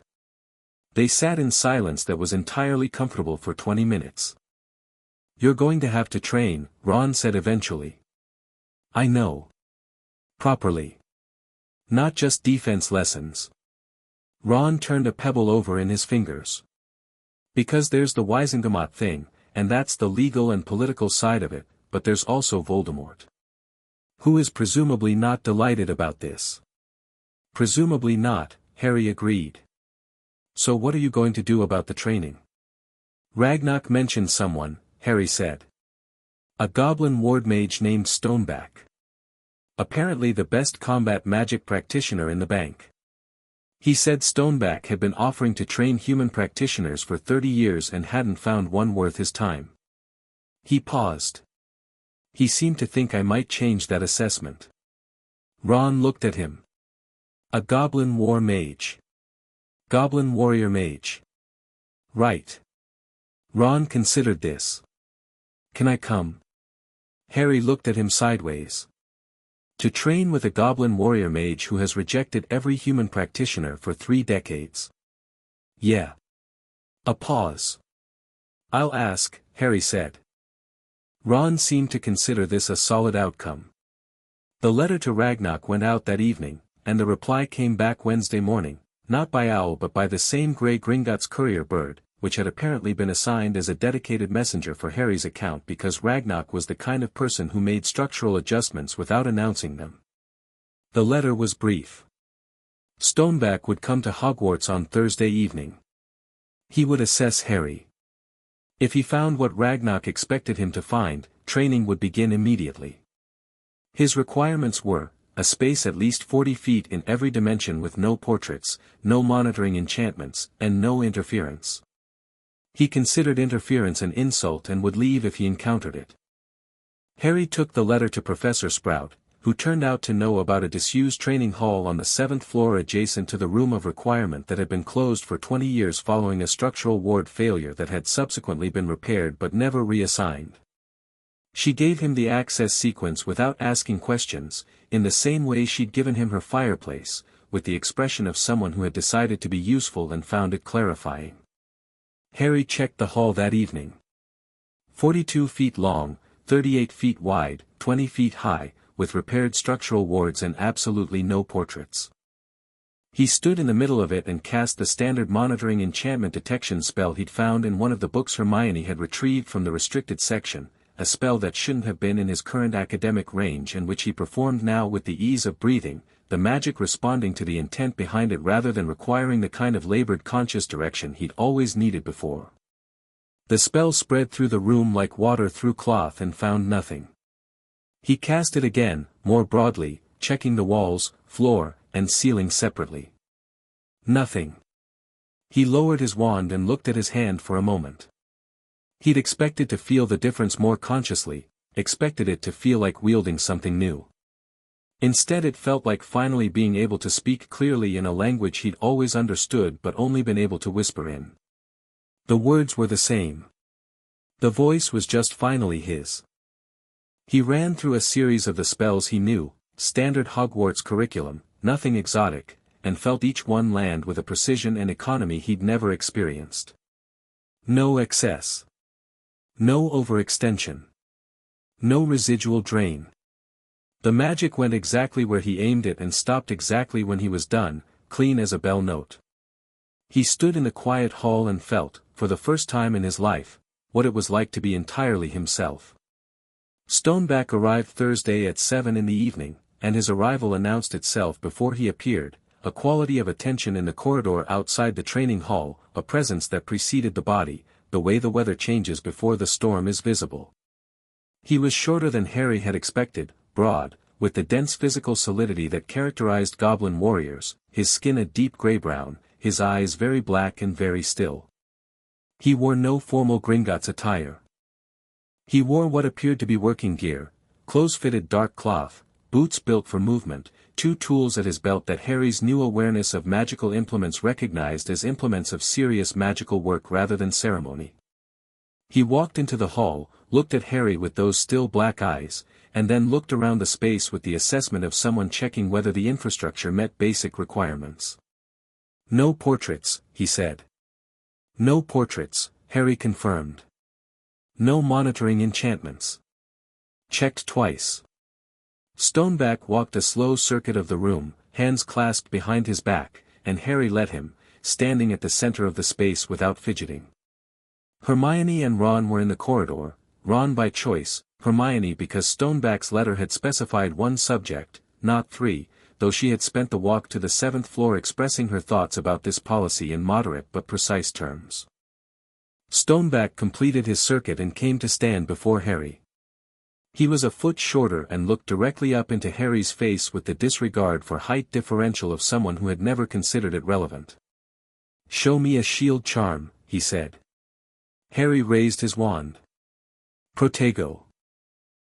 They sat in silence that was entirely comfortable for 20 minutes. "You're going to have to train," Ron said eventually. "I know. Properly. Not just defense lessons." Ron turned a pebble over in his fingers. "Because there's the Wisengamot thing, and that's the legal and political side of it, but there's also Voldemort. Who is presumably not delighted about this." "Presumably not," Harry agreed. "So what are you going to do about the training?" "Ragnok mentioned someone," Harry said. "A goblin ward mage named Stoneback. Apparently the best combat magic practitioner in the bank. He said Stoneback had been offering to train human practitioners for 30 years and hadn't found one worth his time." He paused. "He seemed to think I might change that assessment." Ron looked at him. "A goblin war mage. Goblin warrior mage. Right." Ron considered this. "Can I come?" Harry looked at him sideways. "To train with a goblin warrior mage who has rejected every human practitioner for 3 decades. Yeah." A pause. "I'll ask," Harry said. Ron seemed to consider this a solid outcome. The letter to Ragnok went out that evening, and the reply came back Wednesday morning, not by owl but by the same grey Gringotts courier bird, which had apparently been assigned as a dedicated messenger for Harry's account because Ragnok was the kind of person who made structural adjustments without announcing them. The letter was brief. Stoneback would come to Hogwarts on Thursday evening. He would assess Harry. If he found what Ragnok expected him to find, training would begin immediately. His requirements were, a space at least 40 feet in every dimension with no portraits, no monitoring enchantments, and no interference. He considered interference an insult and would leave if he encountered it. Harry took the letter to Professor Sprout, who turned out to know about a disused training hall on the 7th floor adjacent to the room of requirement that had been closed for 20 years following a structural ward failure that had subsequently been repaired but never reassigned. She gave him the access sequence without asking questions, in the same way she'd given him her fireplace, with the expression of someone who had decided to be useful and found it clarifying. Harry checked the hall that evening. 42 feet long, 38 feet wide, 20 feet high, with repaired structural wards and absolutely no portraits. He stood in the middle of it and cast the standard monitoring enchantment detection spell he'd found in one of the books Hermione had retrieved from the restricted section, a spell that shouldn't have been in his current academic range and which he performed now with the ease of breathing, the magic responding to the intent behind it rather than requiring the kind of labored conscious direction he'd always needed before. The spell spread through the room like water through cloth and found nothing. He cast it again, more broadly, checking the walls, floor, and ceiling separately. Nothing. He lowered his wand and looked at his hand for a moment. He'd expected to feel the difference more consciously, expected it to feel like wielding something new. Instead it felt like finally being able to speak clearly in a language he'd always understood but only been able to whisper in. The words were the same. The voice was just finally his. He ran through a series of the spells he knew, standard Hogwarts curriculum, nothing exotic, and felt each one land with a precision and economy he'd never experienced. No excess. No overextension. No residual drain. The magic went exactly where he aimed it and stopped exactly when he was done, clean as a bell note. He stood in the quiet hall and felt, for the first time in his life, what it was like to be entirely himself. Stoneback arrived Thursday at 7 in the evening, and his arrival announced itself before he appeared, a quality of attention in the corridor outside the training hall, a presence that preceded the body, the way the weather changes before the storm is visible. He was shorter than Harry had expected, broad, with the dense physical solidity that characterized goblin warriors, his skin a deep grey-brown, his eyes very black and very still. He wore no formal Gringotts attire. He wore what appeared to be working gear, close-fitted dark cloth, boots built for movement, two tools at his belt that Harry's new awareness of magical implements recognized as implements of serious magical work rather than ceremony. He walked into the hall, looked at Harry with those still black eyes, and then looked around the space with the assessment of someone checking whether the infrastructure met basic requirements. "No portraits," he said. "No portraits," Harry confirmed. "No monitoring enchantments." "Checked twice." Stoneback walked a slow circuit of the room, hands clasped behind his back, and Harry let him, standing at the center of the space without fidgeting. Hermione and Ron were in the corridor, Ron by choice, Hermione because Stoneback's letter had specified one subject, not three, though she had spent the walk to the 7th floor expressing her thoughts about this policy in moderate but precise terms. Stoneback completed his circuit and came to stand before Harry. He was a foot shorter and looked directly up into Harry's face with the disregard for height differential of someone who had never considered it relevant. "Show me a shield charm," he said. Harry raised his wand. "Protego."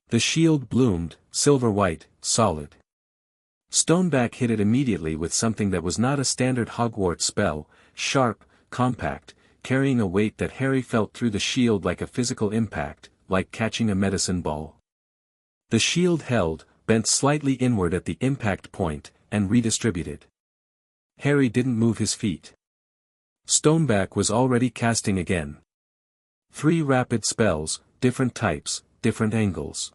The shield bloomed, silver-white, solid. Stoneback hit it immediately with something that was not a standard Hogwarts spell, sharp, compact, carrying a weight that Harry felt through the shield like a physical impact, like catching a medicine ball. The shield held, bent slightly inward at the impact point, and redistributed. Harry didn't move his feet. Stoneback was already casting again. 3 rapid spells, different types, different angles.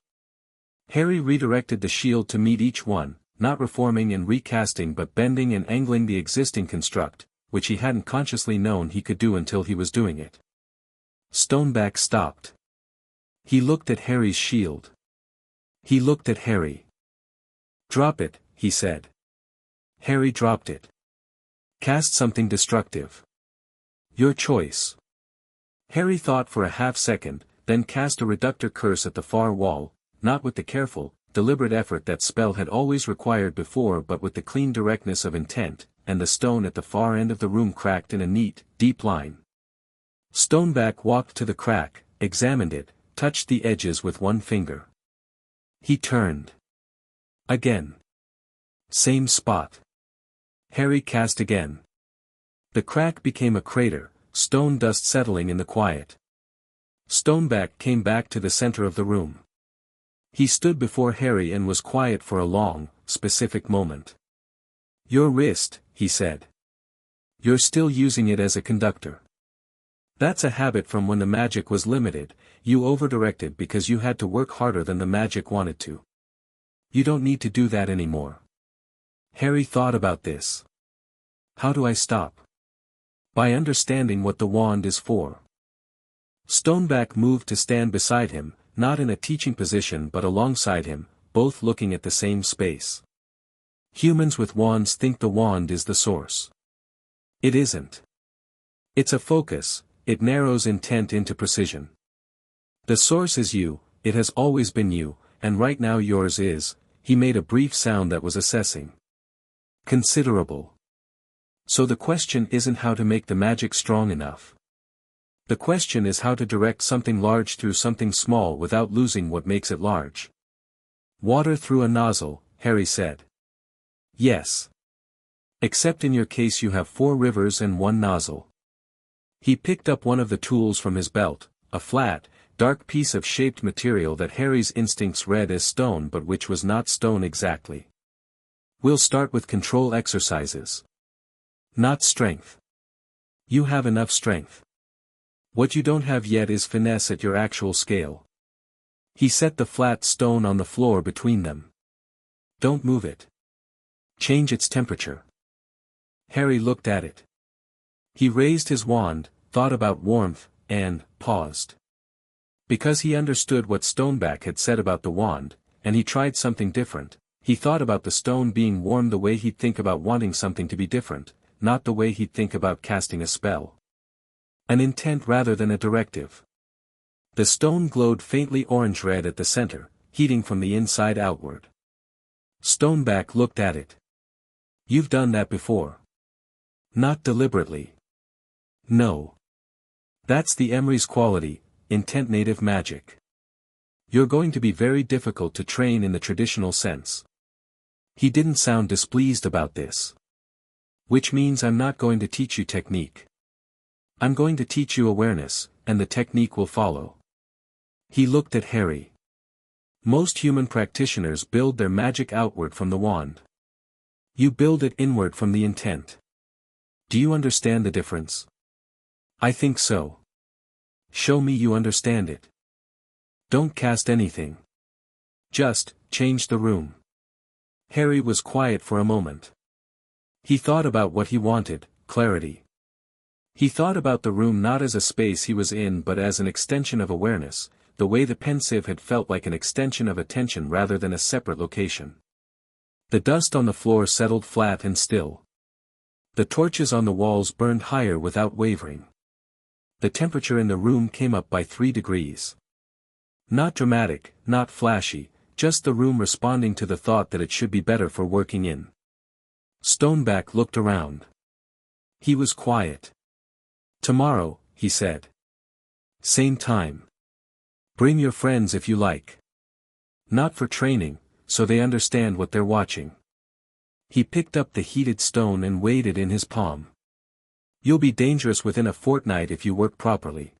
Harry redirected the shield to meet each one, not reforming and recasting but bending and angling the existing construct, which he hadn't consciously known he could do until he was doing it. Stoneback stopped. He looked at Harry's shield. He looked at Harry. "Drop it," he said. Harry dropped it. "Cast something destructive." "Your choice." Harry thought for a half-second, then cast a reductor curse at the far wall, not with the careful, deliberate effort that spell had always required before but with the clean directness of intent, and the stone at the far end of the room cracked in a neat, deep line. Stoneback walked to the crack, examined it, touched the edges with one finger. He turned. Again. Same spot. Harry cast again. The crack became a crater, stone dust settling in the quiet. Stoneback came back to the center of the room. He stood before Harry and was quiet for a long, specific moment. "Your wrist," he said. "You're still using it as a conductor. That's a habit from when the magic was limited, you over-directed because you had to work harder than the magic wanted to. You don't need to do that anymore." Harry thought about this. "How do I stop?" "By understanding what the wand is for." Stoneback moved to stand beside him, not in a teaching position but alongside him, both looking at the same space. "Humans with wands think the wand is the source. It isn't. It's a focus, it narrows intent into precision. The source is you, it has always been you, and right now yours is," he made a brief sound that was assessing. "Considerable. So the question isn't how to make the magic strong enough. The question is how to direct something large through something small without losing what makes it large." "Water through a nozzle," Harry said. "Yes. Except in your case you have 4 rivers and 1 nozzle." He picked up one of the tools from his belt, a flat, dark piece of shaped material that Harry's instincts read as stone but which was not stone exactly. "We'll start with control exercises. Not strength. You have enough strength. What you don't have yet is finesse at your actual scale." He set the flat stone on the floor between them. "Don't move it. Change its temperature." Harry looked at it. He raised his wand, thought about warmth, and paused. Because he understood what Stoneback had said about the wand, and he tried something different, he thought about the stone being warm the way he'd think about wanting something to be different, not the way he'd think about casting a spell. An intent rather than a directive. The stone glowed faintly orange-red at the center, heating from the inside outward. Stoneback looked at it. "You've done that before." "Not deliberately." "No. That's the Emrys quality, intent native magic. You're going to be very difficult to train in the traditional sense. He didn't sound displeased about this. Which means I'm not going to teach you technique. I'm going to teach you awareness, and the technique will follow. He looked at Harry. Most human practitioners build their magic outward from the wand. You build it inward from the intent. Do you understand the difference? I think so. Show me you understand it. Don't cast anything. Just, change the room. Harry was quiet for a moment. He thought about what he wanted, clarity. He thought about the room not as a space he was in but as an extension of awareness, the way the pensive had felt like an extension of attention rather than a separate location. The dust on the floor settled flat and still. The torches on the walls burned higher without wavering. The temperature in the room came up by 3 degrees. Not dramatic, not flashy, just the room responding to the thought that it should be better for working in. Stoneback looked around. He was quiet. Tomorrow, he said. Same time. Bring your friends if you like. Not for training, so they understand what they're watching. He picked up the heated stone and weighed it in his palm. You'll be dangerous within a fortnight if you work properly.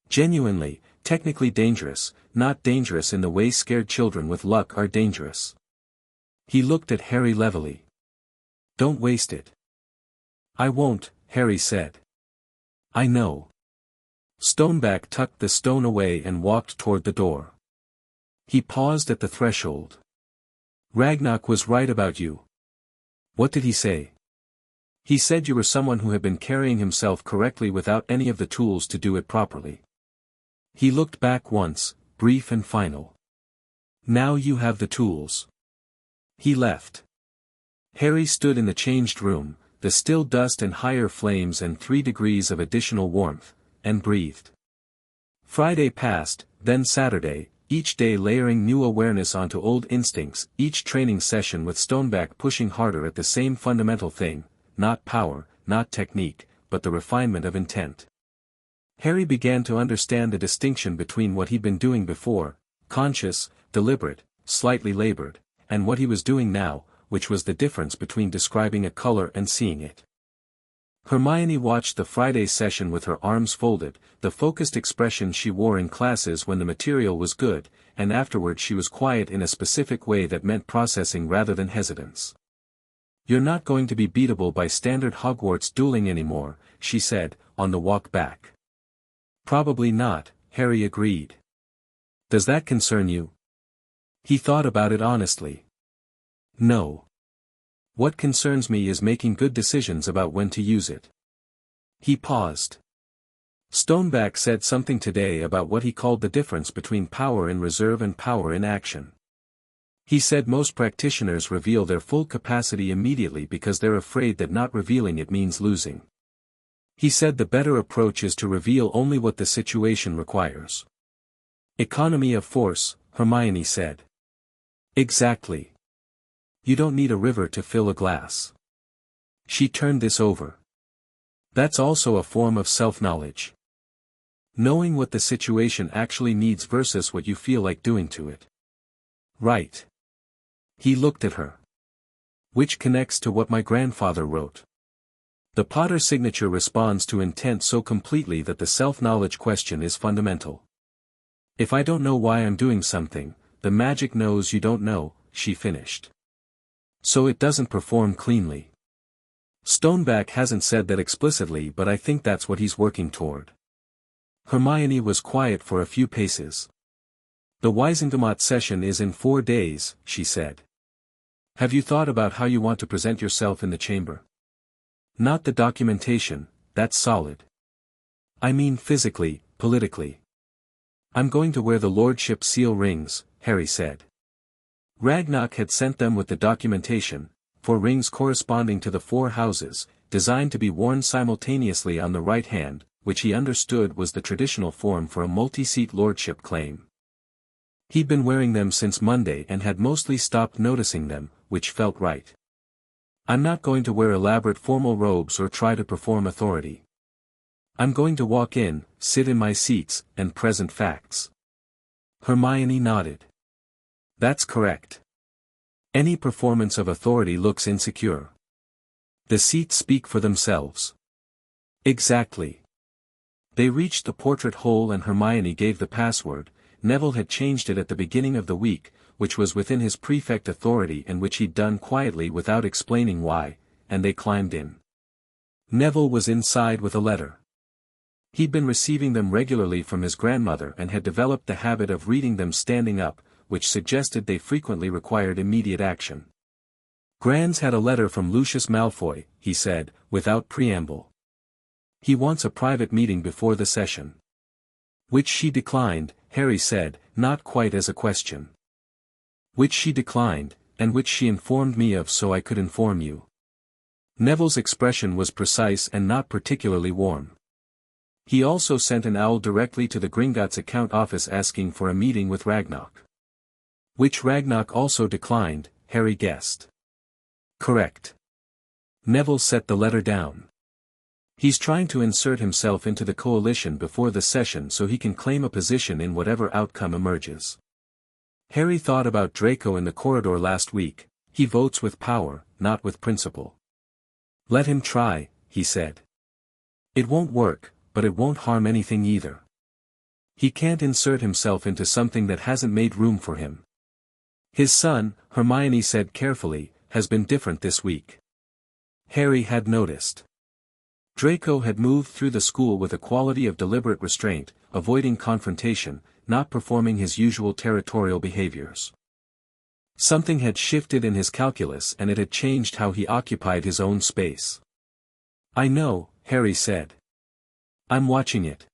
Genuinely, technically dangerous, not dangerous in the way scared children with luck are dangerous. He looked at Harry levelly. Don't waste it. I won't, Harry said. I know. Stoneback tucked the stone away and walked toward the door. He paused at the threshold. Ragnok was right about you. What did he say? He said you were someone who had been carrying himself correctly without any of the tools to do it properly. He looked back once, brief and final. Now you have the tools. He left. Harry stood in the changed room, the still dust and higher flames and 3 degrees of additional warmth, and breathed. Friday passed, then Saturday, each day layering new awareness onto old instincts, each training session with Stoneback pushing harder at the same fundamental thing, not power, not technique, but the refinement of intent. Harry began to understand the distinction between what he'd been doing before, conscious, deliberate, slightly labored, and what he was doing now, which was the difference between describing a color and seeing it. Hermione watched the Friday session with her arms folded, the focused expression she wore in classes when the material was good, and afterward she was quiet in a specific way that meant processing rather than hesitance. You're not going to be beatable by standard Hogwarts dueling anymore, she said, on the walk back. Probably not, Harry agreed. Does that concern you? He thought about it honestly. No. What concerns me is making good decisions about when to use it. He paused. Stoneback said something today about what he called the difference between power in reserve and power in action. He said most practitioners reveal their full capacity immediately because they're afraid that not revealing it means losing. He said the better approach is to reveal only what the situation requires. Economy of force, Hermione said. Exactly. You don't need a river to fill a glass. She turned this over. That's also a form of self-knowledge. Knowing what the situation actually needs versus what you feel like doing to it. Right. He looked at her. Which connects to what my grandfather wrote. The Potter signature responds to intent so completely that the self-knowledge question is fundamental. If I don't know why I'm doing something, the magic knows you don't know, she finished. So it doesn't perform cleanly. Stoneback hasn't said that explicitly, but I think that's what he's working toward. Hermione was quiet for a few paces. The Wisengamot session is in 4 days, she said. Have you thought about how you want to present yourself in the chamber? Not the documentation, that's solid. I mean physically, politically. I'm going to wear the Lordship seal rings, Harry said. Ragnok had sent them with the documentation, 4 rings corresponding to the 4 houses, designed to be worn simultaneously on the right hand, which he understood was the traditional form for a multi-seat lordship claim. He'd been wearing them since Monday and had mostly stopped noticing them, which felt right. I'm not going to wear elaborate formal robes or try to perform authority. I'm going to walk in, sit in my seats, and present facts. Hermione nodded. That's correct. Any performance of authority looks insecure. The seats speak for themselves. Exactly. They reached the portrait hole and Hermione gave the password. Neville had changed it at the beginning of the week, which was within his prefect authority and which he'd done quietly without explaining why, and they climbed in. Neville was inside with a letter. He'd been receiving them regularly from his grandmother and had developed the habit of reading them standing up, which suggested they frequently required immediate action. Gran's had a letter from Lucius Malfoy, he said, without preamble. He wants a private meeting before the session. Which she declined, Harry said, not quite as a question. Which she declined, and which she informed me of so I could inform you. Neville's expression was precise and not particularly warm. He also sent an owl directly to the Gringotts account office asking for a meeting with Ragnok. Which Ragnok also declined, Harry guessed. Correct. Neville set the letter down. He's trying to insert himself into the coalition before the session so he can claim a position in whatever outcome emerges. Harry thought about Draco in the corridor last week. He votes with power, not with principle. Let him try, he said. It won't work, but it won't harm anything either. He can't insert himself into something that hasn't made room for him. His son, Hermione said carefully, has been different this week. Harry had noticed. Draco had moved through the school with a quality of deliberate restraint, avoiding confrontation, not performing his usual territorial behaviors. Something had shifted in his calculus and it had changed how he occupied his own space. I know, Harry said. I'm watching it.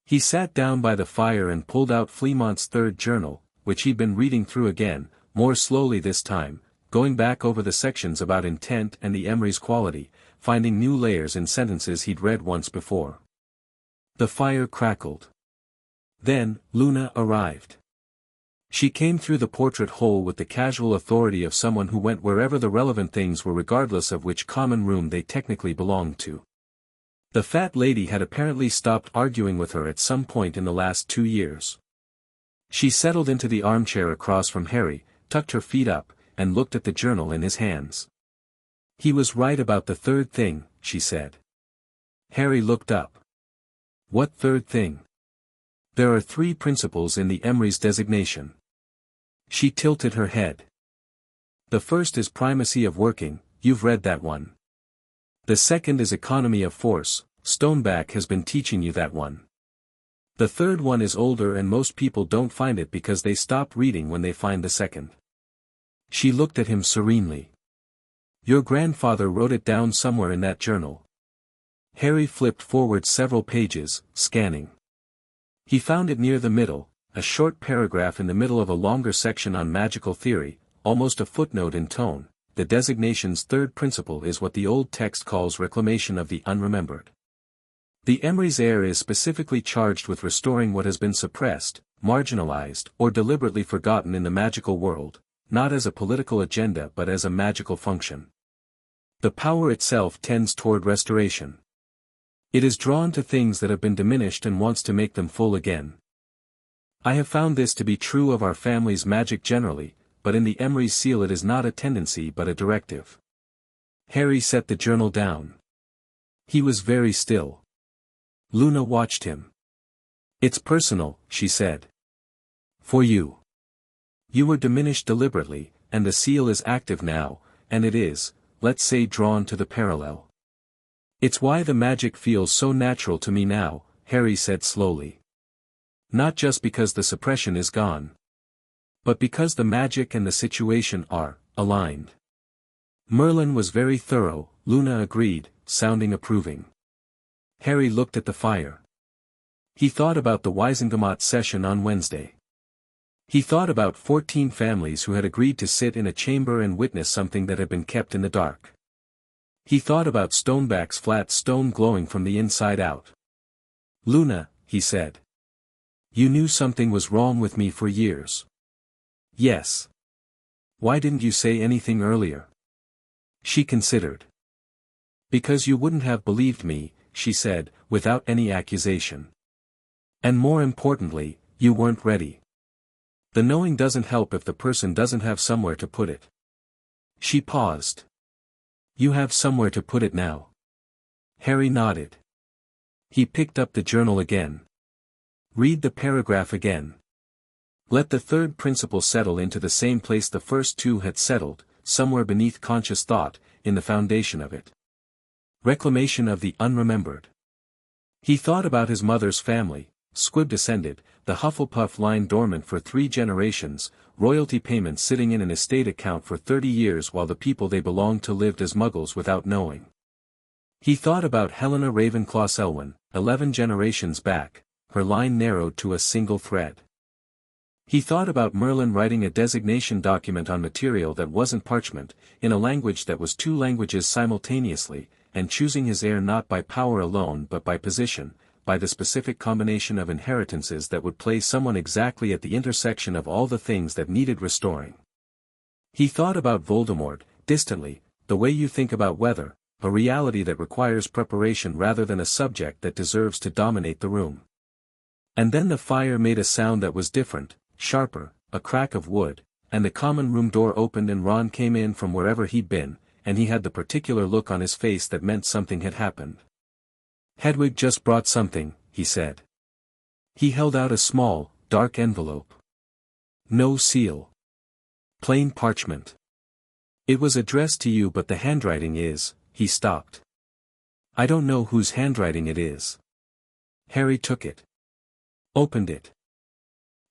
He sat down by the fire and pulled out Fleamont's third journal, which he'd been reading through again, more slowly this time, going back over the sections about intent and the Emrys' quality, finding new layers in sentences he'd read once before. The fire crackled. Then, Luna arrived. She came through the portrait hole with the casual authority of someone who went wherever the relevant things were regardless of which common room they technically belonged to. The fat lady had apparently stopped arguing with her at some point in the last 2 years. She settled into the armchair across from Harry, tucked her feet up, and looked at the journal in his hands. He was right about the third thing, she said. Harry looked up. What third thing? There are 3 principles in the Emrys designation. She tilted her head. The first is primacy of working, you've read that one. The second is economy of force, Stoneback has been teaching you that one. The third one is older and most people don't find it because they stop reading when they find the second. She looked at him serenely. Your grandfather wrote it down somewhere in that journal. Harry flipped forward several pages, scanning. He found it near the middle, a short paragraph in the middle of a longer section on magical theory, almost a footnote in tone. The designation's third principle is what the old text calls reclamation of the unremembered. The Emrys heir is specifically charged with restoring what has been suppressed, marginalized, or deliberately forgotten in the magical world, not as a political agenda but as a magical function. The power itself tends toward restoration. It is drawn to things that have been diminished and wants to make them full again. I have found this to be true of our family's magic generally, but in the Emrys seal it is not a tendency but a directive. Harry set the journal down. He was very still. Luna watched him. It's personal, she said. For you. You were diminished deliberately, and the seal is active now, and it is, let's say, drawn to the parallel. It's why the magic feels so natural to me now, Harry said slowly. Not just because the suppression is gone. But because the magic and the situation are aligned. Merlin was very thorough, Luna agreed, sounding approving. Harry looked at the fire. He thought about the Wisengamot session on Wednesday. He thought about 14 families who had agreed to sit in a chamber and witness something that had been kept in the dark. He thought about Stoneback's flat stone glowing from the inside out. Luna, he said. You knew something was wrong with me for years. Yes. Why didn't you say anything earlier? She considered. Because you wouldn't have believed me, she said, without any accusation. And more importantly, you weren't ready. The knowing doesn't help if the person doesn't have somewhere to put it. She paused. You have somewhere to put it now. Harry nodded. He picked up the journal again. Read the paragraph again. Let the third principle settle into the same place the first two had settled, somewhere beneath conscious thought, in the foundation of it. Reclamation of the unremembered. He thought about his mother's family, squib descended, the Hufflepuff line dormant for 3 generations, royalty payments sitting in an estate account for 30 years while the people they belonged to lived as muggles without knowing. He thought about Helena Ravenclaw-Selwyn, 11 generations back, her line narrowed to a single thread. He thought about Merlin writing a designation document on material that wasn't parchment, in a language that was 2 languages simultaneously, and choosing his heir not by power alone but by position, by the specific combination of inheritances that would place someone exactly at the intersection of all the things that needed restoring. He thought about Voldemort, distantly, the way you think about weather, a reality that requires preparation rather than a subject that deserves to dominate the room. And then the fire made a sound that was different, sharper, a crack of wood, and the common room door opened and Ron came in from wherever he'd been, and he had the particular look on his face that meant something had happened. Hedwig just brought something, he said. He held out a small, dark envelope. No seal. Plain parchment. It was addressed to you but the handwriting is, he stopped. I don't know whose handwriting it is. Harry took it. Opened it.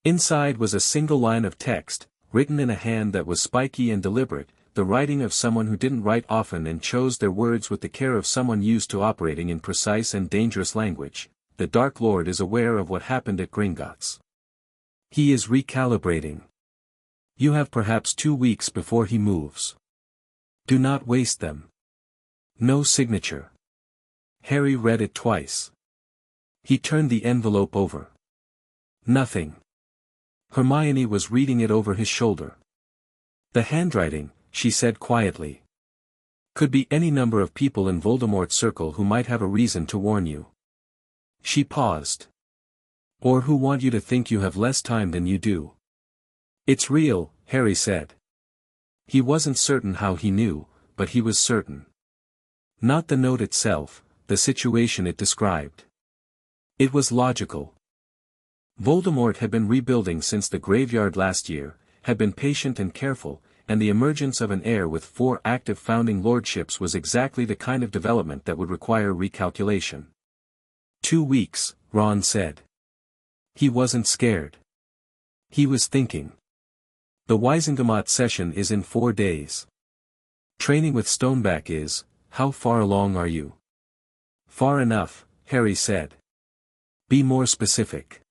Inside was a single line of text, written in a hand that was spiky and deliberate, the writing of someone who didn't write often and chose their words with the care of someone used to operating in precise and dangerous language. The Dark Lord is aware of what happened at Gringotts. He is recalibrating. You have perhaps 2 weeks before he moves. Do not waste them. No signature. Harry read it twice. He turned the envelope over. Nothing. Hermione was reading it over his shoulder. The handwriting, she said quietly. Could be any number of people in Voldemort's circle who might have a reason to warn you. She paused. Or who want you to think you have less time than you do. It's real, Harry said. He wasn't certain how he knew, but he was certain. Not the note itself, the situation it described. It was logical. Voldemort had been rebuilding since the graveyard last year, had been patient and careful, and the emergence of an heir with 4 active founding lordships was exactly the kind of development that would require recalculation. 2 weeks, Ron said. He wasn't scared. He was thinking. The Wizengamot session is in 4 days. Training with Stoneback is, how far along are you? Far enough, Harry said. Be more specific.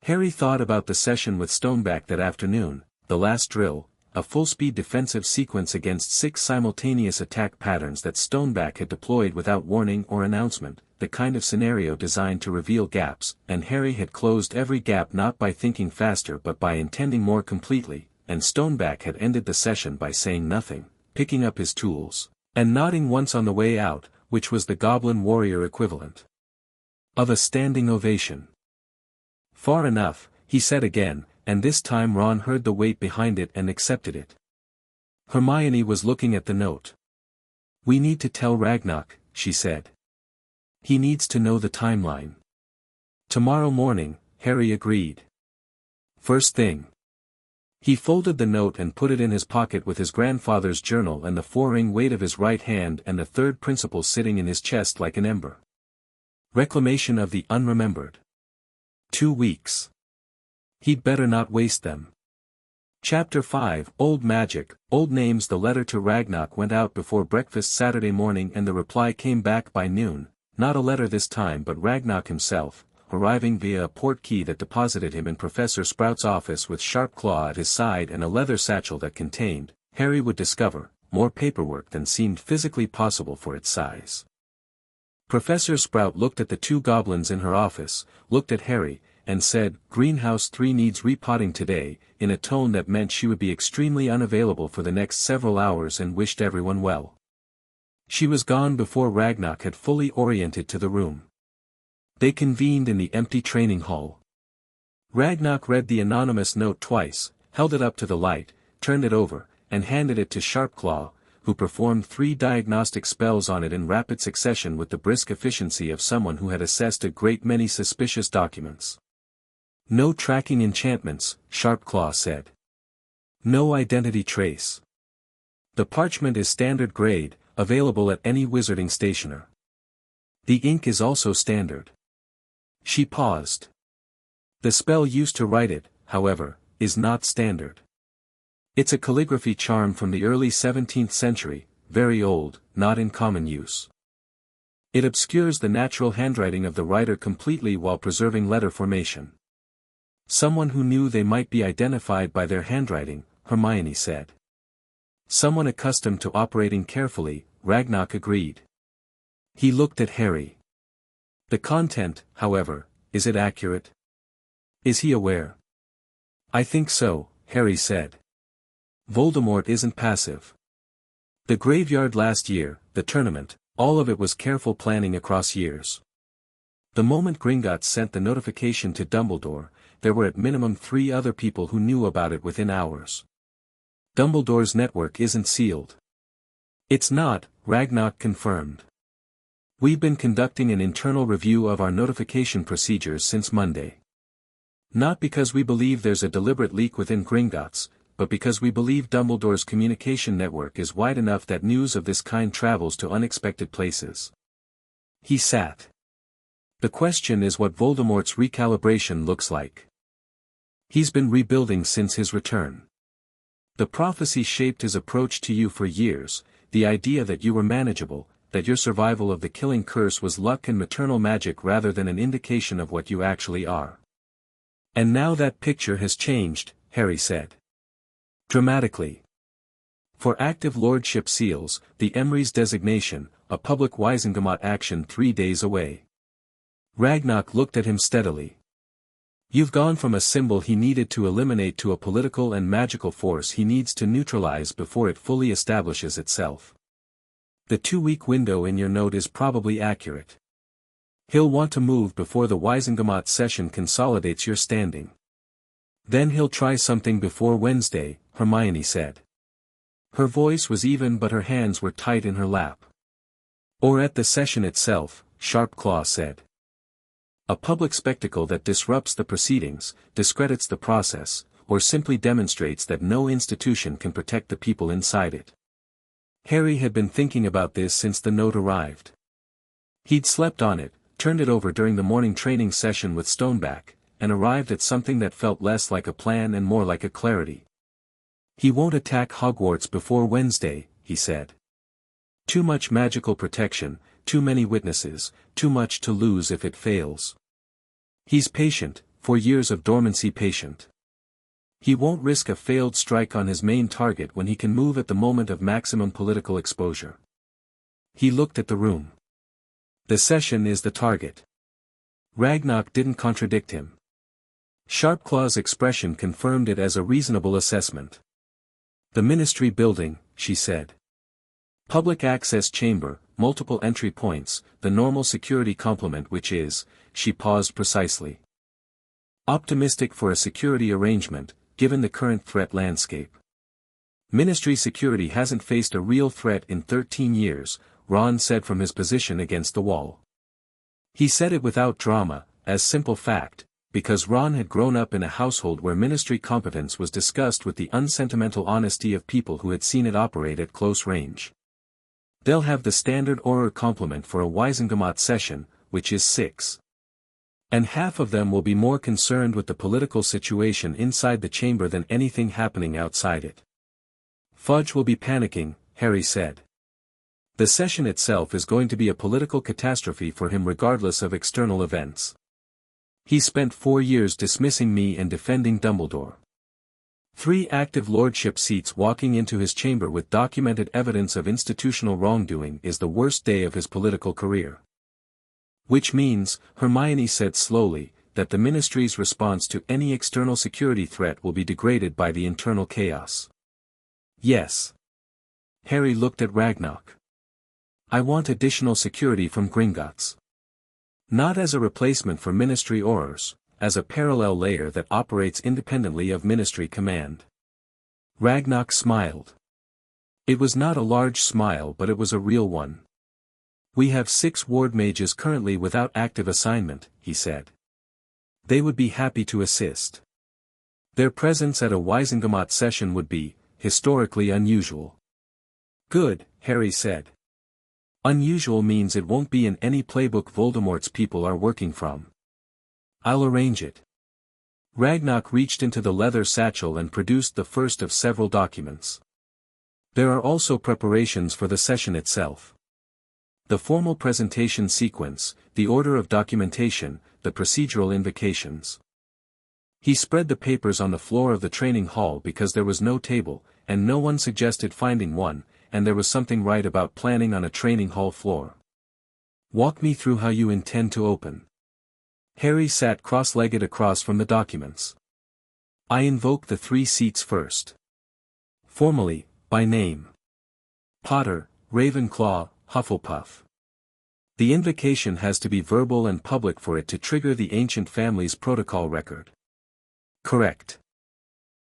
Harry thought about the session with Stoneback that afternoon, the last drill, a full-speed defensive sequence against 6 simultaneous attack patterns that Stoneback had deployed without warning or announcement, the kind of scenario designed to reveal gaps, and Harry had closed every gap not by thinking faster but by intending more completely, and Stoneback had ended the session by saying nothing, picking up his tools, and nodding once on the way out, which was the Goblin warrior equivalent of a standing ovation. Far enough, he said again, and this time Ron heard the weight behind it and accepted it. Hermione was looking at the note. We need to tell Ragnok, she said. He needs to know the timeline. Tomorrow morning, Harry agreed. First thing. He folded the note and put it in his pocket with his grandfather's journal and the 4-ring weight of his right hand and the third principle sitting in his chest like an ember. Reclamation of the unremembered. 2 weeks. He'd better not waste them. Chapter 5 Old Magic, Old Names. The letter to Ragnok went out before breakfast Saturday morning and the reply came back by noon, not a letter this time but Ragnok himself, arriving via a port key that deposited him in Professor Sprout's office with Sharpclaw at his side and a leather satchel that contained, Harry would discover, more paperwork than seemed physically possible for its size. Professor Sprout looked at the 2 goblins in her office, looked at Harry, and said, Greenhouse 3 needs repotting today, in a tone that meant she would be extremely unavailable for the next several hours and wished everyone well. She was gone before Ragnok had fully oriented to the room. They convened in the empty training hall. Ragnok read the anonymous note twice, held it up to the light, turned it over, and handed it to Sharpclaw, who performed 3 diagnostic spells on it in rapid succession with the brisk efficiency of someone who had assessed a great many suspicious documents. "No tracking enchantments," Sharpclaw said. "No identity trace. The parchment is standard grade, available at any wizarding stationer. The ink is also standard." She paused. "The spell used to write it, however, is not standard. It's a calligraphy charm from the early 17th century, very old, not in common use. It obscures the natural handwriting of the writer completely while preserving letter formation. Someone who knew they might be identified by their handwriting," Hermione said. "Someone accustomed to operating carefully," Ragnok agreed. He looked at Harry. "The content, however, is it accurate? Is he aware?" "I think so," Harry said. "Voldemort isn't passive. The graveyard last year, the tournament, all of it was careful planning across years. The moment Gringotts sent the notification to Dumbledore, there were at minimum 3 other people who knew about it within hours. Dumbledore's network isn't sealed." "It's not," Ragnok confirmed. "We've been conducting an internal review of our notification procedures since Monday. Not because we believe there's a deliberate leak within Gringotts, but because we believe Dumbledore's communication network is wide enough that news of this kind travels to unexpected places." He sat. "The question is what Voldemort's recalibration looks like. He's been rebuilding since his return. The prophecy shaped his approach to you for years, the idea that you were manageable, that your survival of the killing curse was luck and maternal magic rather than an indication of what you actually are. And now that picture has changed," Harry said. "Dramatically. For active lordship seals, the Emrys designation, a public Wizengamot action 3 days away." Ragnok looked at him steadily. "You've gone from a symbol he needed to eliminate to a political and magical force he needs to neutralize before it fully establishes itself. The 2-week window in your note is probably accurate. He'll want to move before the Wizengamot session consolidates your standing. Then he'll try something before Wednesday," Hermione said. Her voice was even but her hands were tight in her lap. "Or at the session itself," Sharpclaw said. "A public spectacle that disrupts the proceedings, discredits the process, or simply demonstrates that no institution can protect the people inside it." Harry had been thinking about this since the note arrived. He'd slept on it, turned it over during the morning training session with Stoneback, and arrived at something that felt less like a plan and more like a clarity. "He won't attack Hogwarts before Wednesday," he said. "Too much magical protection, too many witnesses, too much to lose if it fails. He's patient, 4 years of dormancy patient. He won't risk a failed strike on his main target when he can move at the moment of maximum political exposure." He looked at the room. "The session is the target." Ragnok didn't contradict him. Sharpclaw's expression confirmed it as a reasonable assessment. "The Ministry building," she said. "Public access chamber, multiple entry points, the normal security complement which is," she paused precisely. "Optimistic for a security arrangement, given the current threat landscape. Ministry security hasn't faced a real threat in 13 years, Ron said from his position against the wall. He said it without drama, as simple fact, because Ron had grown up in a household where ministry competence was discussed with the unsentimental honesty of people who had seen it operate at close range. They'll have the standard Auror complement for a Wizengamot session, which is 6. And half of them will be more concerned with the political situation inside the chamber than anything happening outside it. Fudge will be panicking, Harry said. The session itself is going to be a political catastrophe for him regardless of external events. He spent 4 years dismissing me and defending Dumbledore. 3 active lordship seats walking into his chamber with documented evidence of institutional wrongdoing is the worst day of his political career. Which means, Hermione said slowly, that the Ministry's response to any external security threat will be degraded by the internal chaos. Yes. Harry looked at Ragnok. I want additional security from Gringotts. Not as a replacement for Ministry Aurors, as a parallel layer that operates independently of Ministry command. Ragnok smiled. It was not a large smile, but it was a real one. "We have 6 ward mages currently without active assignment," he said. "They would be happy to assist. Their presence at a Wisengamot session would be, historically unusual." "Good," Harry said. "Unusual means it won't be in any playbook Voldemort's people are working from. I'll arrange it." Ragnok reached into the leather satchel and produced the first of several documents. There are also preparations for the session itself. The formal presentation sequence, the order of documentation, the procedural invocations. He spread the papers on the floor of the training hall because there was no table, and no one suggested finding one, and there was something right about planning on a training hall floor. "Walk me through how you intend to open." Harry sat cross-legged across from the documents. "I invoke the 3 seats first. Formally, by name. Potter, Ravenclaw, Hufflepuff. The invocation has to be verbal and public for it to trigger the ancient family's protocol record." "Correct.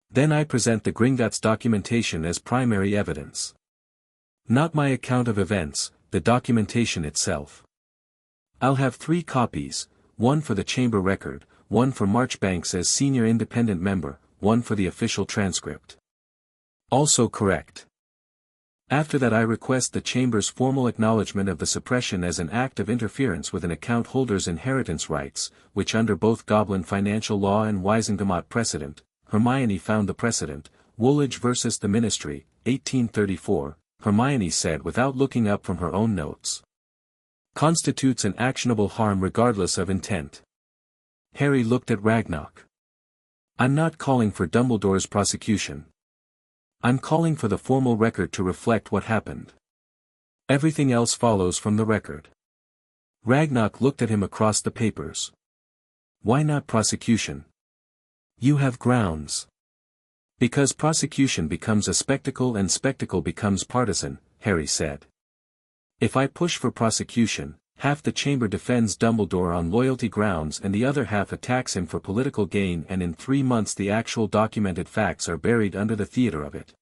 Then I present the Gringotts documentation as primary evidence. Not my account of events, the documentation itself. I'll have 3 copies, one for the chamber record, one for Marchbanks as senior independent member, one for the official transcript." "Also correct. After that I request the chamber's formal acknowledgement of the suppression as an act of interference with an account holder's inheritance rights, which under both Goblin financial law and Wisengamot precedent, Hermione found the precedent, Woolwich versus the Ministry, 1834, Hermione said without looking up from her own notes. Constitutes an actionable harm regardless of intent." Harry looked at Ragnok. "I'm not calling for Dumbledore's prosecution. I'm calling for the formal record to reflect what happened. Everything else follows from the record." Ragnok looked at him across the papers. "Why not prosecution?" "You have grounds." "Because prosecution becomes a spectacle and spectacle becomes partisan," Harry said. "If I push for prosecution, half the chamber defends Dumbledore on loyalty grounds and the other half attacks him for political gain, and in 3 months the actual documented facts are buried under the theater of it."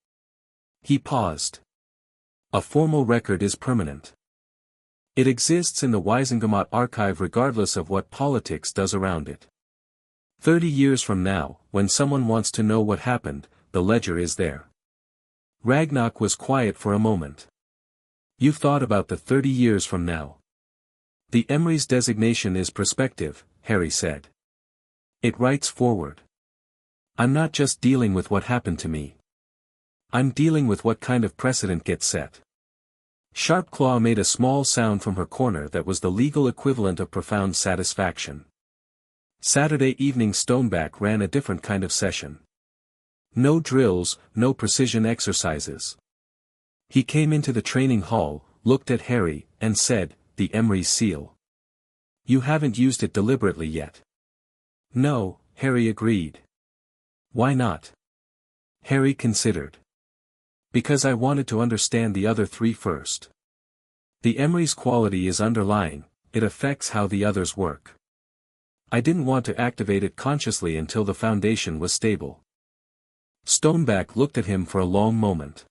He paused. "A formal record is permanent. It exists in the Wisengamot archive regardless of what politics does around it. 30 years from now, when someone wants to know what happened, the ledger is there." Ragnok was quiet for a moment. "You've thought about the 30 years from now?" "The Emrys designation is prospective," Harry said. "It writes forward. I'm not just dealing with what happened to me. I'm dealing with what kind of precedent gets set." Sharpclaw made a small sound from her corner that was the legal equivalent of profound satisfaction. Saturday evening Stoneback ran a different kind of session. No drills, no precision exercises. He came into the training hall, looked at Harry, and said, "The Emrys seal. You haven't used it deliberately yet." "No," Harry agreed. "Why not?" Harry considered. "Because I wanted to understand the other 3 first. The Emrys quality is underlying, it affects how the others work. I didn't want to activate it consciously until the foundation was stable." Stoneback looked at him for a long moment.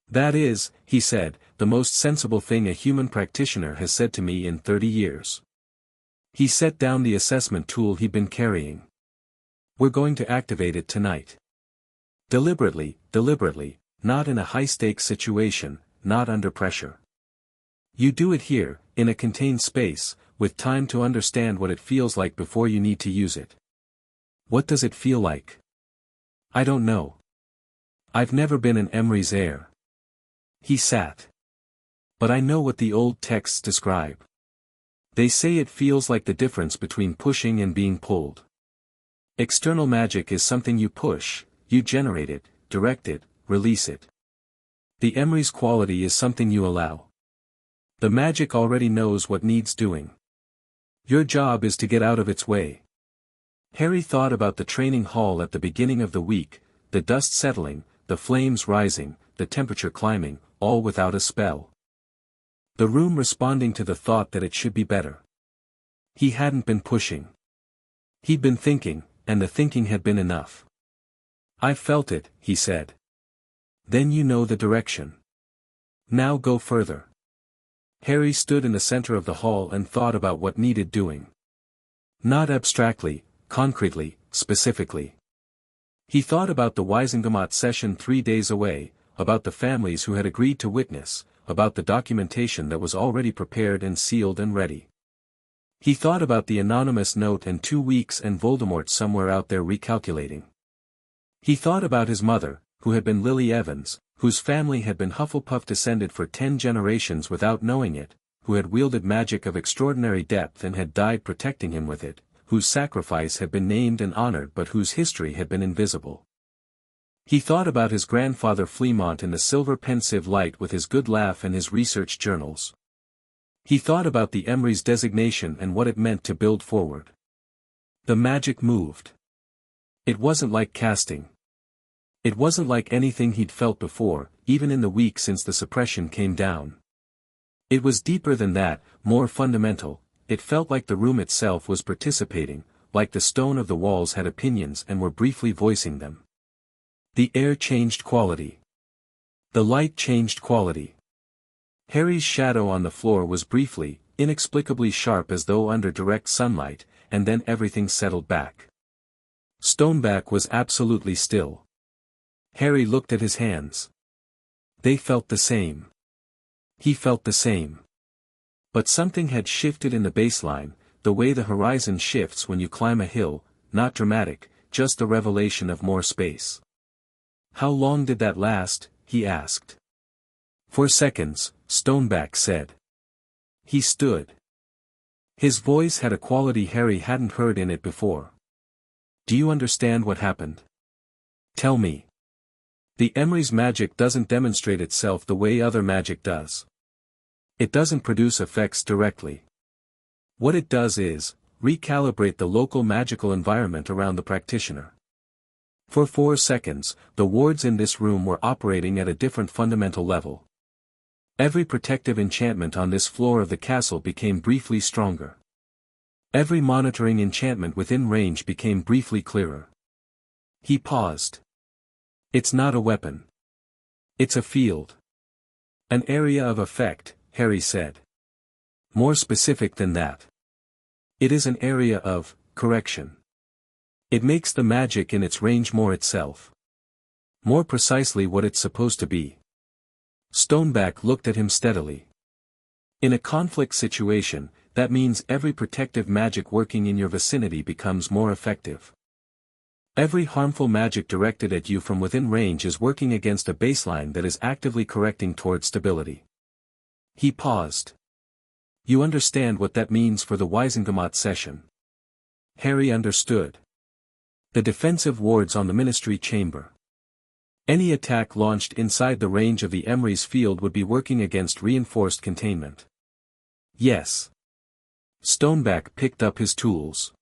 "That is," he said, "the most sensible thing a human practitioner has said to me in 30 years. He set down the assessment tool he'd been carrying. "We're going to activate it tonight. Deliberately, not in a high-stakes situation, not under pressure. You do it here, in a contained space, with time to understand what it feels like before you need to use it." "What does it feel like?" "I don't know. I've never been an Emrys heir." He sat. "But I know what the old texts describe. They say it feels like the difference between pushing and being pulled. External magic is something you push, you generate it, direct it, release it. The Emrys quality is something you allow. The magic already knows what needs doing. Your job is to get out of its way." Harry thought about the training hall at the beginning of the week, the dust settling, the flames rising, the temperature climbing, all without a spell. The room responding to the thought that it should be better. He hadn't been pushing. He'd been thinking, and the thinking had been enough. "I've felt it," he said. "Then you know the direction. Now go further. Harry stood in the center of the hall and thought about what needed doing. Not abstractly, concretely, specifically. He thought about the Wisengamot session 3 days away, about the families who had agreed to witness, about the documentation that was already prepared and sealed and ready. He thought about the anonymous note and 2 weeks and Voldemort somewhere out there recalculating. He thought about his mother, who had been Lily Evans, whose family had been Hufflepuff descended for 10 generations without knowing it, who had wielded magic of extraordinary depth and had died protecting him with it, whose sacrifice had been named and honored but whose history had been invisible. He thought about his grandfather Fleamont in the silver pensive light with his good laugh and his research journals. He thought about the Emrys designation and what it meant to build forward. The magic moved. It wasn't like casting. It wasn't like anything he'd felt before, even in the week since the suppression came down. It was deeper than that, more fundamental. It felt like the room itself was participating, like the stone of the walls had opinions and were briefly voicing them. The air changed quality. The light changed quality. Harry's shadow on the floor was briefly, inexplicably sharp as though under direct sunlight, and then everything settled back. Stoneback was absolutely still. Harry looked at his hands. They felt the same. He felt the same. But something had shifted in the baseline, the way the horizon shifts when you climb a hill, not dramatic, just the revelation of more space. How long did that last? He asked. 4 seconds, Stoneback said. He stood. His voice had a quality Harry hadn't heard in it before. Do you understand what happened? Tell me. The Emrys magic doesn't demonstrate itself the way other magic does. It doesn't produce effects directly. What it does is, recalibrate the local magical environment around the practitioner. For 4 seconds, the wards in this room were operating at a different fundamental level. Every protective enchantment on this floor of the castle became briefly stronger. Every monitoring enchantment within range became briefly clearer. He paused. It's not a weapon. It's a field. An area of effect, Harry said. More specific than that. It is an area of correction. It makes the magic in its range more itself. More precisely what it's supposed to be. Stoneback looked at him steadily. In a conflict situation, that means every protective magic working in your vicinity becomes more effective. Every harmful magic directed at you from within range is working against a baseline that is actively correcting toward stability. He paused. You understand what that means for the Wisengamot session? Harry understood. The defensive wards on the Ministry Chamber. Any attack launched inside the range of the Emrys field would be working against reinforced containment. Yes. Stoneback picked up his tools.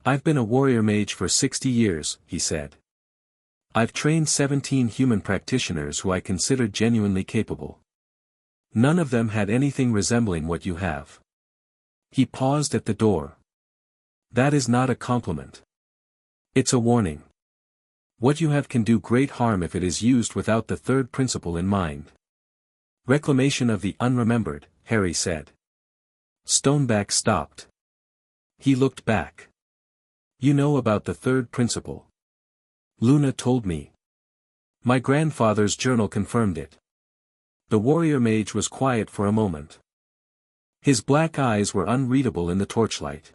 I've been a warrior mage for 60 years, he said. I've trained 17 human practitioners who I considered genuinely capable. None of them had anything resembling what you have. He paused at the door. That is not a compliment. It's a warning. What you have can do great harm if it is used without the third principle in mind. Reclamation of the unremembered, Harry said. Stoneback stopped. He looked back. You know about the third principle. Luna told me. My grandfather's journal confirmed it. The warrior mage was quiet for a moment. His black eyes were unreadable in the torchlight.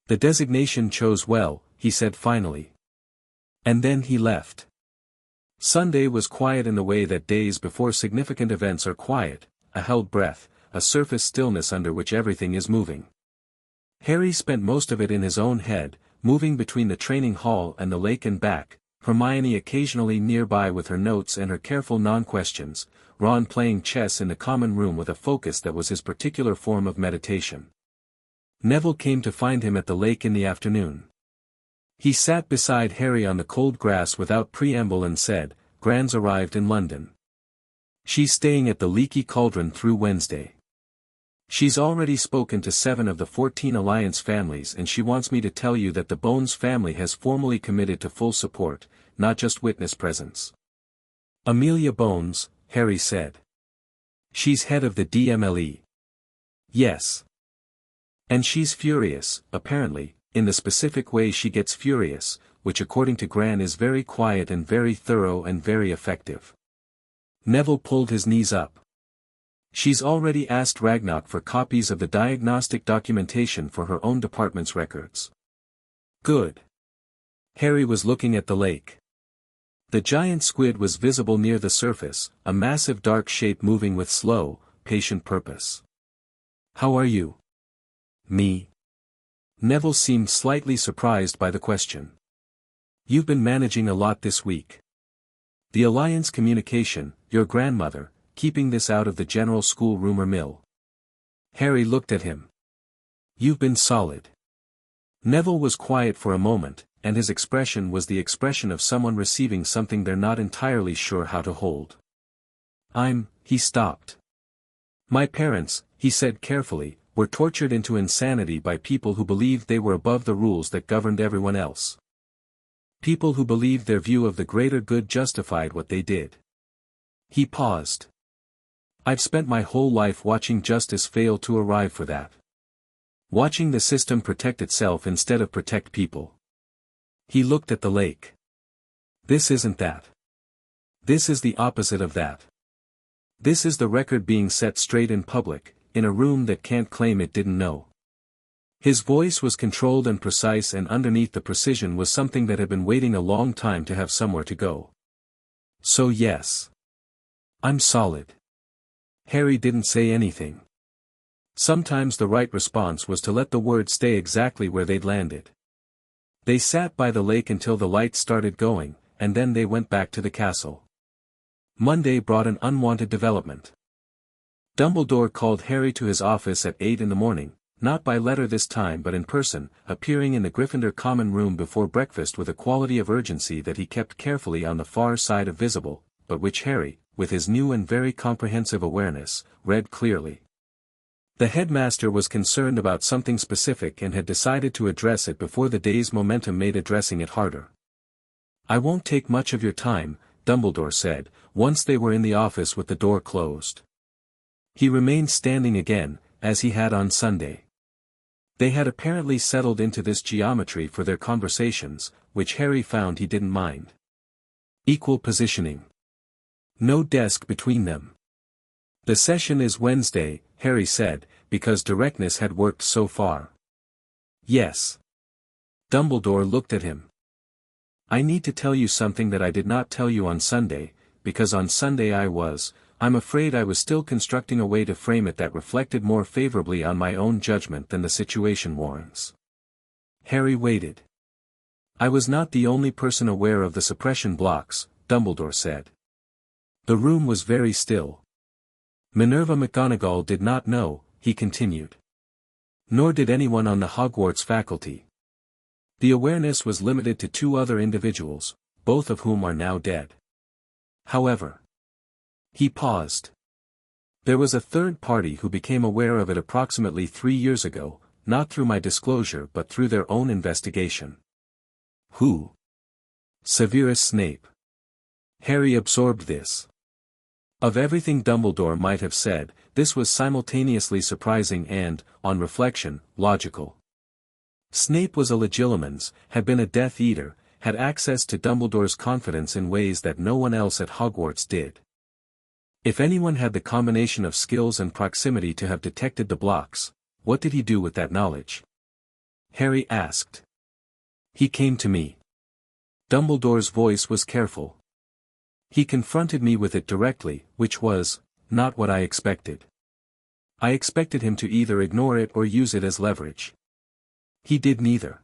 The designation chose well, he said finally. And then he left. Sunday was quiet in the way that days before significant events are quiet, a held breath, a surface stillness under which everything is moving. Harry spent most of it in his own head, moving between the training hall and the lake and back, Hermione occasionally nearby with her notes and her careful non-questions, Ron playing chess in the common room with a focus that was his particular form of meditation. Neville came to find him at the lake in the afternoon. He sat beside Harry on the cold grass without preamble and said, Gran's arrived in London. She's staying at the Leaky Cauldron through Wednesday. She's already spoken to 7 of the 14 Alliance families and she wants me to tell you that the Bones family has formally committed to full support, not just witness presence. Amelia Bones, Harry said. She's head of the DMLE. Yes. And she's furious, apparently, in the specific way she gets furious, which according to Gran is very quiet and very thorough and very effective. Neville pulled his knees up. She's already asked Ragnok for copies of the diagnostic documentation for her own department's records. Good. Harry was looking at the lake. The giant squid was visible near the surface, a massive dark shape moving with slow, patient purpose. How are you? Me? Neville seemed slightly surprised by the question. You've been managing a lot this week. The Alliance communication, your grandmother, keeping this out of the general school rumor mill. Harry looked at him. You've been solid. Neville was quiet for a moment, and his expression was the expression of someone receiving something they're not entirely sure how to hold. He stopped. My parents, he said carefully, were tortured into insanity by people who believed they were above the rules that governed everyone else. People who believed their view of the greater good justified what they did. He paused. I've spent my whole life watching justice fail to arrive for that. Watching the system protect itself instead of protect people. He looked at the lake. This isn't that. This is the opposite of that. This is the record being set straight in public, in a room that can't claim it didn't know. His voice was controlled and precise, and underneath the precision was something that had been waiting a long time to have somewhere to go. So yes. I'm solid. Harry didn't say anything. Sometimes the right response was to let the words stay exactly where they'd landed. They sat by the lake until the lights started going, and then they went back to the castle. Monday brought an unwanted development. Dumbledore called Harry to his office at 8 in the morning, not by letter this time but in person, appearing in the Gryffindor common room before breakfast with a quality of urgency that he kept carefully on the far side of visible, but which Harry, with his new and very comprehensive awareness, read clearly. The headmaster was concerned about something specific and had decided to address it before the day's momentum made addressing it harder. I won't take much of your time, Dumbledore said, once they were in the office with the door closed. He remained standing again, as he had on Sunday. They had apparently settled into this geometry for their conversations, which Harry found he didn't mind. Equal positioning. No desk between them. The session is Wednesday, Harry said, because directness had worked so far. Yes. Dumbledore looked at him. I need to tell you something that I did not tell you on Sunday, because on Sunday I'm afraid I was still constructing a way to frame it that reflected more favorably on my own judgment than the situation warrants. Harry waited. I was not the only person aware of the suppression blocks, Dumbledore said. The room was very still. Minerva McGonagall did not know, he continued. Nor did anyone on the Hogwarts faculty. The awareness was limited to 2 other individuals, both of whom are now dead. However. He paused. There was a third party who became aware of it approximately 3 years ago, not through my disclosure but through their own investigation. Who? Severus Snape. Harry absorbed this. Of everything Dumbledore might have said, this was simultaneously surprising and, on reflection, logical. Snape was a Legilimens, had been a Death Eater, had access to Dumbledore's confidence in ways that no one else at Hogwarts did. If anyone had the combination of skills and proximity to have detected the blocks, what did he do with that knowledge? Harry asked. He came to me. Dumbledore's voice was careful. He confronted me with it directly, which was, not what I expected. I expected him to either ignore it or use it as leverage. He did neither.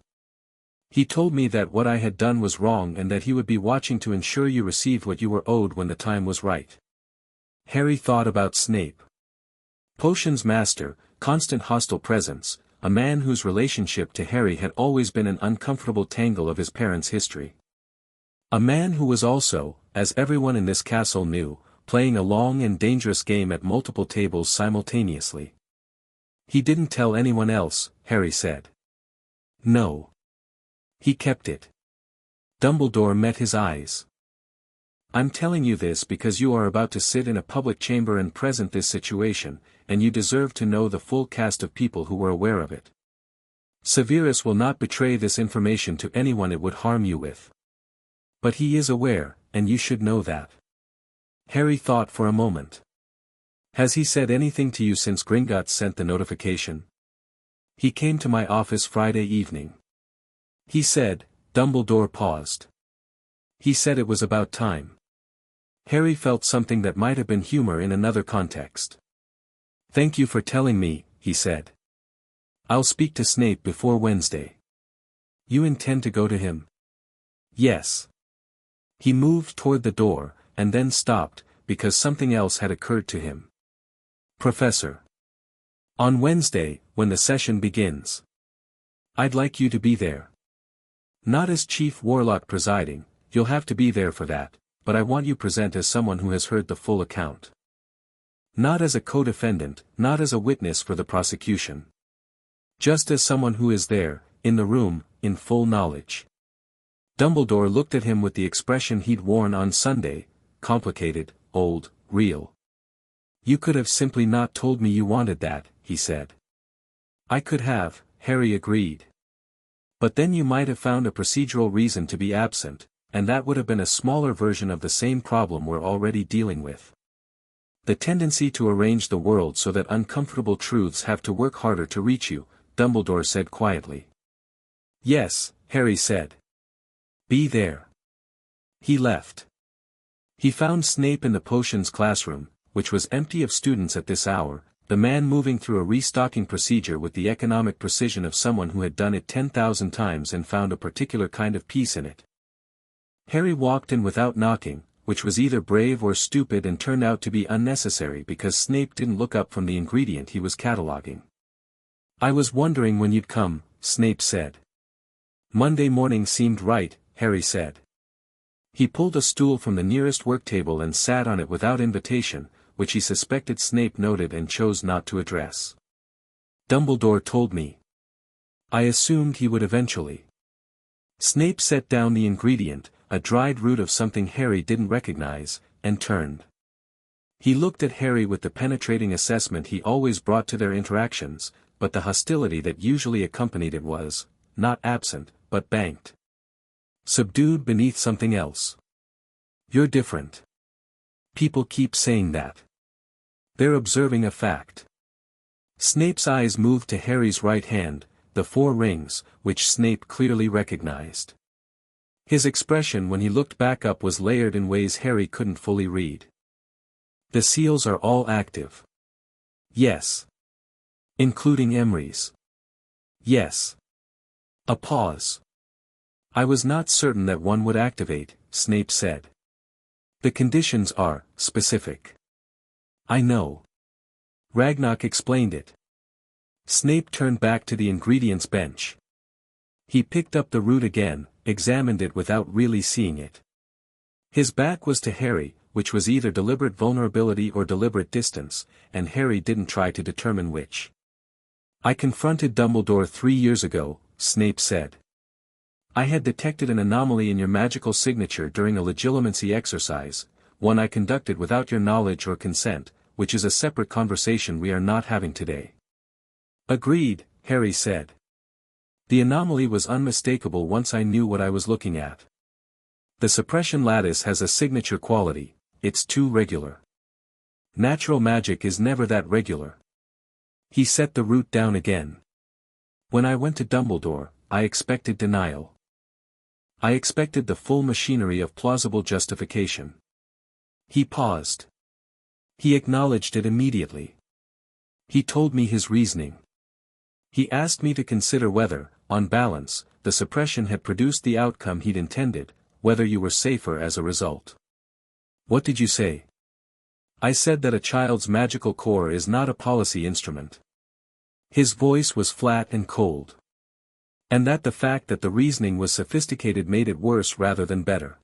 He told me that what I had done was wrong and that he would be watching to ensure you received what you were owed when the time was right. Harry thought about Snape. Potions master, constant hostile presence, a man whose relationship to Harry had always been an uncomfortable tangle of his parents' history. A man who was also, as everyone in this castle knew, playing a long and dangerous game at multiple tables simultaneously. He didn't tell anyone else, Harry said. No. He kept it. Dumbledore met his eyes. I'm telling you this because you are about to sit in a public chamber and present this situation, and you deserve to know the full cast of people who were aware of it. Severus will not betray this information to anyone it would harm you with. But he is aware, and you should know that. Harry thought for a moment. Has he said anything to you since Gringotts sent the notification? He came to my office Friday evening. He said. Dumbledore paused. He said it was about time. Harry felt something that might have been humor in another context. Thank you for telling me, he said. I'll speak to Snape before Wednesday. You intend to go to him? Yes. He moved toward the door, and then stopped, because something else had occurred to him. Professor. On Wednesday, when the session begins. I'd like you to be there. Not as Chief Warlock presiding, you'll have to be there for that, but I want you present as someone who has heard the full account. Not as a co-defendant, not as a witness for the prosecution. Just as someone who is there, in the room, in full knowledge. Dumbledore looked at him with the expression he'd worn on Sunday, complicated, old, real. You could have simply not told me you wanted that, he said. I could have, Harry agreed. But then you might have found a procedural reason to be absent, and that would have been a smaller version of the same problem we're already dealing with. The tendency to arrange the world so that uncomfortable truths have to work harder to reach you, Dumbledore said quietly. Yes, Harry said. Be there. He left. He found Snape in the potions classroom, which was empty of students at this hour, the man moving through a restocking procedure with the economic precision of someone who had done it 10,000 times and found a particular kind of peace in it. Harry walked in without knocking, which was either brave or stupid and turned out to be unnecessary because Snape didn't look up from the ingredient he was cataloging. I was wondering when you'd come, Snape said. Monday morning seemed right, Harry said. He pulled a stool from the nearest work table and sat on it without invitation, which he suspected Snape noted and chose not to address. Dumbledore told me. I assumed he would eventually. Snape set down the ingredient, a dried root of something Harry didn't recognize, and turned. He looked at Harry with the penetrating assessment he always brought to their interactions, but the hostility that usually accompanied it was, not absent, but banked. Subdued beneath something else. You're different. People keep saying that. They're observing a fact. Snape's eyes moved to Harry's right hand, the 4 rings, which Snape clearly recognized. His expression when he looked back up was layered in ways Harry couldn't fully read. The seals are all active. Yes. Including Emrys. Yes. A pause. I was not certain that one would activate, Snape said. The conditions are specific. I know. Ragnok explained it. Snape turned back to the ingredients bench. He picked up the root again, examined it without really seeing it. His back was to Harry, which was either deliberate vulnerability or deliberate distance, and Harry didn't try to determine which. I confronted Dumbledore 3 years ago, Snape said. I had detected an anomaly in your magical signature during a legilimency exercise, one I conducted without your knowledge or consent, which is a separate conversation we are not having today. Agreed, Harry said. The anomaly was unmistakable once I knew what I was looking at. The suppression lattice has a signature quality, it's too regular. Natural magic is never that regular. He set the root down again. When I went to Dumbledore, I expected denial. I expected the full machinery of plausible justification. He paused. He acknowledged it immediately. He told me his reasoning. He asked me to consider whether, on balance, the suppression had produced the outcome he'd intended, whether you were safer as a result. What did you say? I said that a child's magical core is not a policy instrument. His voice was flat and cold. And that the fact that the reasoning was sophisticated made it worse rather than better.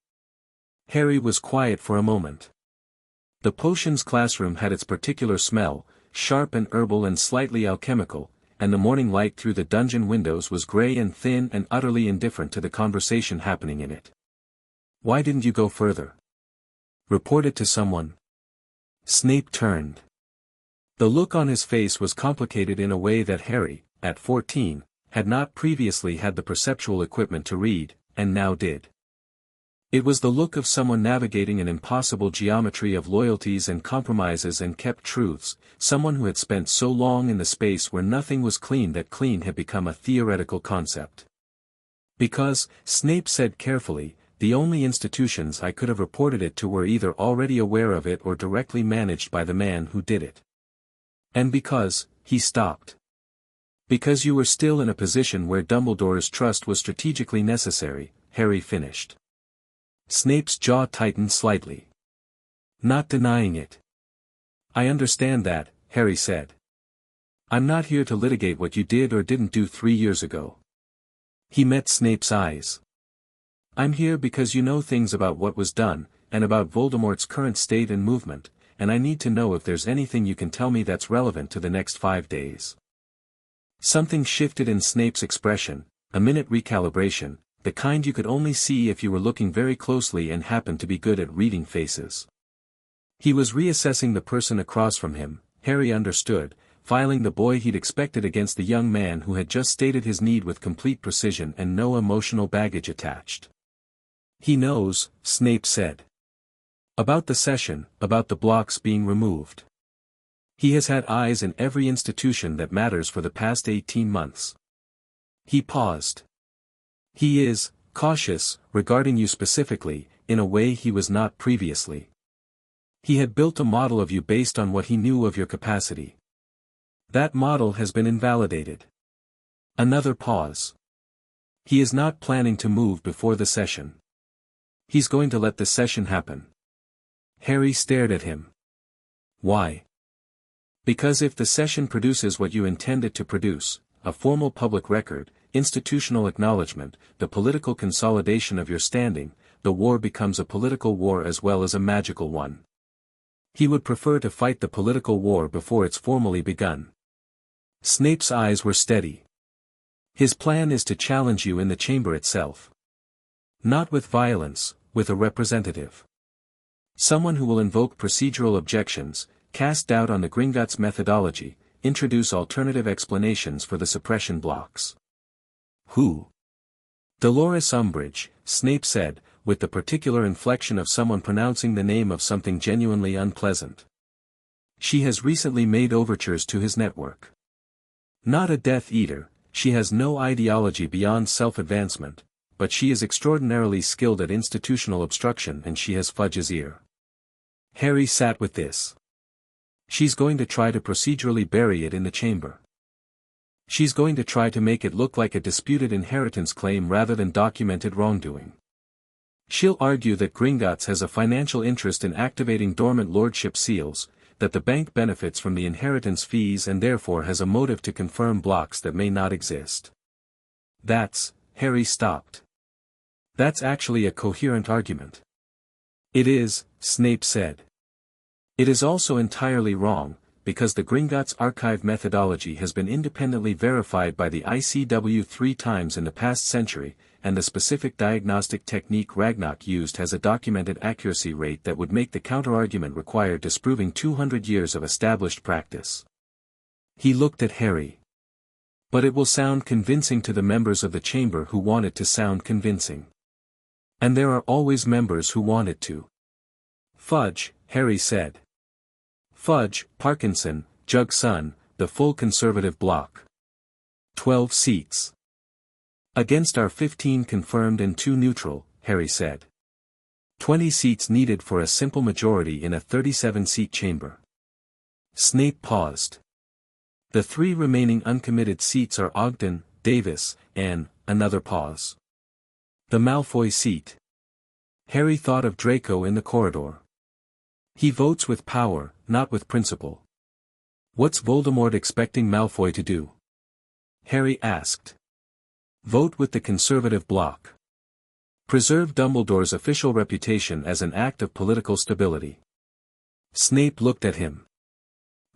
Harry was quiet for a moment. The potions classroom had its particular smell, sharp and herbal and slightly alchemical, and the morning light through the dungeon windows was grey and thin and utterly indifferent to the conversation happening in it. Why didn't you go further? Report it to someone. Snape turned. The look on his face was complicated in a way that Harry, at 14, had not previously had the perceptual equipment to read, and now did. It was the look of someone navigating an impossible geometry of loyalties and compromises and kept truths, someone who had spent so long in the space where nothing was clean that clean had become a theoretical concept. Because, Snape said carefully, the only institutions I could have reported it to were either already aware of it or directly managed by the man who did it. And because, he stopped. Because you were still in a position where Dumbledore's trust was strategically necessary, Harry finished. Snape's jaw tightened slightly. Not denying it. I understand that, Harry said. I'm not here to litigate what you did or didn't do 3 years ago. He met Snape's eyes. I'm here because you know things about what was done, and about Voldemort's current state and movement, and I need to know if there's anything you can tell me that's relevant to the next 5 days. Something shifted in Snape's expression, a minute recalibration, the kind you could only see if you were looking very closely and happened to be good at reading faces. He was reassessing the person across from him, Harry understood, filing the boy he'd expected against the young man who had just stated his need with complete precision and no emotional baggage attached. He knows, Snape said. About the session, about the blocks being removed. He has had eyes in every institution that matters for the past 18 months. He paused. He is, cautious, regarding you specifically, in a way he was not previously. He had built a model of you based on what he knew of your capacity. That model has been invalidated. Another pause. He is not planning to move before the session. He's going to let the session happen. Harry stared at him. Why? Because if the session produces what you intend it to produce, a formal public record, institutional acknowledgement, the political consolidation of your standing, the war becomes a political war as well as a magical one. He would prefer to fight the political war before it's formally begun. Snape's eyes were steady. His plan is to challenge you in the chamber itself. Not with violence, with a representative. Someone who will invoke procedural objections, cast doubt on the Gringotts methodology, introduce alternative explanations for the suppression blocks. Who? Dolores Umbridge, Snape said, with the particular inflection of someone pronouncing the name of something genuinely unpleasant. She has recently made overtures to his network. Not a Death Eater, she has no ideology beyond self-advancement, but she is extraordinarily skilled at institutional obstruction and she has Fudge's ear. Harry sat with this. She's going to try to procedurally bury it in the chamber. She's going to try to make it look like a disputed inheritance claim rather than documented wrongdoing. She'll argue that Gringotts has a financial interest in activating dormant lordship seals, that the bank benefits from the inheritance fees and therefore has a motive to confirm blocks that may not exist. Harry stopped. That's actually a coherent argument. It is, Snape said. It is also entirely wrong, because the Gringotts archive methodology has been independently verified by the ICW 3 times in the past century, and the specific diagnostic technique Ragnok used has a documented accuracy rate that would make the counterargument required disproving 200 years of established practice. He looked at Harry. But it will sound convincing to the members of the chamber who want it to sound convincing. And there are always members who want it to. Fudge, Harry said. Fudge, Parkinson, Jug's son, the full conservative bloc. 12 seats. Against our 15 confirmed and 2 neutral, Harry said. 20 seats needed for a simple majority in a 37-seat chamber. Snape paused. The 3 remaining uncommitted seats are Ogden, Davis, and, another pause. The Malfoy seat. Harry thought of Draco in the corridor. He votes with power, not with principle. What's Voldemort expecting Malfoy to do? Harry asked. Vote with the conservative bloc. Preserve Dumbledore's official reputation as an act of political stability. Snape looked at him.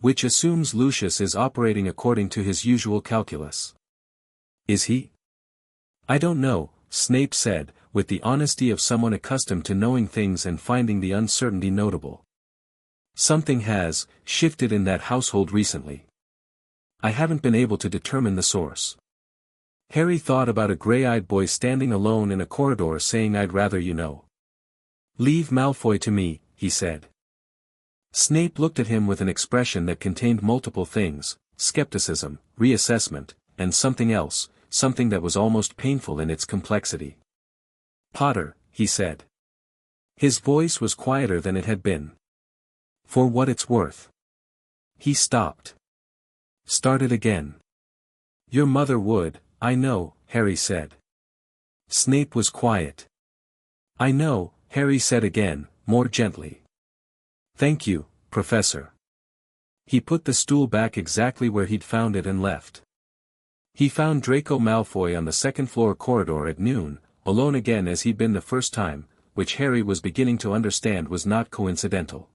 Which assumes Lucius is operating according to his usual calculus. Is he? I don't know, Snape said, with the honesty of someone accustomed to knowing things and finding the uncertainty notable. Something has shifted in that household recently. I haven't been able to determine the source. Harry thought about a gray-eyed boy standing alone in a corridor saying, "I'd rather you know." "Leave Malfoy to me," he said. Snape looked at him with an expression that contained multiple things: skepticism, reassessment, and something else, something that was almost painful in its complexity. "Potter," he said. His voice was quieter than it had been. "For what it's worth." He stopped. Started again. "Your mother would, I know," Harry said. Snape was quiet. "I know," Harry said again, more gently. "Thank you, Professor." He put the stool back exactly where he'd found it and left. He found Draco Malfoy on the second-floor corridor at noon, alone again as he'd been the first time, which Harry was beginning to understand was not coincidental.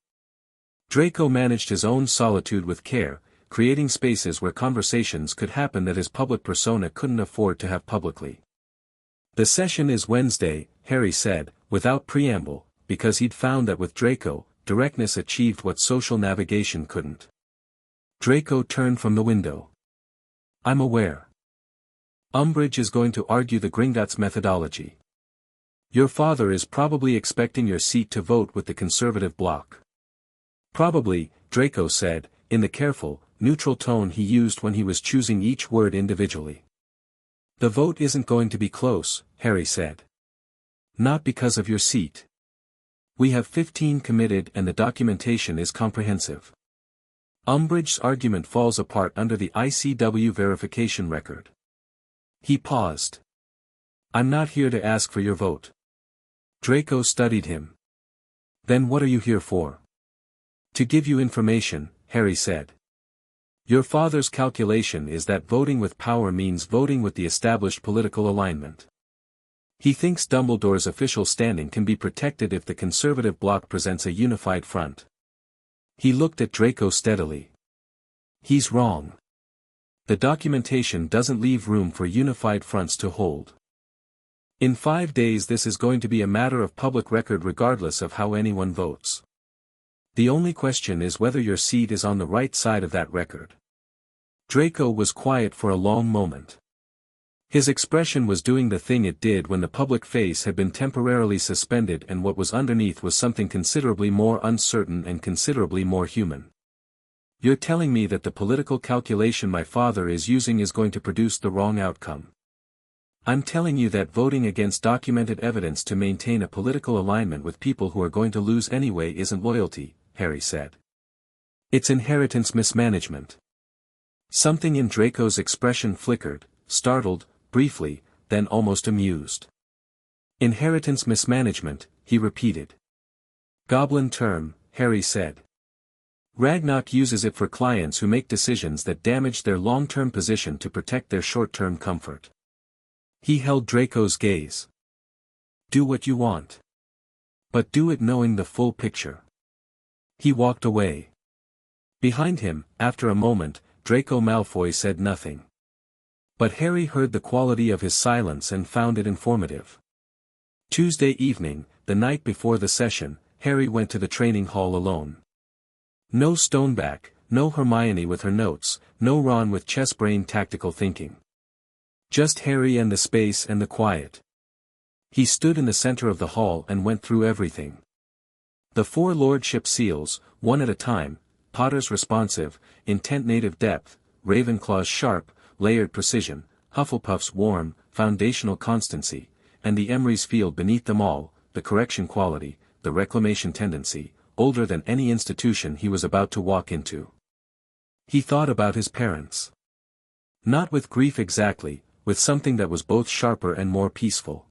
Draco managed his own solitude with care, creating spaces where conversations could happen that his public persona couldn't afford to have publicly. "The session is Wednesday," Harry said, without preamble, because he'd found that with Draco, directness achieved what social navigation couldn't. Draco turned from the window. "I'm aware. Umbridge is going to argue the Gringotts methodology. Your father is probably expecting your seat to vote with the conservative bloc." "Probably," Draco said, in the careful, neutral tone he used when he was choosing each word individually. "The vote isn't going to be close," Harry said. "Not because of your seat. We have 15 committed and the documentation is comprehensive. Umbridge's argument falls apart under the ICW verification record." He paused. "I'm not here to ask for your vote." Draco studied him. "Then what are you here for?" "To give you information," Harry said. "Your father's calculation is that voting with power means voting with the established political alignment. He thinks Dumbledore's official standing can be protected if the conservative bloc presents a unified front." He looked at Draco steadily. "He's wrong. The documentation doesn't leave room for unified fronts to hold. In 5 days this is going to be a matter of public record regardless of how anyone votes. The only question is whether your seat is on the right side of that record." Draco was quiet for a long moment. His expression was doing the thing it did when the public face had been temporarily suspended and what was underneath was something considerably more uncertain and considerably more human. "You're telling me that the political calculation my father is using is going to produce the wrong outcome. I'm telling you that voting against documented evidence to maintain a political alignment with people who are going to lose anyway isn't loyalty," Harry said. "It's inheritance mismanagement." Something in Draco's expression flickered, startled, briefly, then almost amused. "Inheritance mismanagement," he repeated. "Goblin term," Harry said. "Ragnok uses it for clients who make decisions that damage their long-term position to protect their short-term comfort." He held Draco's gaze. "Do what you want. But do it knowing the full picture." He walked away. Behind him, after a moment, Draco Malfoy said nothing. But Harry heard the quality of his silence and found it informative. Tuesday evening, the night before the session, Harry went to the training hall alone. No Stoneback, no Hermione with her notes, no Ron with chess-brain tactical thinking. Just Harry and the space and the quiet. He stood in the center of the hall and went through everything. The 4 Lordship seals, one at a time, Potter's responsive, intent native depth, Ravenclaw's sharp, layered precision, Hufflepuff's warm, foundational constancy, and the Emrys field beneath them all, the correction quality, the reclamation tendency, older than any institution he was about to walk into. He thought about his parents. Not with grief exactly, with something that was both sharper and more peaceful.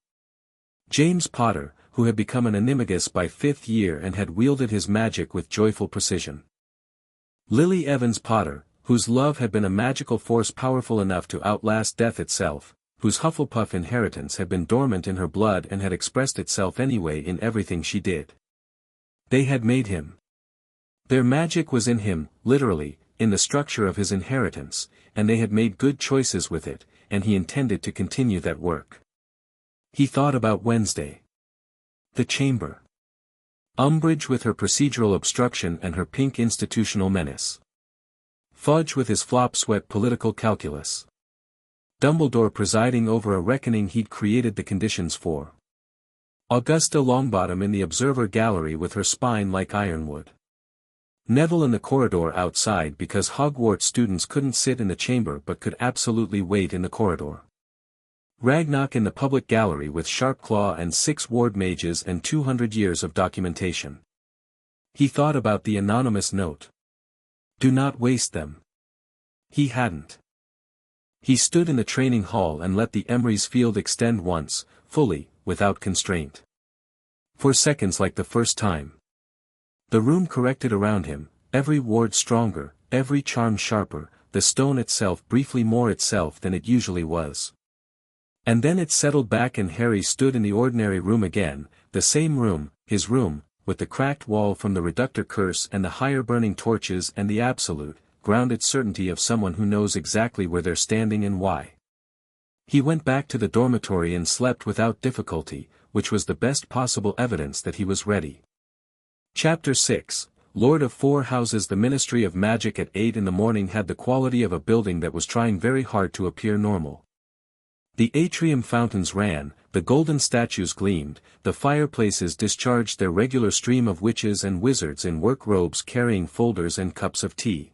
James Potter, who had become an animagus by 5th year and had wielded his magic with joyful precision. Lily Evans Potter, whose love had been a magical force powerful enough to outlast death itself, whose Hufflepuff inheritance had been dormant in her blood and had expressed itself anyway in everything she did. They had made him. Their magic was in him, literally, in the structure of his inheritance, and they had made good choices with it, and he intended to continue that work. He thought about Wednesday. The chamber. Umbridge with her procedural obstruction and her pink institutional menace. Fudge with his flop-sweat political calculus. Dumbledore presiding over a reckoning he'd created the conditions for. Augusta Longbottom in the observer gallery with her spine like ironwood. Neville in the corridor outside because Hogwarts students couldn't sit in the chamber but could absolutely wait in the corridor. Ragnok in the public gallery with Sharpclaw and 6 ward mages and 200 years of documentation. He thought about the anonymous note. Do not waste them. He hadn't. He stood in the training hall and let the Emrys field extend once, fully, without constraint. For seconds like the first time. The room corrected around him, every ward stronger, every charm sharper, the stone itself briefly more itself than it usually was. And then it settled back and Harry stood in the ordinary room again, the same room, his room, with the cracked wall from the reductor curse and the higher burning torches and the absolute, grounded certainty of someone who knows exactly where they're standing and why. He went back to the dormitory and slept without difficulty, which was the best possible evidence that he was ready. Chapter 6, Lord of Four Houses. The Ministry of Magic at 8 in the morning had the quality of a building that was trying very hard to appear normal. The atrium fountains ran, the golden statues gleamed, the fireplaces discharged their regular stream of witches and wizards in work robes carrying folders and cups of tea.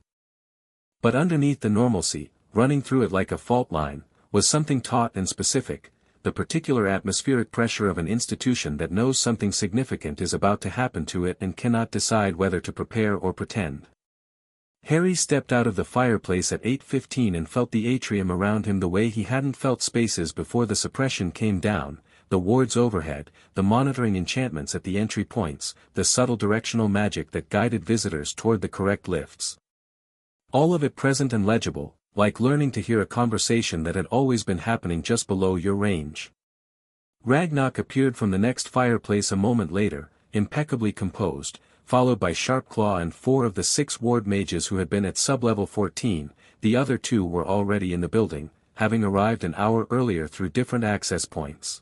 But underneath the normalcy, running through it like a fault line, was something taut and specific, the particular atmospheric pressure of an institution that knows something significant is about to happen to it and cannot decide whether to prepare or pretend. Harry stepped out of the fireplace at 8:15 and felt the atrium around him the way he hadn't felt spaces before the suppression came down, the wards overhead, the monitoring enchantments at the entry points, the subtle directional magic that guided visitors toward the correct lifts. All of it present and legible, like learning to hear a conversation that had always been happening just below your range. Ragnok appeared from the next fireplace a moment later, impeccably composed, followed by Sharpclaw and 4 of the 6 ward mages who had been at sub-level 14, the other 2 were already in the building, having arrived an hour earlier through different access points.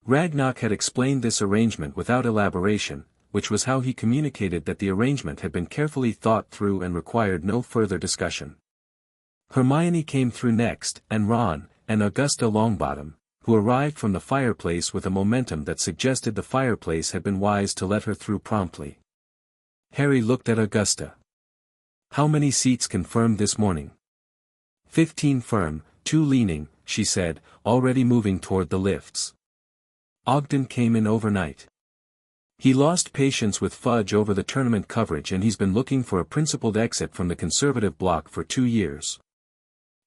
Ragnok had explained this arrangement without elaboration, which was how he communicated that the arrangement had been carefully thought through and required no further discussion. Hermione came through next, and Ron, and Augusta Longbottom, who arrived from the fireplace with a momentum that suggested the fireplace had been wise to let her through promptly. Harry looked at Augusta. How many seats confirmed this morning? 15 firm, 2 leaning, she said, already moving toward the lifts. Ogden came in overnight. He lost patience with Fudge over the tournament coverage and he's been looking for a principled exit from the conservative bloc for 2 years.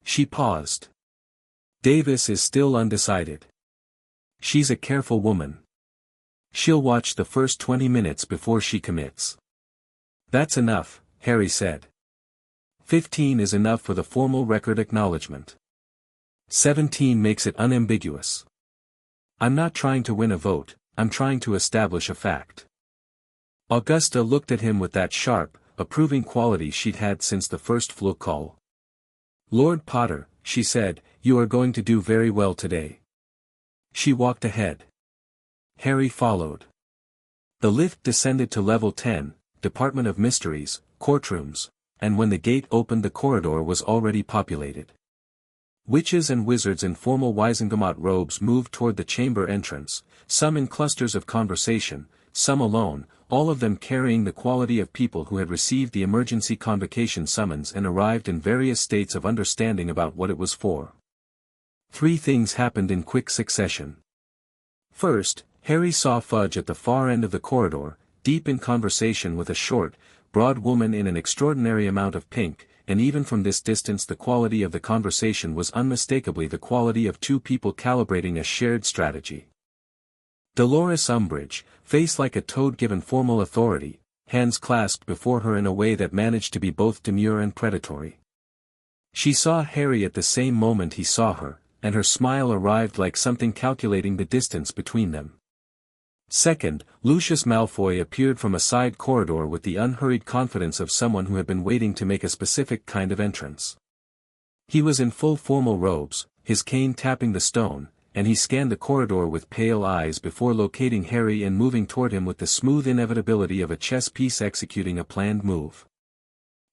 She paused. Davis is still undecided. She's a careful woman. She'll watch the first 20 minutes before she commits. That's enough, Harry said. 15 is enough for the formal record acknowledgement. 17 makes it unambiguous. I'm not trying to win a vote, I'm trying to establish a fact. Augusta looked at him with that sharp, approving quality she'd had since the first flu call. Lord Potter, she said, you are going to do very well today. She walked ahead. Harry followed. The lift descended to level 10, Department of Mysteries, courtrooms, and when the gate opened the corridor was already populated. Witches and wizards in formal Wisengamot robes moved toward the chamber entrance, some in clusters of conversation, some alone, all of them carrying the quality of people who had received the emergency convocation summons and arrived in various states of understanding about what it was for. 3 things happened in quick succession. First, Harry saw Fudge at the far end of the corridor, deep in conversation with a short, broad woman in an extraordinary amount of pink, and even from this distance the quality of the conversation was unmistakably the quality of 2 people calibrating a shared strategy. Dolores Umbridge, face like a toad given formal authority, hands clasped before her in a way that managed to be both demure and predatory. She saw Harry at the same moment he saw her, and her smile arrived like something calculating the distance between them. Second, Lucius Malfoy appeared from a side corridor with the unhurried confidence of someone who had been waiting to make a specific kind of entrance. He was in full formal robes, his cane tapping the stone, and he scanned the corridor with pale eyes before locating Harry and moving toward him with the smooth inevitability of a chess piece executing a planned move.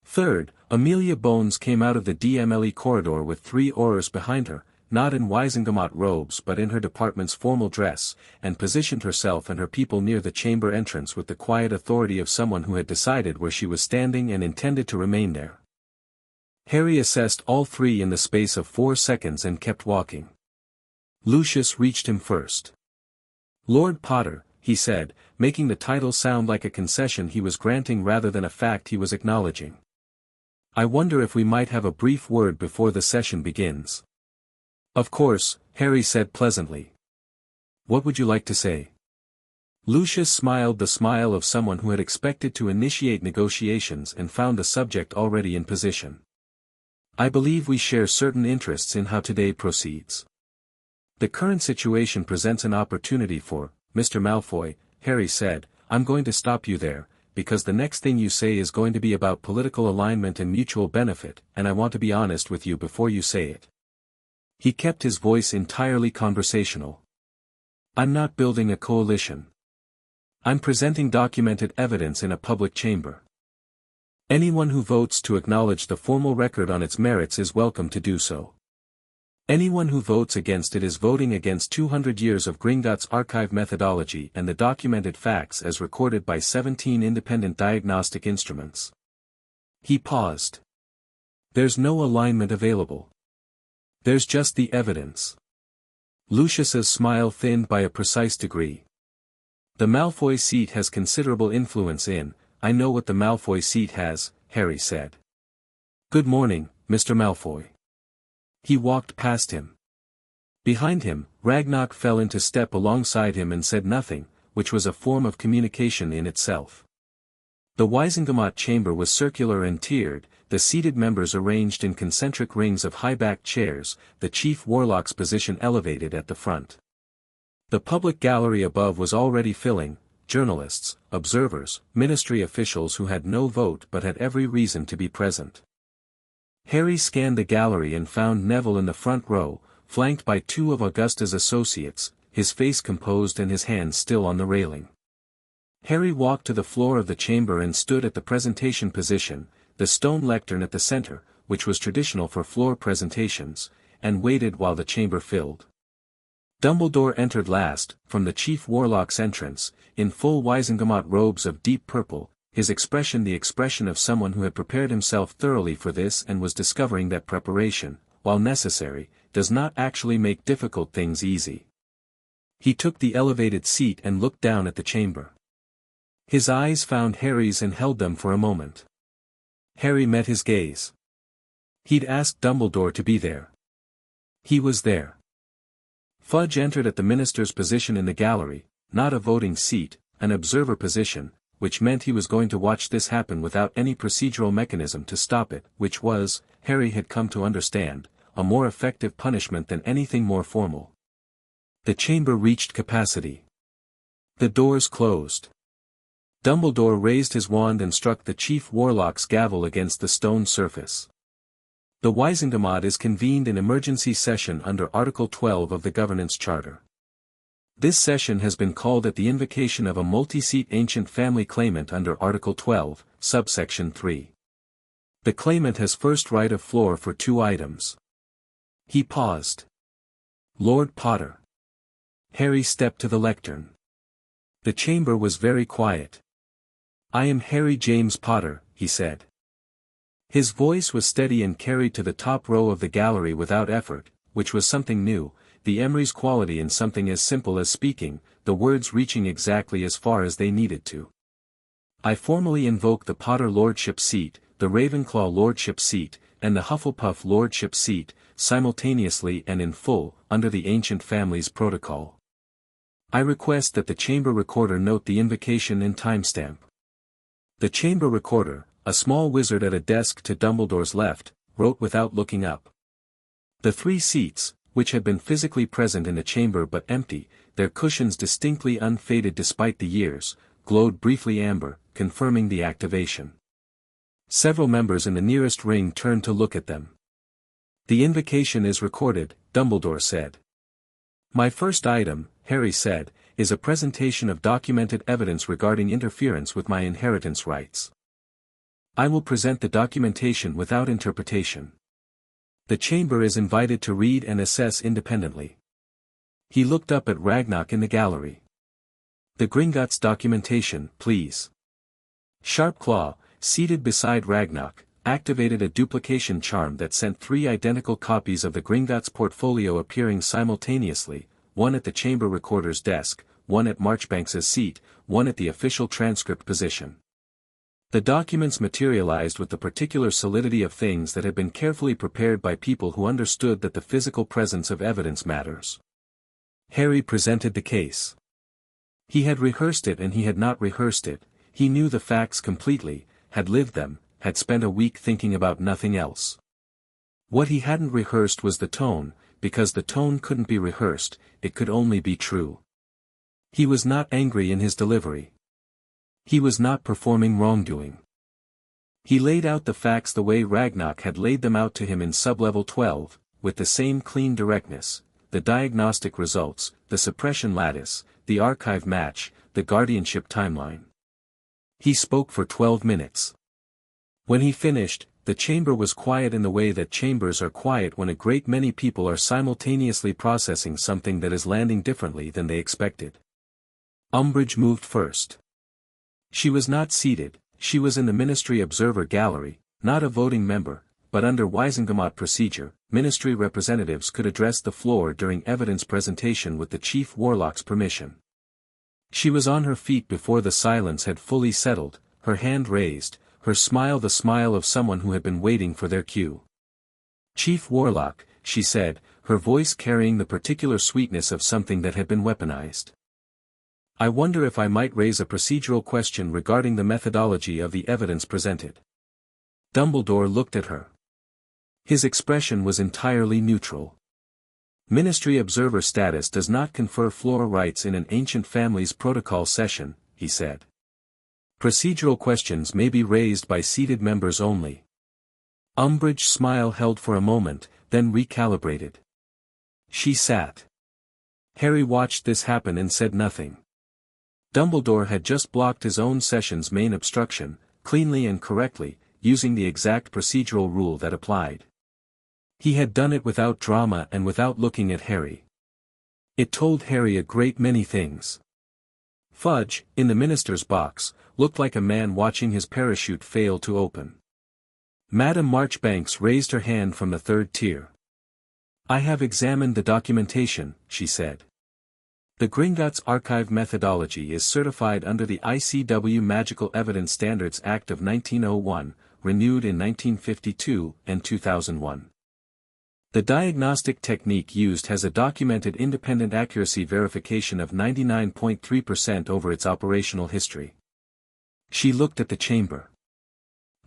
Third, Amelia Bones came out of the DMLE corridor with 3 Aurors behind her, not in Wizengamot robes but in her department's formal dress, and positioned herself and her people near the chamber entrance with the quiet authority of someone who had decided where she was standing and intended to remain there. Harry assessed all 3 in the space of 4 seconds and kept walking. Lucius reached him first. "Lord Potter," he said, making the title sound like a concession he was granting rather than a fact he was acknowledging. "I wonder if we might have a brief word before the session begins." "Of course," Harry said pleasantly. "What would you like to say?" Lucius smiled the smile of someone who had expected to initiate negotiations and found the subject already in position. "I believe we share certain interests in how today proceeds. The current situation presents an opportunity for, Mr. Malfoy," Harry said. "I'm going to stop you there, because the next thing you say is going to be about political alignment and mutual benefit, and I want to be honest with you before you say it." He kept his voice entirely conversational. "I'm not building a coalition. I'm presenting documented evidence in a public chamber. Anyone who votes to acknowledge the formal record on its merits is welcome to do so. Anyone who votes against it is voting against 200 years of Gringotts archive methodology and the documented facts as recorded by 17 independent diagnostic instruments." He paused. "There's no alignment available. There's just the evidence." Lucius's smile thinned by a precise degree. "The Malfoy seat has considerable influence in, I know what the Malfoy seat has," Harry said. "Good morning, Mr. Malfoy." He walked past him. Behind him, Ragnok fell into step alongside him and said nothing, which was a form of communication in itself. The Wizengamot chamber was circular and tiered, the seated members arranged in concentric rings of high-backed chairs, the chief warlock's position elevated at the front. The public gallery above was already filling, journalists, observers, ministry officials who had no vote but had every reason to be present. Harry scanned the gallery and found Neville in the front row, flanked by 2 of Augusta's associates, his face composed and his hands still on the railing. Harry walked to the floor of the chamber and stood at the presentation position, the stone lectern at the center, which was traditional for floor presentations, and waited while the chamber filled. Dumbledore entered last, from the chief warlock's entrance, in full Wizengamot robes of deep purple, his expression the expression of someone who had prepared himself thoroughly for this and was discovering that preparation, while necessary, does not actually make difficult things easy. He took the elevated seat and looked down at the chamber. His eyes found Harry's and held them for a moment. Harry met his gaze. He'd asked Dumbledore to be there. He was there. Fudge entered at the minister's position in the gallery, not a voting seat, an observer position, which meant he was going to watch this happen without any procedural mechanism to stop it, which was, Harry had come to understand, a more effective punishment than anything more formal. The chamber reached capacity. The doors closed. Dumbledore raised his wand and struck the chief warlock's gavel against the stone surface. The Wizengamot is convened in emergency session under Article 12 of the Governance Charter. This session has been called at the invocation of a multi-seat ancient family claimant under Article 12, subsection 3. The claimant has first right of floor for 2 items. He paused. "Lord Potter." Harry stepped to the lectern. The chamber was very quiet. "I am Harry James Potter," he said. His voice was steady and carried to the top row of the gallery without effort, which was something new, the Emrys quality in something as simple as speaking, the words reaching exactly as far as they needed to. "I formally invoke the Potter Lordship seat, the Ravenclaw Lordship seat, and the Hufflepuff Lordship seat, simultaneously and in full, under the ancient family's protocol. I request that the chamber recorder note the invocation and timestamp." The chamber recorder, a small wizard at a desk to Dumbledore's left, wrote without looking up. The 3 seats, which had been physically present in the chamber but empty, their cushions distinctly unfaded despite the years, glowed briefly amber, confirming the activation. Several members in the nearest ring turned to look at them. "The invocation is recorded," Dumbledore said. My first item, Harry said, is a presentation of documented evidence regarding interference with my inheritance rights. I will present the documentation without interpretation. The chamber is invited to read and assess independently. He looked up at Ragnok in the gallery. The Gringotts documentation, please. Sharpclaw, seated beside Ragnok, activated a duplication charm that sent 3 identical copies of the Gringotts portfolio appearing simultaneously, one at the chamber recorder's desk, one at Marchbanks's seat, one at the official transcript position. The documents materialized with the particular solidity of things that had been carefully prepared by people who understood that the physical presence of evidence matters. Harry presented the case. He had rehearsed it and he had not rehearsed it, he knew the facts completely, had lived them, had spent a week thinking about nothing else. What he hadn't rehearsed was the tone, because the tone couldn't be rehearsed, it could only be true. He was not angry in his delivery. He was not performing wrongdoing. He laid out the facts the way Ragnok had laid them out to him in Sublevel 12, with the same clean directness, the diagnostic results, the suppression lattice, the archive match, the guardianship timeline. He spoke for 12 minutes. When he finished, the chamber was quiet in the way that chambers are quiet when a great many people are simultaneously processing something that is landing differently than they expected. Umbridge moved first. She was not seated, she was in the Ministry Observer Gallery, not a voting member, but under Wisengamot procedure, Ministry representatives could address the floor during evidence presentation with the Chief Warlock's permission. She was on her feet before the silence had fully settled, her hand raised, her smile the smile of someone who had been waiting for their cue. Chief Warlock, she said, her voice carrying the particular sweetness of something that had been weaponized. I wonder if I might raise a procedural question regarding the methodology of the evidence presented. Dumbledore looked at her. His expression was entirely neutral. Ministry observer status does not confer floor rights in an ancient family's protocol session, he said. Procedural questions may be raised by seated members only. Umbridge's smile held for a moment, then recalibrated. She sat. Harry watched this happen and said nothing. Dumbledore had just blocked his own session's main obstruction, cleanly and correctly, using the exact procedural rule that applied. He had done it without drama and without looking at Harry. It told Harry a great many things. Fudge, in the minister's box, looked like a man watching his parachute fail to open. Madame Marchbanks raised her hand from the 3rd tier. I have examined the documentation, she said. The Gringotts archive methodology is certified under the ICW Magical Evidence Standards Act of 1901, renewed in 1952 and 2001. The diagnostic technique used has a documented independent accuracy verification of 99.3% over its operational history. She looked at the chamber.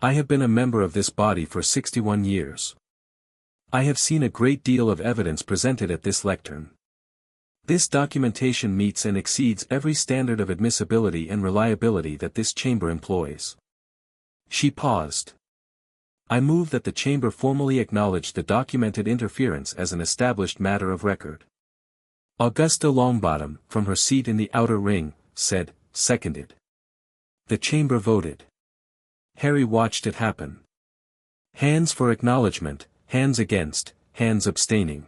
I have been a member of this body for 61 years. I have seen a great deal of evidence presented at this lectern. This documentation meets and exceeds every standard of admissibility and reliability that this chamber employs. She paused. I move that the chamber formally acknowledge the documented interference as an established matter of record. Augusta Longbottom, from her seat in the outer ring, said, seconded. The chamber voted. Harry watched it happen. Hands for acknowledgement, hands against, hands abstaining.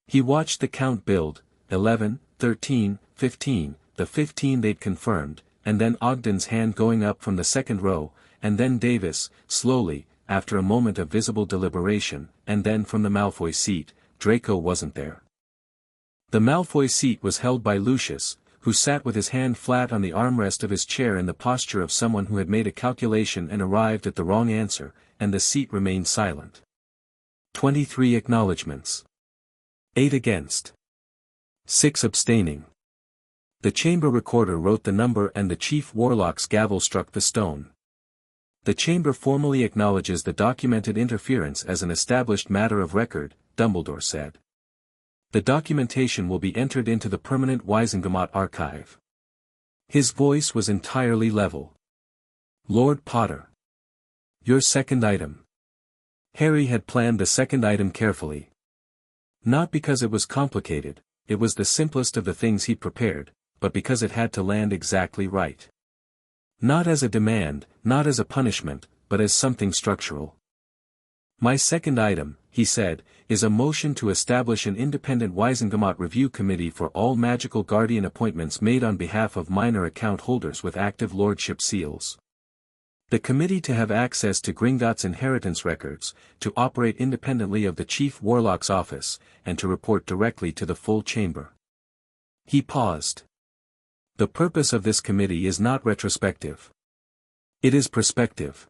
He watched the count build, 11, 13, 15, the 15 they'd confirmed, and then Ogden's hand going up from the 2nd row, and then Davis, slowly, after a moment of visible deliberation, and then from the Malfoy seat. Draco wasn't there. The Malfoy seat was held by Lucius, who sat with his hand flat on the armrest of his chair in the posture of someone who had made a calculation and arrived at the wrong answer, and the seat remained silent. 23 acknowledgements. 8 against. 6 abstaining. The chamber recorder wrote the number and the chief warlock's gavel struck the stone. The chamber formally acknowledges the documented interference as an established matter of record, Dumbledore said. The documentation will be entered into the permanent Wisengamot archive. His voice was entirely level. Lord Potter. Your second item. Harry had planned the second item carefully. Not because it was complicated, it was the simplest of the things he'd prepared, but because it had to land exactly right. Not as a demand, not as a punishment, but as something structural. My second item, he said, is a motion to establish an independent Wisengamot review committee for all magical guardian appointments made on behalf of minor account holders with active lordship seals. The committee to have access to Gringotts inheritance records, to operate independently of the Chief Warlock's office, and to report directly to the full chamber. He paused. The purpose of this committee is not retrospective. It is prospective.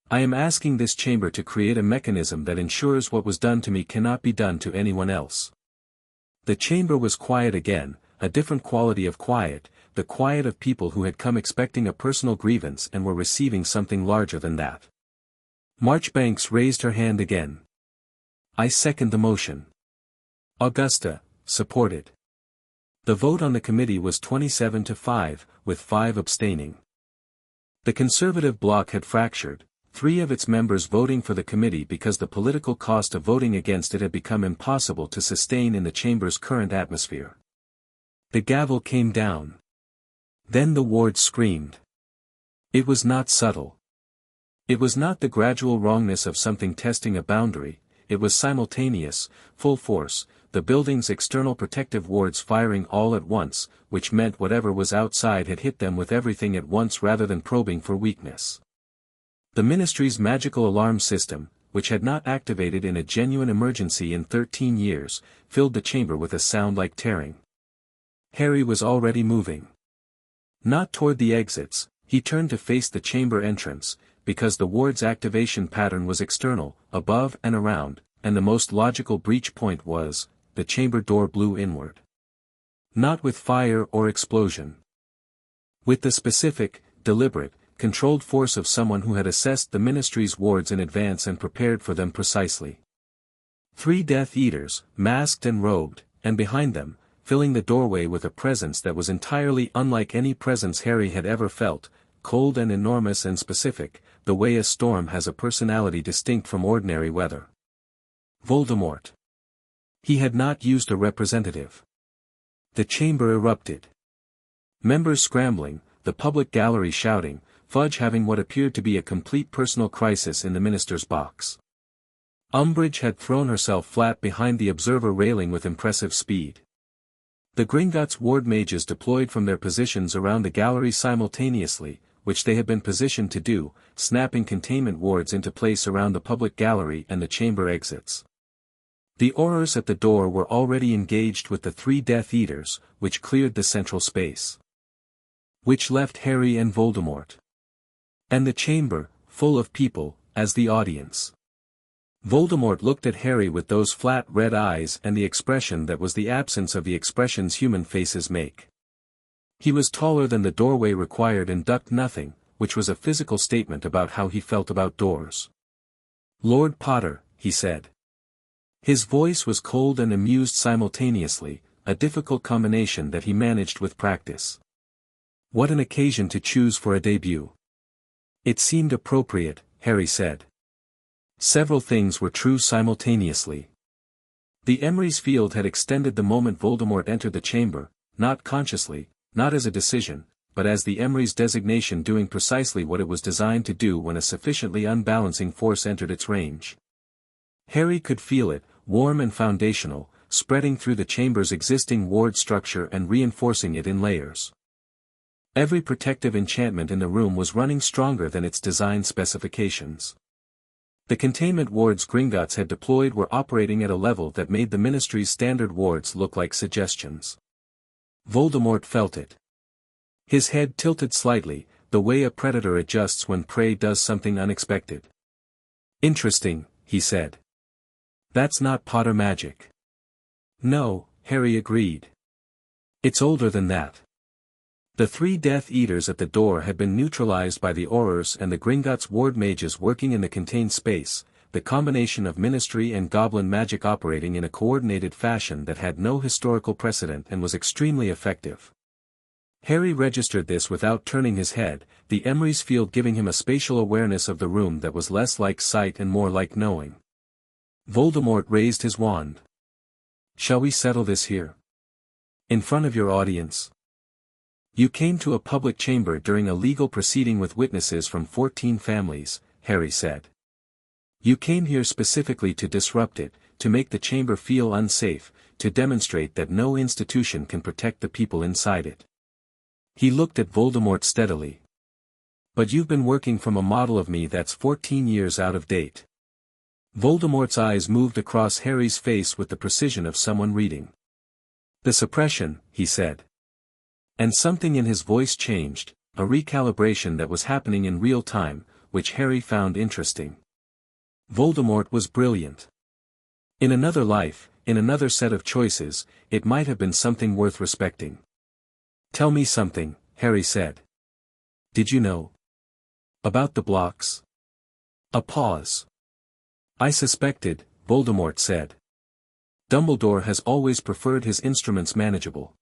I am asking this chamber to create a mechanism that ensures what was done to me cannot be done to anyone else. The chamber was quiet again, a different quality of quiet, the quiet of people who had come expecting a personal grievance and were receiving something larger than that. Marchbanks raised her hand again. I second the motion. Augusta, supported. The vote on the committee was 27 to 5, with 5 abstaining. The conservative bloc had fractured, 3 of its members voting for the committee because the political cost of voting against it had become impossible to sustain in the chamber's current atmosphere. The gavel came down. Then the ward screamed. It was not subtle. It was not the gradual wrongness of something testing a boundary, it was simultaneous, full force, the building's external protective wards firing all at once, which meant whatever was outside had hit them with everything at once rather than probing for weakness. The Ministry's magical alarm system, which had not activated in a genuine emergency in 13 years, filled the chamber with a sound like tearing. Harry was already moving. Not toward the exits, he turned to face the chamber entrance, because the ward's activation pattern was external, above and around, and the most logical breach point was, the chamber door blew inward. Not with fire or explosion. With the specific, deliberate, controlled force of someone who had assessed the Ministry's wards in advance and prepared for them precisely. 3 Death Eaters, masked and robed, and behind them, filling the doorway with a presence that was entirely unlike any presence Harry had ever felt, cold and enormous and specific, the way a storm has a personality distinct from ordinary weather. Voldemort. He had not used a representative. The chamber erupted. Members scrambling, the public gallery shouting, Fudge having what appeared to be a complete personal crisis in the minister's box. Umbridge had thrown herself flat behind the observer railing with impressive speed. The Gringotts ward mages deployed from their positions around the gallery simultaneously, which they had been positioned to do, snapping containment wards into place around the public gallery and the chamber exits. The Aurors at the door were already engaged with the 3 Death Eaters, which cleared the central space. Which left Harry and Voldemort. And the chamber, full of people, as the audience. Voldemort looked at Harry with those flat red eyes and the expression that was the absence of the expressions human faces make. He was taller than the doorway required and ducked nothing, which was a physical statement about how he felt about doors. Lord Potter, he said. His voice was cold and amused simultaneously, a difficult combination that he managed with practice. What an occasion to choose for a debut. It seemed appropriate, Harry said. Several things were true simultaneously. The Emrys field had extended the moment Voldemort entered the chamber, not consciously, not as a decision, but as the Emrys designation doing precisely what it was designed to do when a sufficiently unbalancing force entered its range. Harry could feel it, warm and foundational, spreading through the chamber's existing ward structure and reinforcing it in layers. Every protective enchantment in the room was running stronger than its design specifications. The containment wards Gringotts had deployed were operating at a level that made the Ministry's standard wards look like suggestions. Voldemort felt it. His head tilted slightly, the way a predator adjusts when prey does something unexpected. Interesting, he said. That's not Potter magic. No, Harry agreed. It's older than that. The 3 Death Eaters at the door had been neutralized by the Aurors and the Gringotts ward mages working in the contained space, the combination of Ministry and Goblin magic operating in a coordinated fashion that had no historical precedent and was extremely effective. Harry registered this without turning his head, the Emrys field giving him a spatial awareness of the room that was less like sight and more like knowing. Voldemort raised his wand. Shall we settle this here? In front of your audience. You came to a public chamber during a legal proceeding with witnesses from 14 families, Harry said. You came here specifically to disrupt it, to make the chamber feel unsafe, to demonstrate that no institution can protect the people inside it. He looked at Voldemort steadily. But you've been working from a model of me that's 14 years out of date. Voldemort's eyes moved across Harry's face with the precision of someone reading. The suppression, he said. And something in his voice changed, a recalibration that was happening in real time, which Harry found interesting. Voldemort was brilliant. In another life, in another set of choices, it might have been something worth respecting. Tell me something, Harry said. Did you know? About the blocks? A pause. I suspected, Voldemort said. Dumbledore has always preferred his instruments manageable.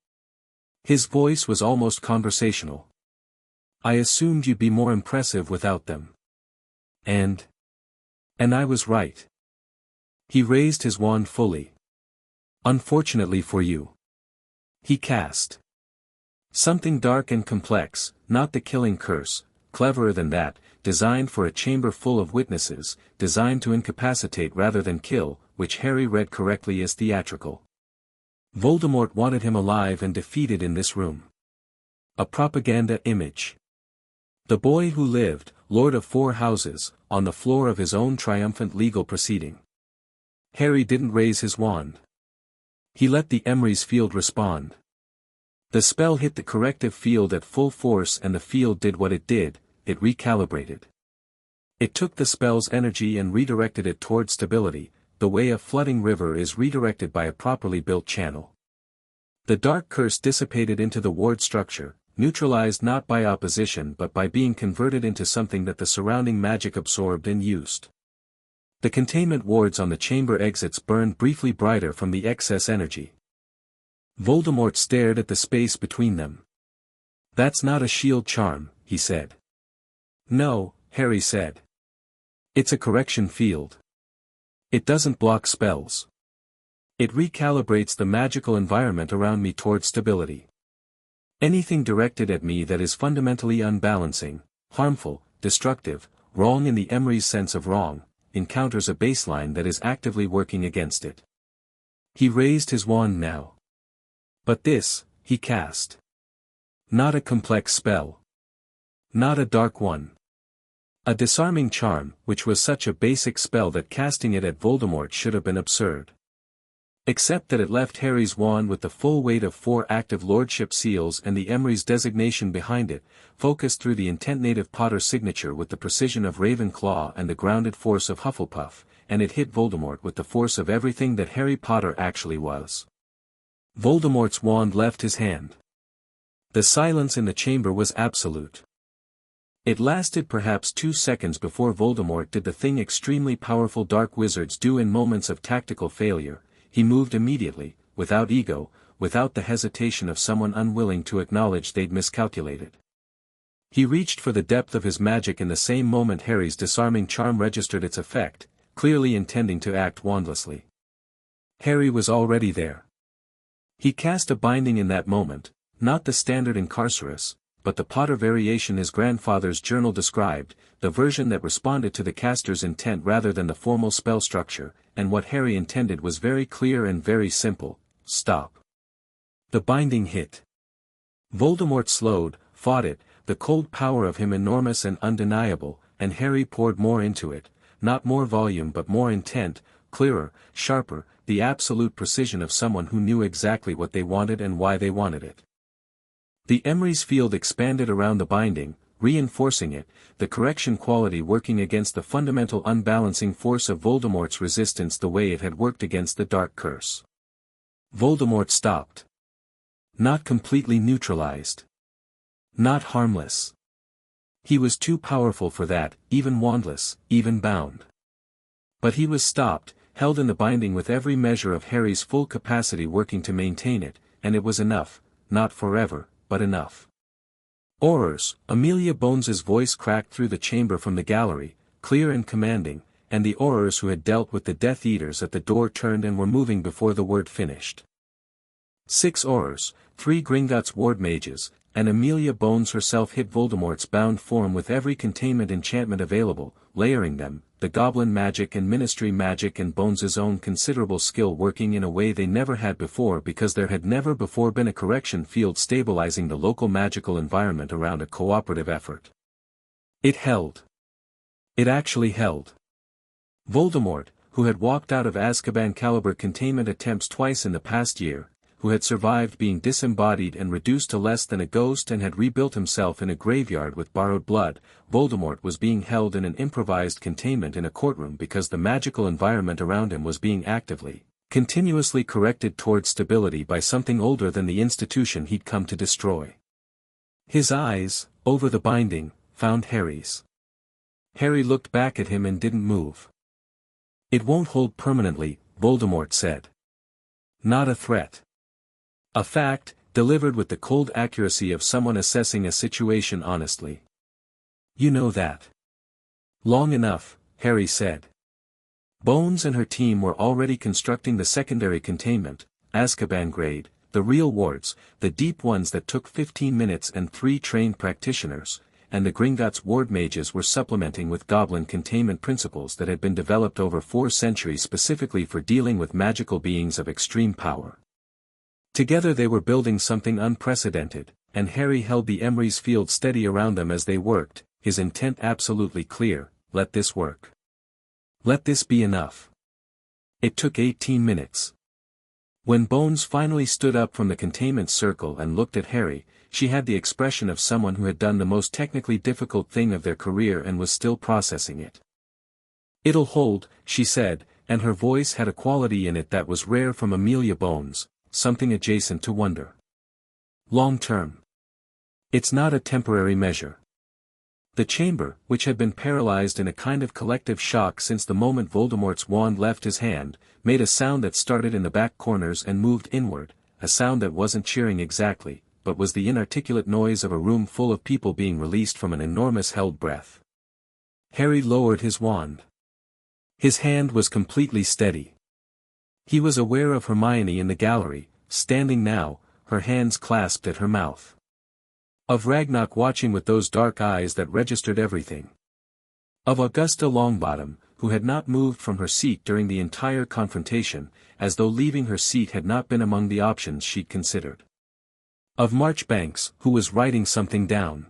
His voice was almost conversational. I assumed you'd be more impressive without them. And I was right. He raised his wand fully. Unfortunately for you. He cast something dark and complex, not the killing curse, cleverer than that, designed for a chamber full of witnesses, designed to incapacitate rather than kill, which Harry read correctly as theatrical. Voldemort wanted him alive and defeated in this room. A propaganda image. The boy who lived, Lord of 4 houses, on the floor of his own triumphant legal proceeding. Harry didn't raise his wand. He let the Emrys field respond. The spell hit the corrective field at full force and the field did what it did, it recalibrated. It took the spell's energy and redirected it toward stability, the way a flooding river is redirected by a properly built channel. The dark curse dissipated into the ward structure, neutralized not by opposition but by being converted into something that the surrounding magic absorbed and used. The containment wards on the chamber exits burned briefly brighter from the excess energy. Voldemort stared at the space between them. That's not a shield charm, he said. No, Harry said. It's a correction field. It doesn't block spells. It recalibrates the magical environment around me toward stability. Anything directed at me that is fundamentally unbalancing, harmful, destructive, wrong in the Emrys sense of wrong, encounters a baseline that is actively working against it. He raised his wand now. But this, he cast. Not a complex spell. Not a dark one. A disarming charm, which was such a basic spell that casting it at Voldemort should have been absurd. Except that it left Harry's wand with the full weight of 4 active lordship seals and the Emrys designation behind it, focused through the intentnative Potter signature with the precision of Ravenclaw and the grounded force of Hufflepuff, and it hit Voldemort with the force of everything that Harry Potter actually was. Voldemort's wand left his hand. The silence in the chamber was absolute. It lasted perhaps 2 seconds before Voldemort did the thing extremely powerful dark wizards do in moments of tactical failure. He moved immediately, without ego, without the hesitation of someone unwilling to acknowledge they'd miscalculated. He reached for the depth of his magic in the same moment Harry's disarming charm registered its effect, clearly intending to act wandlessly. Harry was already there. He cast a binding in that moment, not the standard Incarcerus, but the Potter variation his grandfather's journal described, the version that responded to the caster's intent rather than the formal spell structure, and what Harry intended was very clear and very simple: stop. The binding hit. Voldemort slowed, fought it, the cold power of him enormous and undeniable, and Harry poured more into it, not more volume but more intent, clearer, sharper, the absolute precision of someone who knew exactly what they wanted and why they wanted it. The Emrys field expanded around the binding, reinforcing it, the correction quality working against the fundamental unbalancing force of Voldemort's resistance the way it had worked against the dark curse. Voldemort stopped. Not completely neutralized. Not harmless. He was too powerful for that, even wandless, even bound. But he was stopped, held in the binding with every measure of Harry's full capacity working to maintain it, and it was enough, not forever, but enough. Horrors! Amelia Bones's voice cracked through the chamber from the gallery, clear and commanding, and the Aurors who had dealt with the Death Eaters at the door turned and were moving before the word finished. 6 Aurors, 3 Gringotts ward mages, and Amelia Bones herself hit Voldemort's bound form with every containment enchantment available, layering them, the goblin magic and ministry magic and Bones' own considerable skill working in a way they never had before because there had never before been a correction field stabilizing the local magical environment around a cooperative effort. It held. It actually held. Voldemort, who had walked out of Azkaban caliber containment attempts twice in the past year, who had survived being disembodied and reduced to less than a ghost and had rebuilt himself in a graveyard with borrowed blood, Voldemort was being held in an improvised containment in a courtroom because the magical environment around him was being actively, continuously corrected towards stability by something older than the institution he'd come to destroy. His eyes, over the binding, found Harry's. Harry looked back at him and didn't move. "It won't hold permanently," Voldemort said. "Not a threat. A fact, delivered with the cold accuracy of someone assessing a situation honestly. You know that." "Long enough," Harry said. Bones and her team were already constructing the secondary containment, Azkaban grade, the real wards, the deep ones that took 15 minutes and 3 trained practitioners, and the Gringotts ward mages were supplementing with goblin containment principles that had been developed over 4 centuries specifically for dealing with magical beings of extreme power. Together they were building something unprecedented, and Harry held the Emrys field steady around them as they worked, his intent absolutely clear: let this work. Let this be enough. It took 18 minutes. When Bones finally stood up from the containment circle and looked at Harry, she had the expression of someone who had done the most technically difficult thing of their career and was still processing it. "It'll hold," she said, and her voice had a quality in it that was rare from Amelia Bones, something adjacent to wonder. "Long term. It's not a temporary measure." The chamber, which had been paralyzed in a kind of collective shock since the moment Voldemort's wand left his hand, made a sound that started in the back corners and moved inward, a sound that wasn't cheering exactly, but was the inarticulate noise of a room full of people being released from an enormous held breath. Harry lowered his wand. His hand was completely steady. He was aware of Hermione in the gallery, standing now, her hands clasped at her mouth. Of Ragnok watching with those dark eyes that registered everything. Of Augusta Longbottom, who had not moved from her seat during the entire confrontation, as though leaving her seat had not been among the options she'd considered. Of Marchbanks, who was writing something down.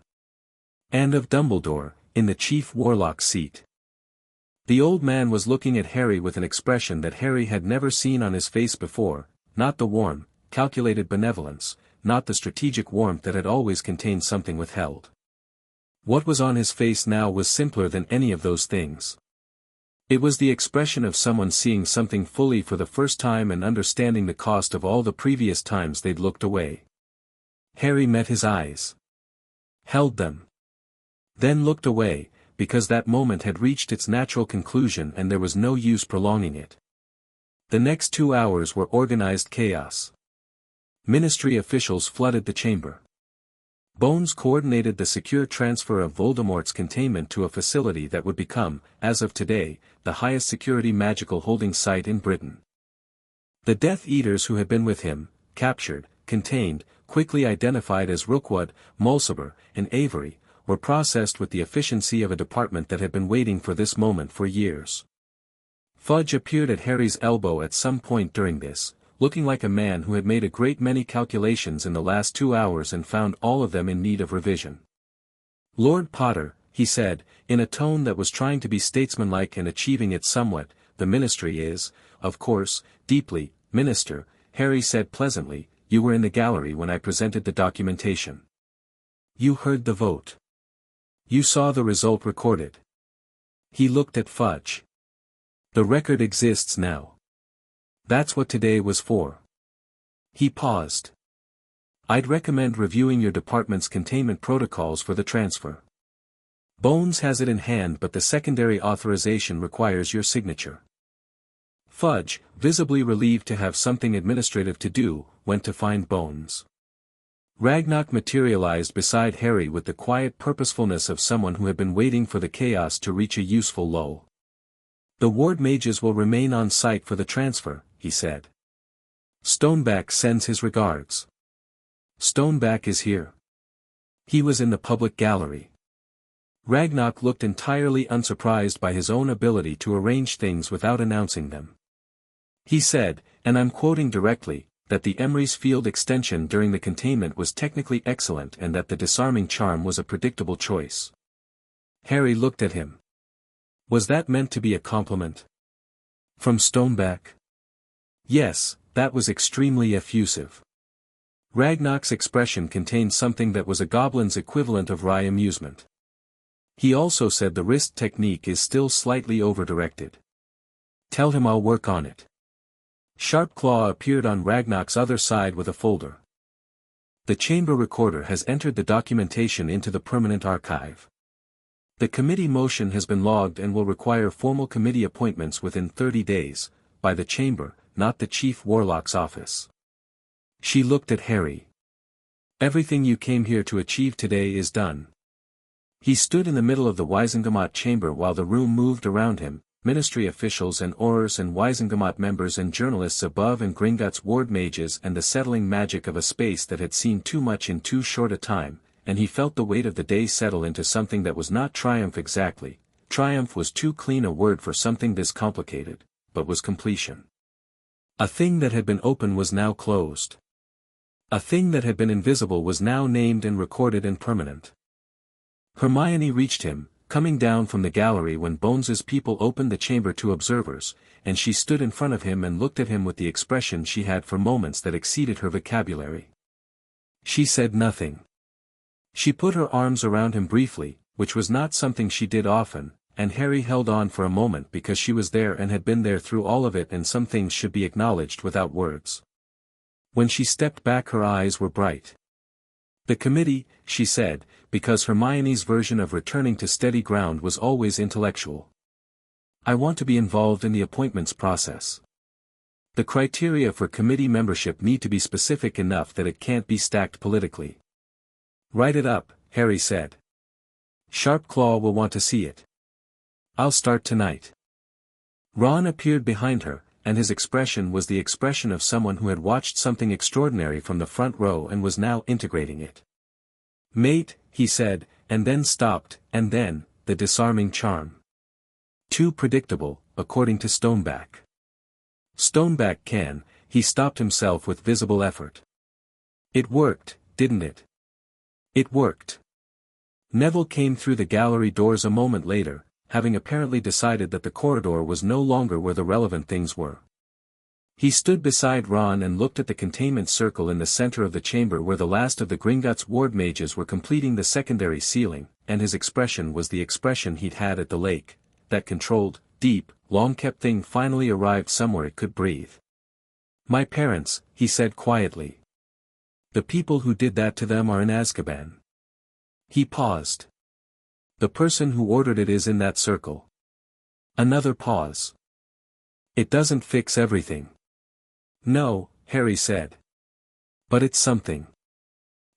And of Dumbledore, in the chief warlock's seat. The old man was looking at Harry with an expression that Harry had never seen on his face before, not the warm, calculated benevolence, not the strategic warmth that had always contained something withheld. What was on his face now was simpler than any of those things. It was the expression of someone seeing something fully for the first time and understanding the cost of all the previous times they'd looked away. Harry met his eyes. Held them. Then looked away, because that moment had reached its natural conclusion and there was no use prolonging it. The next 2 hours were organized chaos. Ministry officials flooded the chamber. Bones coordinated the secure transfer of Voldemort's containment to a facility that would become, as of today, the highest security magical holding site in Britain. The Death Eaters who had been with him, captured, contained, quickly identified as Rookwood, Mulciber, and Avery, were processed with the efficiency of a department that had been waiting for this moment for years. Fudge appeared at Harry's elbow at some point during this, looking like a man who had made a great many calculations in the last 2 hours and found all of them in need of revision. "Lord Potter," he said, in a tone that was trying to be statesmanlike and achieving it somewhat, "the ministry is, of course, deeply, Minister," Harry said pleasantly, "you were in the gallery when I presented the documentation. You heard the vote. You saw the result recorded." He looked at Fudge. "The record exists now. That's what today was for." He paused. "I'd recommend reviewing your department's containment protocols for the transfer. Bones has it in hand but the secondary authorization requires your signature." Fudge, visibly relieved to have something administrative to do, went to find Bones. Ragnok materialized beside Harry with the quiet purposefulness of someone who had been waiting for the chaos to reach a useful lull. "The ward mages will remain on site for the transfer," he said. Stoneback sends his regards. Stoneback is here. He was in the public gallery. Ragnok looked entirely unsurprised by his own ability to arrange things without announcing them. He said, and I'm quoting directly, that the Emrys field extension during the containment was technically excellent and that the disarming charm was a predictable choice. Harry looked at him. Was that meant to be a compliment? From Stoneback? Yes, that was extremely effusive. Ragnok's expression contained something that was a goblin's equivalent of wry amusement. He also said the wrist technique is still slightly over-directed. Tell him I'll work on it. Sharpclaw appeared on Ragnok's other side with a folder. The chamber recorder has entered the documentation into the permanent archive. The committee motion has been logged and will require formal committee appointments within 30 days, by the chamber, not the chief warlock's office. She looked at Harry. Everything you came here to achieve today is done. He stood in the middle of the Wizengamot chamber while the room moved around him, ministry officials and aurors and Wizengamot members and journalists above and Gringotts ward mages and the settling magic of a space that had seen too much in too short a time, and he felt the weight of the day settle into something that was not triumph exactly. Triumph was too clean a word for something this complicated, but was completion. A thing that had been open was now closed. A thing that had been invisible was now named and recorded and permanent. Hermione reached him, coming down from the gallery when Bones's people opened the chamber to observers, and she stood in front of him and looked at him with the expression she had for moments that exceeded her vocabulary. She said nothing. She put her arms around him briefly, which was not something she did often, and Harry held on for a moment because she was there and had been there through all of it and some things should be acknowledged without words. When she stepped back her eyes were bright. The committee, she said, because Hermione's version of returning to steady ground was always intellectual. I want to be involved in the appointments process. The criteria for committee membership need to be specific enough that it can't be stacked politically. Write it up, Harry said. Sharpclaw will want to see it. I'll start tonight. Ron appeared behind her, and his expression was the expression of someone who had watched something extraordinary from the front row and was now integrating it. Mate, he said, and then stopped, and then, the disarming charm. Too predictable, according to Stoneback. Stoneback can, he stopped himself with visible effort. It worked, didn't it? It worked. Neville came through the gallery doors a moment later, having apparently decided that the corridor was no longer where the relevant things were. He stood beside Ron and looked at the containment circle in the center of the chamber where the last of the Gringotts ward mages were completing the secondary sealing, and his expression was the expression he'd had at the lake, that controlled, deep, long-kept thing finally arrived somewhere it could breathe. My parents, he said quietly. The people who did that to them are in Azkaban. He paused. The person who ordered it is in that circle. Another pause. It doesn't fix everything. No, Harry said. But it's something.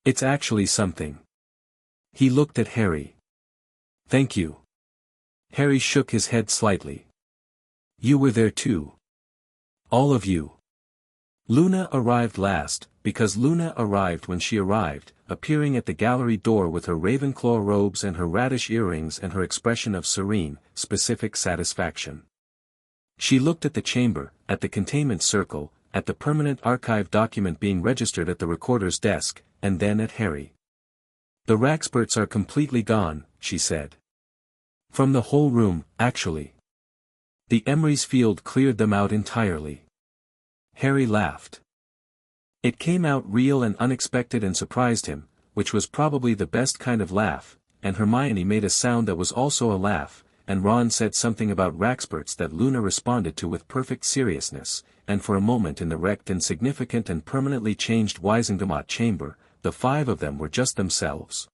It's actually something. He looked at Harry. Thank you. Harry shook his head slightly. You were there too. All of you. Luna arrived last, because Luna arrived when she arrived, appearing at the gallery door with her Ravenclaw robes and her radish earrings and her expression of serene, specific satisfaction. She looked at the chamber, at the containment circle, at the permanent archive document being registered at the recorder's desk, and then at Harry. The Raxperts are completely gone, she said. From the whole room, actually. The Emrys field cleared them out entirely. Harry laughed. It came out real and unexpected and surprised him, which was probably the best kind of laugh, and Hermione made a sound that was also a laugh, and Ron said something about Raxperts that Luna responded to with perfect seriousness, and for a moment in the wrecked and significant and permanently changed Wizengamot chamber, the five of them were just themselves.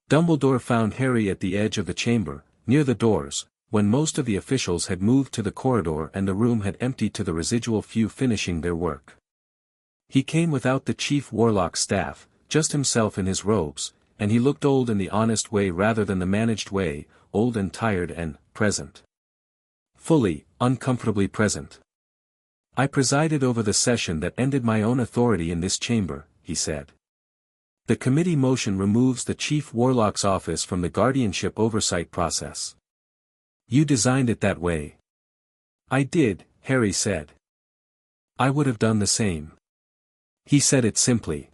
Dumbledore found Harry at the edge of the chamber, near the doors, when most of the officials had moved to the corridor and the room had emptied to the residual few finishing their work. He came without the chief warlock's staff, just himself in his robes, and he looked old in the honest way rather than the managed way, old and tired and present. Fully, uncomfortably present. I presided over the session that ended my own authority in this chamber, he said. The committee motion removes the Chief Warlock's office from the guardianship oversight process. You designed it that way. I did, Harry said. I would have done the same. He said it simply.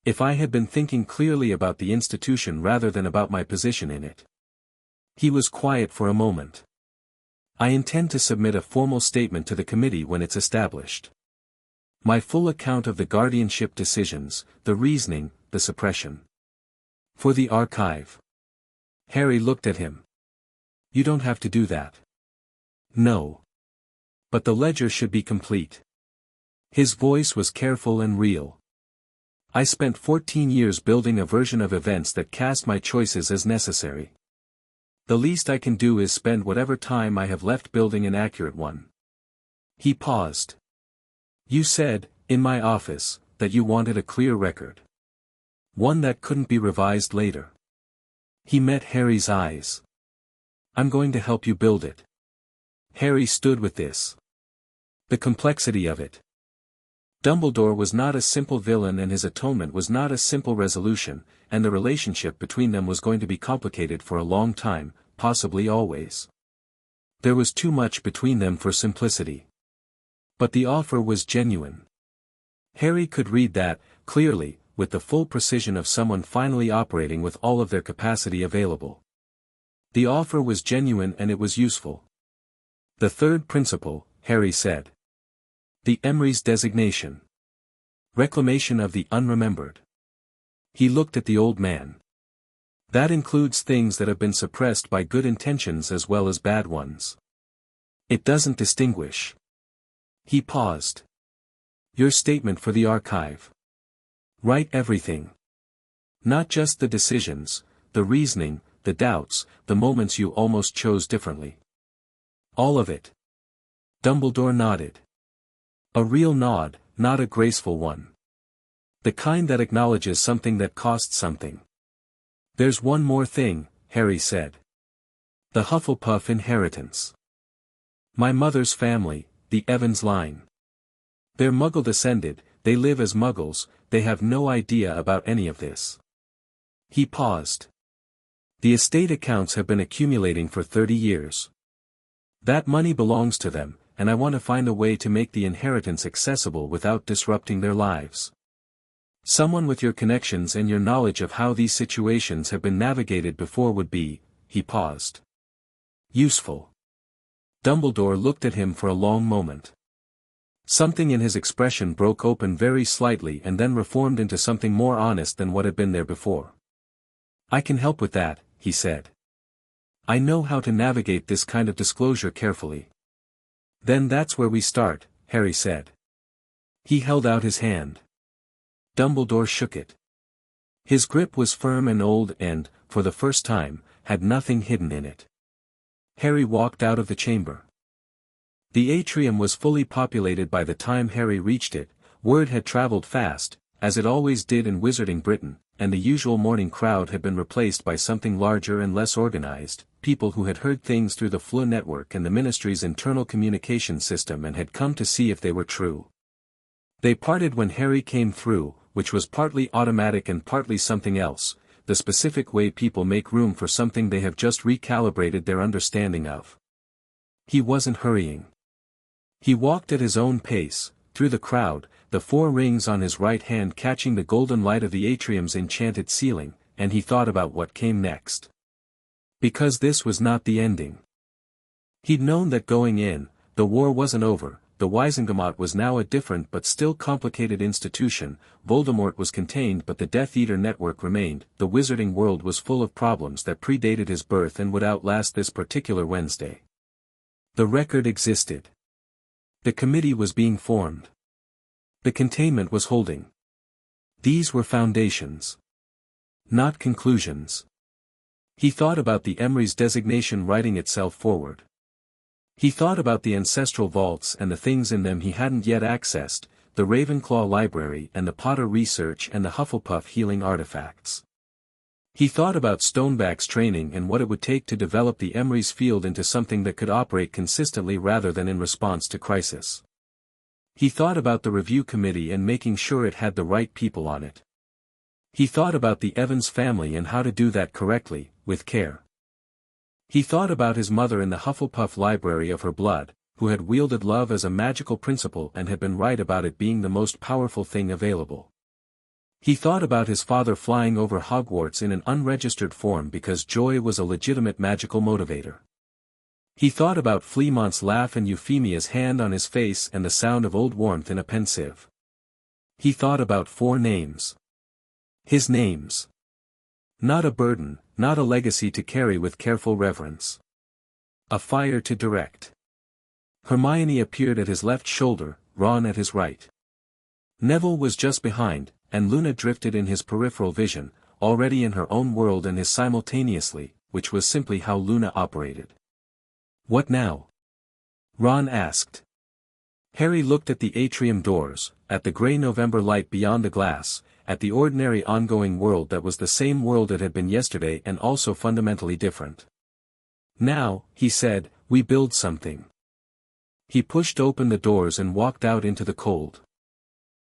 If I had been thinking clearly about the institution rather than about my position in it. He was quiet for a moment. I intend to submit a formal statement to the committee when it's established. My full account of the guardianship decisions, the reasoning, the suppression. For the archive. Harry looked at him. You don't have to do that. No. But the ledger should be complete. His voice was careful and real. I spent 14 years building a version of events that cast my choices as necessary. The least I can do is spend whatever time I have left building an accurate one. He paused. You said, in my office, that you wanted a clear record. One that couldn't be revised later. He met Harry's eyes. I'm going to help you build it. Harry stood with this. The complexity of it. Dumbledore was not a simple villain and his atonement was not a simple resolution, and the relationship between them was going to be complicated for a long time, possibly always. There was too much between them for simplicity. But the offer was genuine. Harry could read that, clearly, with the full precision of someone finally operating with all of their capacity available. The offer was genuine and it was useful. The third principle, Harry said. The Emrys designation. Reclamation of the unremembered. He looked at the old man. That includes things that have been suppressed by good intentions as well as bad ones. It doesn't distinguish. He paused. Your statement for the archive. Write everything. Not just the decisions, the reasoning, the doubts, the moments you almost chose differently. All of it. Dumbledore nodded. A real nod, not a graceful one. The kind that acknowledges something that costs something. There's one more thing, Harry said. The Hufflepuff inheritance. My mother's family, the Evans line. They're Muggle descended, they live as Muggles, they have no idea about any of this. He paused. The estate accounts have been accumulating for 30 years. That money belongs to them, and I want to find a way to make the inheritance accessible without disrupting their lives. Someone with your connections and your knowledge of how these situations have been navigated before would be, he paused. Useful. Dumbledore looked at him for a long moment. Something in his expression broke open very slightly and then reformed into something more honest than what had been there before. I can help with that, he said. I know how to navigate this kind of disclosure carefully. Then that's where we start, Harry said. He held out his hand. Dumbledore shook it. His grip was firm and old and, for the first time, had nothing hidden in it. Harry walked out of the chamber. The atrium was fully populated by the time Harry reached it. Word had traveled fast, as it always did in Wizarding Britain, and the usual morning crowd had been replaced by something larger and less organized, people who had heard things through the FLU network and the ministry's internal communication system and had come to see if they were true. They parted when Harry came through, which was partly automatic and partly something else, the specific way people make room for something they have just recalibrated their understanding of. He wasn't hurrying. He walked at his own pace, through the crowd, the four rings on his right hand catching the golden light of the atrium's enchanted ceiling, and he thought about what came next. Because this was not the ending. He'd known that going in, the war wasn't over, the Wizengamot was now a different but still complicated institution, Voldemort was contained but the Death Eater network remained, the wizarding world was full of problems that predated his birth and would outlast this particular Wednesday. The record existed. The committee was being formed. The containment was holding. These were foundations. Not conclusions. He thought about the Emrys designation writing itself forward. He thought about the ancestral vaults and the things in them he hadn't yet accessed, the Ravenclaw library and the Potter research and the Hufflepuff healing artifacts. He thought about Stoneback's training and what it would take to develop the Emrys field into something that could operate consistently rather than in response to crisis. He thought about the review committee and making sure it had the right people on it. He thought about the Evans family and how to do that correctly, with care. He thought about his mother in the Hufflepuff library of her blood, who had wielded love as a magical principle and had been right about it being the most powerful thing available. He thought about his father flying over Hogwarts in an unregistered form because joy was a legitimate magical motivator. He thought about Fleamont's laugh and Euphemia's hand on his face and the sound of old warmth in a pensieve. He thought about 4 names. His names. Not a burden, not a legacy to carry with careful reverence. A fire to direct. Hermione appeared at his left shoulder, Ron at his right. Neville was just behind, and Luna drifted in his peripheral vision, already in her own world and his simultaneously, which was simply how Luna operated. What now? Ron asked. Harry looked at the atrium doors, at the grey November light beyond the glass, at the ordinary ongoing world that was the same world it had been yesterday and also fundamentally different. Now, he said, we build something. He pushed open the doors and walked out into the cold.